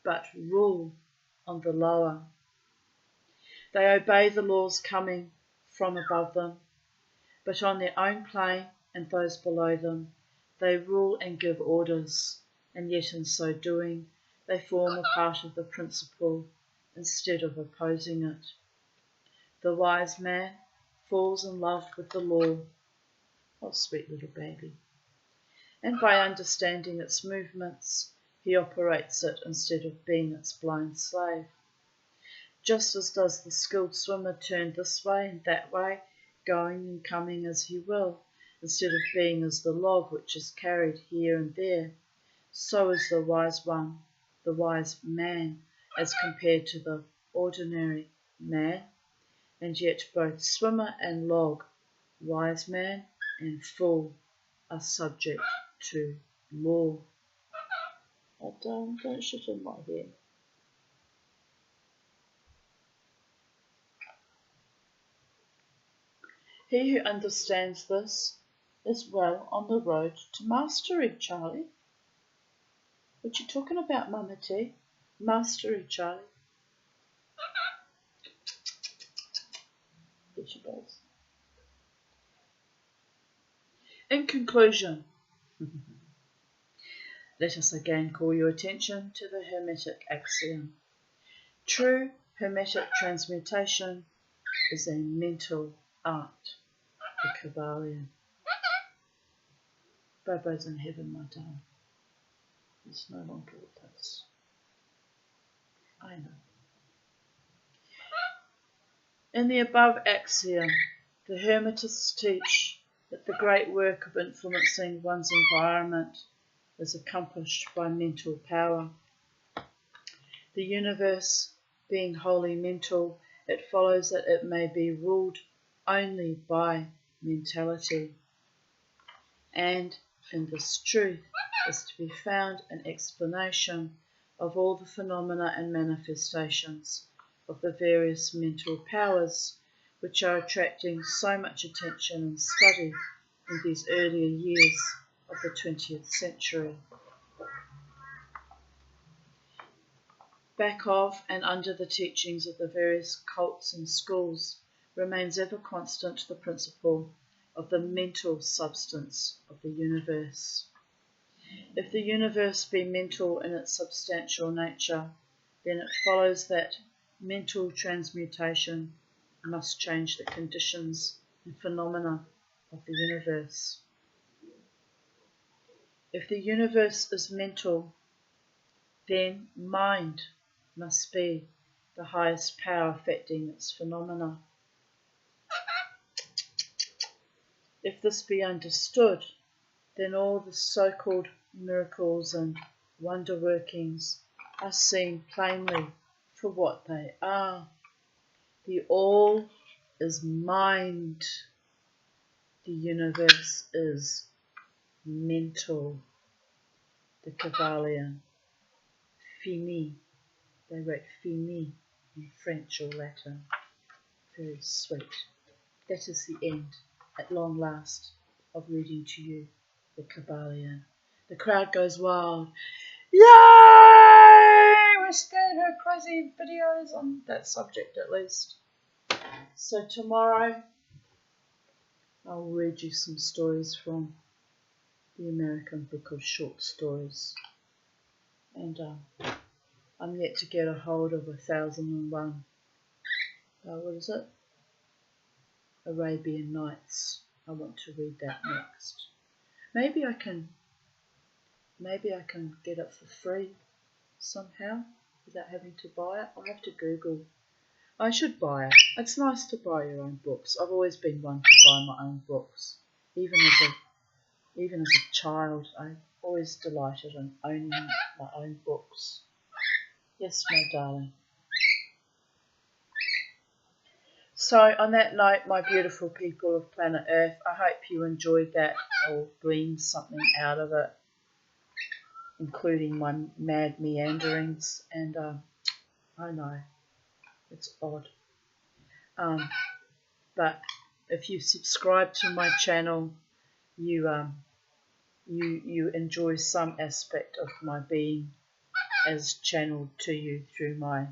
but rule on the lower. They obey the laws coming from above them, but on their own plane and those below them, they rule and give orders, and yet in so doing, they form a part of the principle instead of opposing it. The wise man falls in love with the law, oh sweet little baby, and by understanding its movements, he operates it instead of being its blind slave. Just as does the skilled swimmer turn this way and that way, going and coming as he will, instead of being as the log which is carried here and there, so is the wise one, the wise man, as compared to the ordinary man, and yet both swimmer and log, wise man and fool, are subject to law. Oh, don't shit in my hair. He who understands this is well on the road to mastery, Charlie. What you talking about, Mama T? Mastery, Charlie. Get your balls. In conclusion, let us again call your attention to the Hermetic axiom. True Hermetic transmutation is a mental art, the Kybalion. Bobo's in heaven, my darling. It's no longer with us. I know. In the above axiom, the Hermetists teach that the great work of influencing one's environment is accomplished by mental power. The universe being wholly mental, it follows that it may be ruled only by mentality. And in this truth is to be found an explanation of all the phenomena and manifestations of the various mental powers which are attracting so much attention and study in these earlier years of the 20th century. Back of and under the teachings of the various cults and schools remains ever constant the principle of the mental substance of the universe. If the universe be mental in its substantial nature, then it follows that mental transmutation must change the conditions and phenomena of the universe. If the universe is mental, then mind must be the highest power affecting its phenomena. If this be understood, then all the so-called miracles and wonder workings are seen plainly for what they are. The all is mind. The universe is mental. The Kybalion. Fini. They wrote fini in French or Latin. Very sweet. That is the end, at long last. of reading to you the Kybalion. The crowd goes wild. Yay! We're scared her crazy videos on that subject at least. So tomorrow I'll read you some stories from the American Book of Short Stories. And I'm yet to get a hold of 1001, what is it? Arabian Nights. I want to read that next. Maybe I can get it for free somehow without having to buy it. I'll have to Google. I should buy it. It's nice to buy your own books. I've always been one to buy my own books. Even as a child, I always delighted in owning my own books. Yes, my darling. So on that note, my beautiful people of planet Earth, I hope you enjoyed that or gleaned something out of it, including my mad meanderings. And I know it's odd, but if you subscribe to my channel, you enjoy some aspect of my being as channeled to you through my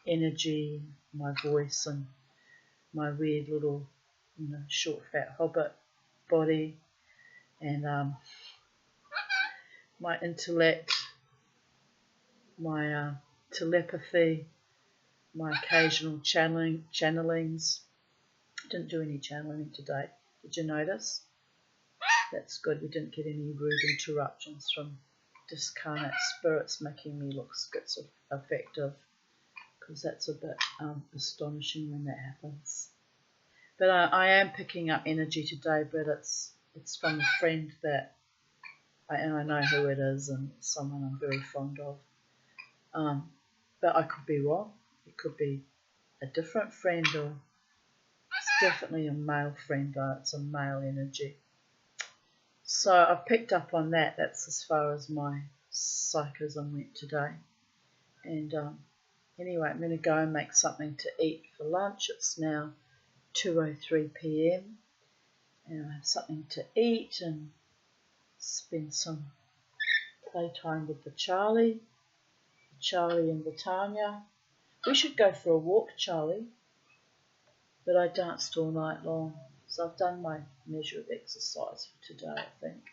energy, my voice, and my weird little, short fat hobbit body, and my intellect, my telepathy, my occasional channelings. I didn't do any channeling today. Did you notice? That's good. We didn't get any rude interruptions from discarnate spirits making me look schizoaffective, because that's a bit astonishing when that happens. But I am picking up energy today, but it's from a friend that, and I know who it is, and it's someone I'm very fond of. But I could be wrong. It could be a different friend, or it's definitely a male friend. It's a male energy. So I've picked up on that. That's as far as my psychism went today. And anyway, I'm going to go and make something to eat for lunch. It's now 2:03 p.m. and I have something to eat and spend some playtime with the Charlie and the Tanya. We should go for a walk, Charlie. But I danced all night long, so I've done my measure of exercise for today, I think.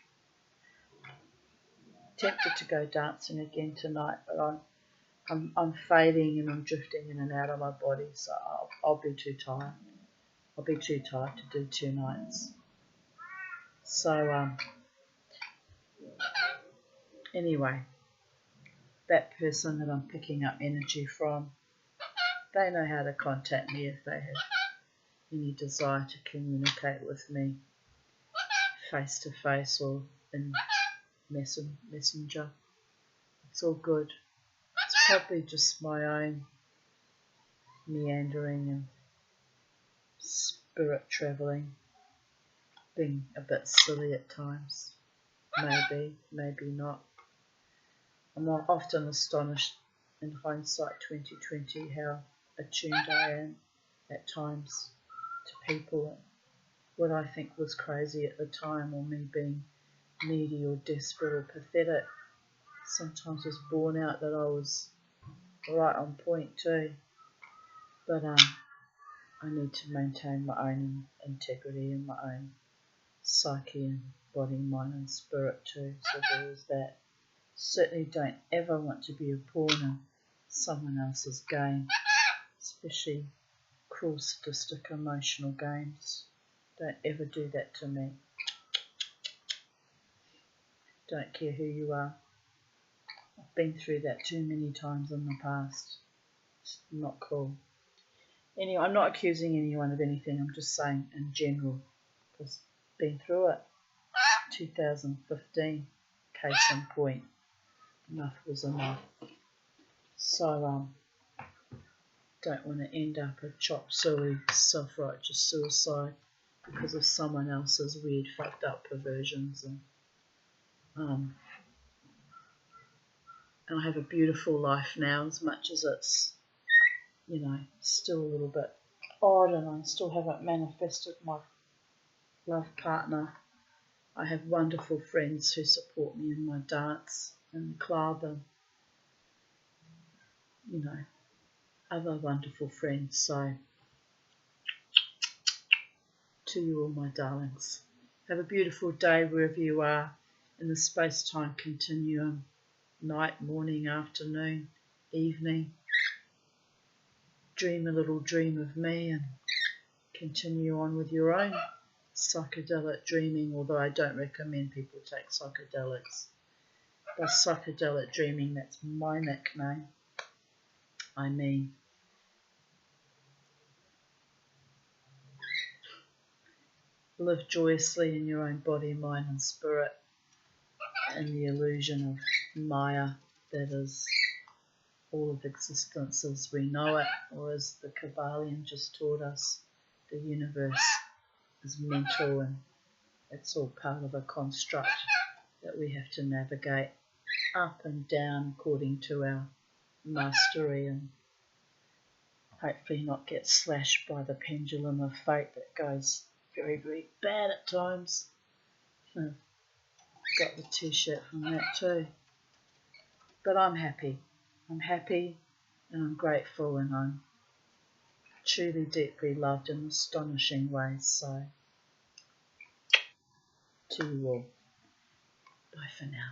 Tempted to go dancing again tonight, but I'm fading and I'm drifting in and out of my body, so I'll be too tired. I'll be too tired to do 2 nights. So anyway, that person that I'm picking up energy from, they know how to contact me if they have any desire to communicate with me face to face or in messenger. It's all good. It's probably just my own meandering and spirit travelling, being a bit silly at times. Maybe not. I'm often astonished in hindsight 2020 how attuned I am at times to people. What I think was crazy at the time, or me being needy or desperate or pathetic, sometimes was borne out that I was right on point too. But I need to maintain my own integrity and my own psyche and body, mind and spirit too. So there is that. Certainly don't ever want to be a pawn in someone else's game, especially cruel, sadistic, emotional games. Don't ever do that to me. Don't care who you are. I've been through that too many times in the past. It's not cool. Anyway, I'm not accusing anyone of anything. I'm just saying in general, because I've been through it. 2015, case in point. Enough was enough. So don't want to end up a chop suey, self-righteous suicide because of someone else's weird, fucked up perversions. And I have a beautiful life now, as much as it's, still a little bit odd, and I still haven't manifested my love partner I have wonderful friends who support me in my dance and the club and, other wonderful friends. So, to you all, my darlings, have a beautiful day wherever you are in the space-time continuum, night, morning, afternoon, evening. Dream a little dream of me and continue on with your own psychedelic dreaming, although I don't recommend people take psychedelics. By psychedelic dreaming, that's my nickname. I mean, live joyously in your own body, mind and spirit, in the illusion of Maya, that is all of existence as we know it, or as the Kybalion just taught us, the universe is mental and it's all part of a construct that we have to navigate up and down according to our mastery, and hopefully not get slashed by the pendulum of fate that goes very, very bad at times. I've got the t-shirt from that too. But I'm happy. I'm happy and I'm grateful, and I'm truly deeply loved in astonishing ways. So, to you all, bye for now.